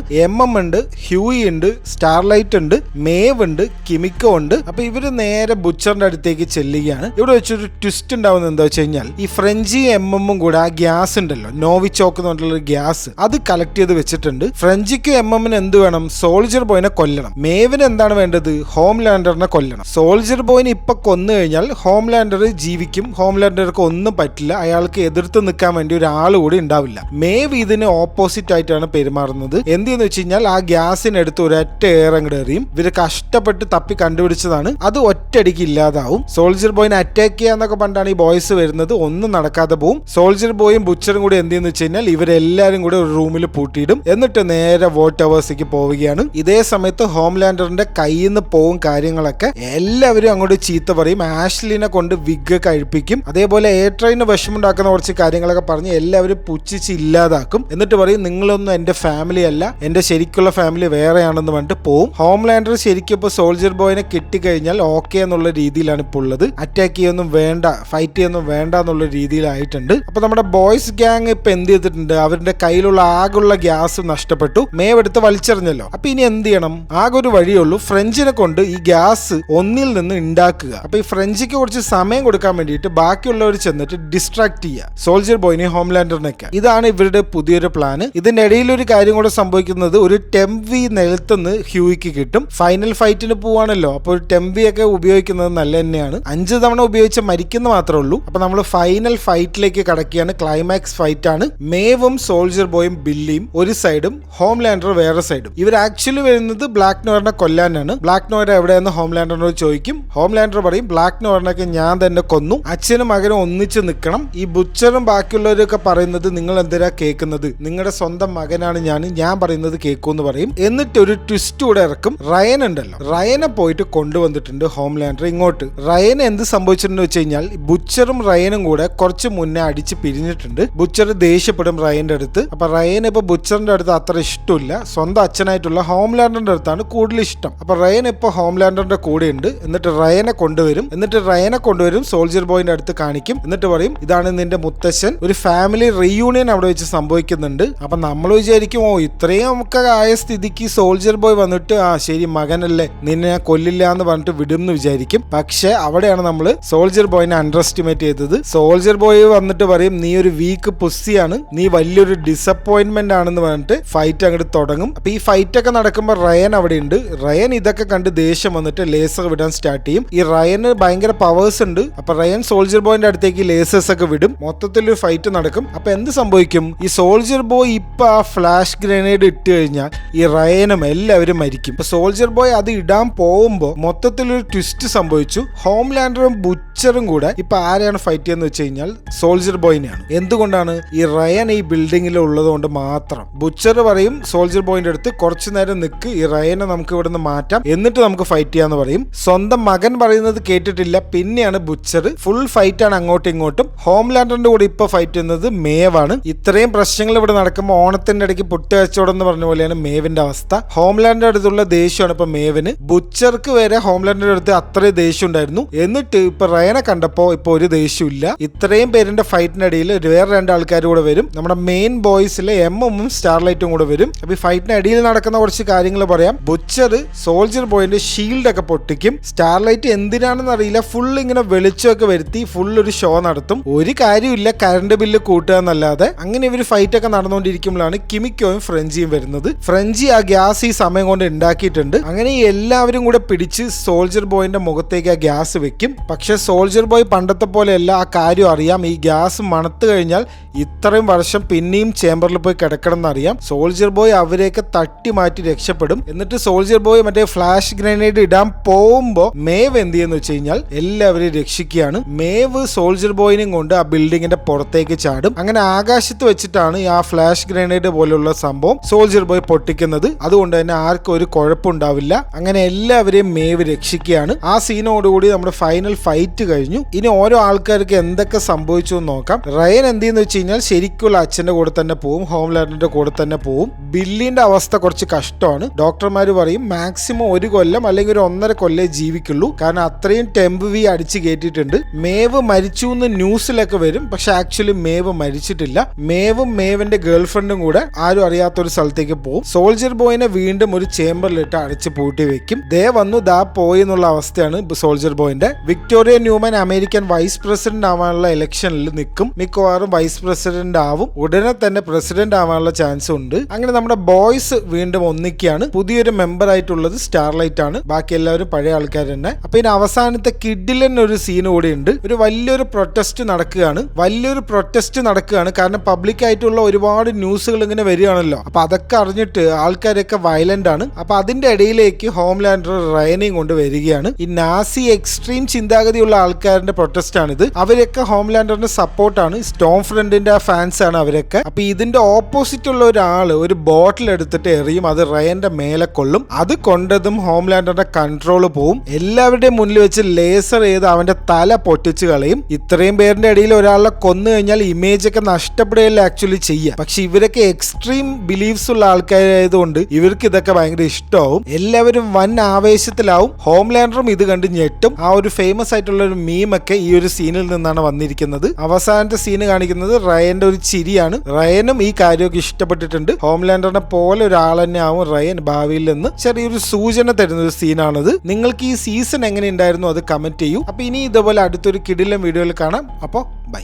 ഉണ്ട്, ഹ്യൂയി ഉണ്ട്, സ്റ്റാർലൈറ്റ് ഉണ്ട്, മേവ് ഉണ്ട്, കിമിക്കോ ഉണ്ട്. അപ്പൊ ഇവര് നേരെ ബുച്ചറിന്റെ അടുത്തേക്ക് ചെല്ലുകയാണ്. ഇവിടെ വെച്ചൊരു ട്വിസ്റ്റ് ഉണ്ടാവുന്നത് എന്താ വെച്ച് കഴിഞ്ഞാൽ ഈ ഫ്രഞ്ചി എമ്മും കൂടെ ആ ഗ്യാസ് ഉണ്ടല്ലോ, നോവിച്ചോക്ക് എന്ന് പറഞ്ഞിട്ടുള്ള ഗ്യാസ്, അത് കളക്ട് ചെയ്ത് വെച്ചിട്ടുണ്ട്. ഫ്രഞ്ചിക്ക് എമ്മിന് എന്ത് വേണം? സോൾജർ ബോയിനെ കൊല്ലണം. മേവിന് എന്താണ് വേണ്ടത്? ഹോംലാൻഡറിനെ കൊല്ലണം. സോൾജർ ബോയിനെ ഇപ്പൊ കൊന്നു കഴിഞ്ഞാൽ ഹോംലാൻഡർ ജീവിക്കും, ഹോംലാൻഡർക്ക് ഒന്നും പറ്റില്ല, അയാൾക്ക് എതിർത്ത് നിൽക്കാൻ വേണ്ടി ഒരാൾ കൂടി ഉണ്ടാവില്ല. മേവ് ഇതിന് ഓപ്പോസിറ്റ് ആയിട്ടാണ് പെരുമാറുന്നത്. എന്തെന്ന് വെച്ച് കഴിഞ്ഞാൽ ആ ഗ്യാസിനെടുത്ത് ഒരൊറ്റ അങ്ങോട്ട് എറിയും. ഇവര് കഷ്ടപ്പെട്ട് തപ്പി കണ്ടുപിടിച്ചതാണ്, അത് ഒറ്റയടിക്ക് ഇല്ലാതാവും. സോൾജർ ബോയിനെ അറ്റാക്ക് ചെയ്യാന്നൊക്കെ പണ്ടാണ് ഈ ബോയ്സ് വരുന്നത്, ഒന്നും നടക്കാതെ പോവും. സോൾജർ ബോയും ബുച്ചറും കൂടി എന്തെന്ന് വെച്ച് കഴിഞ്ഞാൽ ഇവരെല്ലാരും കൂടെ ഒരു റൂമിൽ പൂട്ടിയിടും. എന്നിട്ട് നേരെ വോട്ട് ടവേഴ്സിലേക്ക് പോവുകയാണ്. ഇതേ സമയത്ത് ഹോംലാൻഡറിന്റെ കയ്യിൽ നിന്ന് പോവും കാര്യങ്ങളൊക്കെ. എല്ലാവരും അങ്ങോട്ട് ചീത്ത പറയും. ആഷ്ലിനെ കൊണ്ട് വിഗ് കഴിപ്പിക്കും. അതേപോലെ എയർട്രെയിന് വിഷമുണ്ടാക്കുന്ന കുറച്ച് കാര്യങ്ങളൊക്കെ പറഞ്ഞ് എല്ലാവരും പുച്ഛിച്ച് ഇല്ലാതാക്കും. എന്നിട്ട് പറയും നിങ്ങളൊന്നും എന്റെ ഫാമിലി അല്ല, എന്റെ ശരിക്കുള്ള ഫാമിലി വേറെയാണെന്ന് പറഞ്ഞിട്ട് പോവും. ഹോംലാൻഡർ ശരിക്കും ഇപ്പൊ സോൾജർ ബോയിനെ കിട്ടിക്കഴിഞ്ഞാൽ ഓക്കെ എന്നുള്ള രീതിയിലാണ് ഇപ്പോൾ ഉള്ളത്. അറ്റാക്ക് ചെയ്യൊന്നും വേണ്ട, ഫൈറ്റ് ചെയ്യൊന്നും വേണ്ട എന്നുള്ള രീതിയിലായിട്ടുണ്ട്. അപ്പൊ നമ്മുടെ ബോയ്സ് ഗ്യാങ് ഇപ്പൊ എന്ത് ചെയ്തിട്ടുണ്ട്? അവരുടെ കയ്യിലുള്ള ആകുള്ള ഗ്യാസ് നഷ്ടപ്പെട്ടു. മേവ് എടുത്ത് വലിച്ചെറിഞ്ഞല്ലോ. അപ്പൊ ഇനി എന്ത് ചെയ്യണം? ആകെ ഒരു വഴിയുള്ളൂ, ഫ്രഞ്ചിനെ കൊണ്ട് ഈ ഗ്യാസ് ഒന്നിൽ നിന്ന് ഉണ്ടാക്കുക. അപ്പൊ ഈ ഫ്രഞ്ചിക്ക് കുറച്ച് സമയം കൊടുക്കാൻ വേണ്ടിയിട്ട് ബാക്കിയുള്ളവർ ചെന്നിട്ട് ഡിസ്ട്രാക്ട് ചെയ്യുക സോൾജർ ബോയിനെ, ഹോംലാൻഡറിനൊക്കെ. ഇതാണ് ഇവരുടെ പുതിയൊരു പ്ലാന്. ഇതിന്റെ ഇടയിൽ ഒരു കാര്യം കൂടെ സംഭവിക്കുന്നത്, ഒരു ടെംവി നിലത്തുനിന്ന് ഹ്യൂയിക്ക് കിട്ടും. ഫൈനൽ ഫൈറ്റിന് പോവാണല്ലോ, അപ്പോൾ ഒരു ടെംവി ഒക്കെ ഉപയോഗിക്കുന്നത് നല്ല തന്നെയാണ്. 5 തവണ ഉപയോഗിച്ച് മരിക്കുന്ന മാത്രമേ ഉള്ളൂ. അപ്പൊ നമ്മൾ ഫൈനൽ ഫൈറ്റിലേക്ക് കടക്കുകയാണ്. ക്ലൈമാക്സ് ഫൈറ്റ് ആണ്. മേവും സോൾജർ ബോയും ബില്ലിയും ഒരു സൈഡും ഹോംലാൻഡർ വേറെ സൈഡും. ഇവർ ആക്ച്വലി വരുന്നത് ബ്ലാക്ക് നോറിനെ കൊല്ലാനാണ്. ബ്ലാക്ക് നോർ എവിടെയെന്ന് ഹോംലാൻഡറിനോട് ചോദിക്കും. ഹോംലാൻഡർ പറയും ബ്ലാക്ക് നോറിനൊക്കെ ഞാൻ തന്നെ കൊന്നു, അച്ഛനും മകനും ഒന്നിച്ച് നിൽക്കണം. ഈ ബുച്ചറും ബാക്കിയുള്ളവരൊക്കെ പറയുന്നത് നിങ്ങൾ എന്തിനാ കേൾക്കുന്നത്, നിങ്ങളുടെ സ്വന്തം മകനാണ് ഞാൻ പറയുന്നത് കേൾക്കൂന്ന് പറയും. എന്നിട്ട് ഒരു ട്വിസ്റ്റ് കൂടെ ഇറക്കും. റയൻ ഉണ്ടല്ലോ, റയനെ പോയിട്ട് കൊണ്ടുവന്നിട്ടുണ്ട് ഹോംലാൻഡർ ഇങ്ങോട്ട്. റയന് എന്ത് സംഭവിച്ചിട്ടുണ്ടെന്ന് വെച്ച് കഴിഞ്ഞാൽ ബുച്ചറും റയനും കൂടെ കുറച്ച് മുന്നേ അടിച്ച് പിരിഞ്ഞിട്ടുണ്ട്. ബുച്ചർ ദേഷ്യപ്പെടും റയന്റെ അടുത്ത്. അപ്പൊ റയൻ ഇപ്പൊ ബുച്ചറിന്റെ അടുത്ത് അത്ര ഇഷ്ടമില്ല, സ്വന്തം അച്ഛനായിട്ടുള്ള ഹോംലാൻഡറിന്റെ അടുത്താണ് കൂടുതൽ ഇഷ്ടം. അപ്പൊ റയൻ ഇപ്പൊ ഹോംലാൻഡറിന്റെ കൂടെ ഉണ്ട്. എന്നിട്ട് റയനെ കൊണ്ടുവരും സോൾജർ ബോയിന്റെ അടുത്ത് കാണിക്കും. എന്നിട്ട് പറയും ഇതാണ് നിന്റെ മുത്തശ്ശൻ. ഒരു ഫാമിലി റീയൂണിയൻ അവിടെ വെച്ച് സംഭവിക്കുന്നുണ്ട്. അപ്പൊ നമ്മൾ വിചാരിക്കും ഓ ഇത്രയും നമുക്ക് ആയ സ്ഥിതിക്ക് സോൾജർ ബോയ് വന്നിട്ട് ആ ശരി മകനല്ലേ, നിന്നെ ഞാൻ കൊല്ലില്ല എന്ന് പറഞ്ഞിട്ട് വിടും എന്ന് വിചാരിക്കും. പക്ഷെ അവിടെയാണ് നമ്മൾ സോൾജർ ബോയിനെ അണ്ടർ എസ്റ്റിമേറ്റ് ചെയ്തത്. സോൾജർ ബോയ് വന്നിട്ട് പറയും നീ ഒരു വീക്ക് പുസ്സിയാണ്, നീ വലിയൊരു ഡിസപ്പോയിന്റ്മെന്റ് ആണെന്ന് പറഞ്ഞിട്ട് ഫൈറ്റ് അങ്ങോട്ട് തുടങ്ങും. അപ്പൊ ഈ ഫൈറ്റ് ഒക്കെ നടക്കുമ്പോൾ റയൻ അവിടെ ഉണ്ട്. റയൻ ഇതൊക്കെ കണ്ട് ദേഷ്യം വന്നിട്ട് ലേസർ വിടാൻ സ്റ്റാർട്ട് ചെയ്യും. ഈ റയന് ഭയങ്കര പവേഴ്സ് ഉണ്ട്. അപ്പൊ റയൻ സോൾജർ ബോയിന്റെ അടുത്തേക്ക് ലേസേഴ്സ് ഒക്കെ വിടും. മൊത്തത്തിലൊരു ഫൈറ്റ് നടക്കും. അപ്പൊ എന്ത് സംഭവിക്കും? ഈ സോൾജർ ബോയ് ഇപ്പൊ ആ ഫ്ലാഷ് ഗ്രനേഡ് ഇട്ട് കഴിഞ്ഞാൽ ഈ റയനും എല്ലാവരും മരിക്കും. ഇപ്പൊ സോൾജർ ബോയ് അത് ഇടാൻ പോകുമ്പോ മൊത്തത്തിലൊരു ട്വിസ്റ്റ് സംഭവിച്ചു. ഹോംലാൻഡറും ബുച്ചറും കൂടെ ഇപ്പൊ ആരെയാണ് ഫൈറ്റ് ചെയ്യുന്നത് വെച്ച് കഴിഞ്ഞാൽ സോൾജർ ബോയിനെയാണ്. എന്തുകൊണ്ടാണ്? ഈ റയൻ ഈ ബിൽഡിംഗിൽ ഉള്ളത് കൊണ്ട് മാത്രം. ബുച്ചർ പറയും സോൾജർ ബോയിന്റെ അടുത്ത് കുറച്ചു നേരം നിൽക്ക്, ഈ റയനെ നമുക്ക് ഇവിടെ നിന്ന് മാറ്റാം, എന്നിട്ട് നമുക്ക് ഫൈറ്റ് ചെയ്യാന്ന് പറയും. സ്വന്തം മകൻ പറയുന്നത് കേട്ടിട്ടില്ല. പിന്നെയാണ് ബുച്ചർ. ഫുൾ ഫൈറ്റ് ആണ് അങ്ങോട്ടും ഇങ്ങോട്ടും. ഹോംലാൻഡറിന്റെ കൂടെ ഇപ്പൊ ഫൈറ്റ് ചെയ്യുന്നത് മേവാണ്. ഇത്രയും പ്രശ്നങ്ങൾ ഇവിടെ നടക്കുമ്പോൾ ഓണത്തിന്റെ ഇടയ്ക്ക് പൊട്ട് കച്ചവടം എന്ന് പറഞ്ഞ പോലെയാണ് മേവിന്റെ അവസ്ഥ. ഹോംലാൻഡിന്റെ അടുത്തുള്ള ദേഷ്യമാണ് ഇപ്പൊ മേവിന്. ബുച്ചർക്ക് വരെ ഹോംലാൻഡിന്റെ അടുത്ത് അത്രയും ദേഷ്യം ഉണ്ടായിരുന്നു. എന്നിട്ട് ഇപ്പൊ റയനെ കണ്ടപ്പോ ഇപ്പൊ ഒരു ദേഷ്യമില്ല. ഇത്രയും പേരിന്റെ ഫൈറ്റിനിടയിൽ വേറെ 2 ആൾക്കാർ കൂടെ വരും. നമ്മുടെ മെയിൻ ബോയ്സിലെ എമ്മും സ്റ്റാർലൈറ്റും കൂടെ വരും. അപ്പൊ ഈ ഫൈറ്റിനിടയിൽ നടക്കുന്ന കുറച്ച് കാര്യങ്ങൾ പറയാം. ബുച്ചർ സോൾജർ ബോയിന്റെ ഷീൽഡ് ഒക്കെ പൊട്ടിക്കും. സ്റ്റാർലൈറ്റ് എന്തിനാണെന്ന് അറിയില്ല, ഫുൾ ഇങ്ങനെ വെളിച്ചമൊക്കെ വരുത്തി ഫുൾ ഒരു ഷോ നടത്തും. ഒരു കാര്യമില്ല, കറണ്ട് ബില്ല് കൂട്ടുക എന്നല്ലാതെ. അങ്ങനെ ഇവർ ഫൈറ്റ് ഒക്കെ നടന്നുകൊണ്ടിരിക്കുമ്പോഴാണ് കിമിക്കോയും ഫ്രഞ്ചിയും വരുന്നത്. ഫ്രഞ്ചി ആ ഗ്യാസ് ഈ സമയം കൊണ്ട് ഉണ്ടാക്കിയിട്ടുണ്ട്. അങ്ങനെ എല്ലാവരും കൂടെ പിടിച്ച് സോൾജർ ബോയിന്റെ മുഖത്തേക്ക് ആ ഗ്യാസ് വെക്കും. പക്ഷെ സോൾജർ ബോയ് പണ്ടത്തെ പോലെയല്ല, ആ കാര്യം അറിയാം. ഈ ഗ്യാസ് മണത്ത് കഴിഞ്ഞാൽ ഇത്രയും വർഷം പിന്നെയും ചേംബറിൽ പോയി കിടക്കണം എന്നറിയാം. സോൾജർ ബോയ് അവരെയൊക്കെ തട്ടി മാറ്റി രക്ഷപ്പെടും. എന്നിട്ട് സോൾജർ ബോയ് മറ്റേ ഫ്ലാഷ് ഗ്രനേഡ് ഇടാൻ പോകുമ്പോ മേവ് എന്ത് ചെയ്യുന്ന വെച്ച് കഴിഞ്ഞാൽ എല്ലാവരെയും രക്ഷിക്കുകയാണ്. മേവ് സോൾജർ ബോയിനും കൊണ്ട് ആ ബിൽഡിങ്ങിന്റെ പുറത്തേക്ക് ചാടും. അങ്ങനെ ആകാശത്ത് വെച്ചിട്ടാണ് ആ ഫ്ലാഷ് ഗ്രനേഡ് പോലുള്ള സംഭവം സോൾജർ ബോയ് പൊട്ടിക്കുന്നത്. അതുകൊണ്ട് തന്നെ ആർക്കും ഒരു കുഴപ്പമുണ്ടാവില്ല. അങ്ങനെ എല്ലാവരെയും മേവ് രക്ഷിക്കുകയാണ്. ആ സീനോടുകൂടി നമ്മുടെ ഫൈനൽ ഫൈറ്റ് കഴിഞ്ഞു. ഇനി ഓരോ ആൾക്കാർക്ക് എന്തൊക്കെ സംഭവിച്ചു എന്ന് നോക്കാം. റയൻ എന്ത് ചെയ്യുന്ന വെച്ച് കഴിഞ്ഞാൽ ശരിക്കുള്ള അച്ഛന്റെ കൂടെ തന്നെ പോവും, ഹോംലാൻഡിന്റെ കൂടെ തന്നെ പോവും. ബില്ലിന്റെ അവസ്ഥ കുറച്ച് കഷ്ടമാണ്. ഡോക്ടർമാർ പറയും മാക്സിമം 1 കൊല്ലം അല്ലെങ്കിൽ ഒരു 1.5 കൊല്ലേ ജീവിക്കുള്ളൂ. കാരണം അത്രയും ടെംപ് അടിച്ച് കയറ്റിയിട്ടുണ്ട്. മേവ് മരിച്ചു എന്ന് ന്യൂസിലൊക്കെ വരും. പക്ഷെ ആക്ച്വലി മേവ് മരിച്ചിട്ടില്ല. മേവും മേവിന്റെ ഗേൾഫ്രണ്ടും കൂടെ ആരും അറിയാത്തൊരു സ്ഥലത്തേക്ക് പോകും. സോൾജർ ബോയിനെ വീണ്ടും ഒരു ചേംബറിലിട്ട് അടച്ച് പൂട്ടി വെക്കും. ദേ വന്നു ദാ പോയി എന്നുള്ള അവസ്ഥയാണ് സോൾജർ ബോയിന്റെ. Victoria Neuman American vice president ആവാനുള്ള ഇലക്ഷനിൽ നിൽക്കും. മിക്കവാറും വൈസ് പ്രസിഡന്റ് ആവും. ഉടനെ തന്നെ പ്രസിഡന്റ് ആവാനുള്ള ചാൻസ് ഉണ്ട്. അങ്ങനെ നമ്മുടെ ബോയ്സ് വീണ്ടും ഒന്നിക്കുകയാണ്. പുതിയൊരു മെമ്പർ ആയിട്ടുള്ളത് സ്റ്റാർലൈറ്റ് ആണ്. ബാക്കി എല്ലാവരും പഴയ ആൾക്കാർ തന്നെ. അപ്പൊ ഇതിന് അവസാനത്തെ കിഡിലൻ ഒരു സീൻ കൂടി ഉണ്ട്. ഒരു വലിയൊരു പ്രൊട്ടസ്റ്റ് നടക്കുകയാണ്. കാരണം പബ്ലിക് ആയിട്ടുള്ള ഒരുപാട് ന്യൂസുകൾ ഇങ്ങനെ വരികയാണല്ലോ. അപ്പൊ അതൊക്കെ അറിഞ്ഞിട്ട് ആൾക്കാരൊക്കെ വയലന്റ് ആണ്. അപ്പൊ അതിന്റെ ഇടയിലേക്ക് ഹോംലാൻഡർ റയനെയും കൊണ്ട് വരികയാണ്. ഈ നാസി എക്സ്ട്രീം ചിന്താഗതിയുള്ള ആൾക്കാരുടെ പ്രൊട്ടസ്റ്റ് ആണിത്. അവരൊക്കെ ഹോംലാൻഡറിന്റെ സപ്പോർട്ടാണ്. സ്റ്റോം ഫ്രണ്ടിന്റെ ഫാൻസ് ആണ് അവരൊക്കെ. അപ്പൊ ഇതിന്റെ ഓപ്പോസിറ്റ് ഉള്ള ഒരാള് ഒരു ബോട്ടിൽ എടുത്തിട്ട് എറിയും. അത് റയന്റെ മേലെ കൊള്ളും. അത് കൊണ്ടതും ഹോംലാൻഡറിന്റെ കൺട്രോൾ പോവും. എല്ലാവരുടെയും മുന്നിൽ വെച്ച് ലേസർ ചെയ്ത് അവന്റെ തല പൊട്ടിച്ച് കളയും. ഇത്രയും പേരുടെ ഇടയിൽ ഒരാളെ കൊന്നു കഴിഞ്ഞാൽ ഇമേജ് ഒക്കെ നഷ്ടപ്പെടുകയല്ല ആക്ച്വലി ചെയ്യുക. പക്ഷെ ഇവരൊക്കെ എക്സ്ട്രീം ബിലീഫ്സ് ഉള്ള ആൾക്കാരായതുകൊണ്ട് ഇവർക്ക് ഇതൊക്കെ ഭയങ്കര ഇഷ്ടമാവും. എല്ലാവരും വൻ ആവേശത്തിലാവും. ഹോംലാൻഡറും ഇത് കണ്ട് ഞെട്ടും. ആ ഒരു ഫേമസ് ആയിട്ടുള്ള ഒരു മീമൊക്കെ ഈ ഒരു സീനിൽ നിന്നാണ് വന്നിരിക്കുന്നത്. അവസാനത്തെ സീന് കാണിക്കുന്നത് റയന്റെ ഒരു ചിരിയാണ്. റയനും ഈ കാര്യമൊക്കെ ഇഷ്ടപ്പെട്ടിട്ടുണ്ട്. ഹോംലാൻഡറിനെ പോലെ ഒരാൾ തന്നെ ആവും റയൻ ഭാവിയിൽ നിന്ന് ചെറിയൊരു സൂചന തരുന്ന ഒരു സീനാണിത്. നിങ്ങൾക്ക് ഈ സീസൺ എങ്ങനെ ഉണ്ടായിരുന്നു അത് കമന്റ് ചെയ്യൂ. അപ്പൊ ഇനി ഇതുപോലെ അടുത്തൊരു കിടിലൻ വീഡിയോയിൽ കാണാം. അപ്പോൾ ബൈ.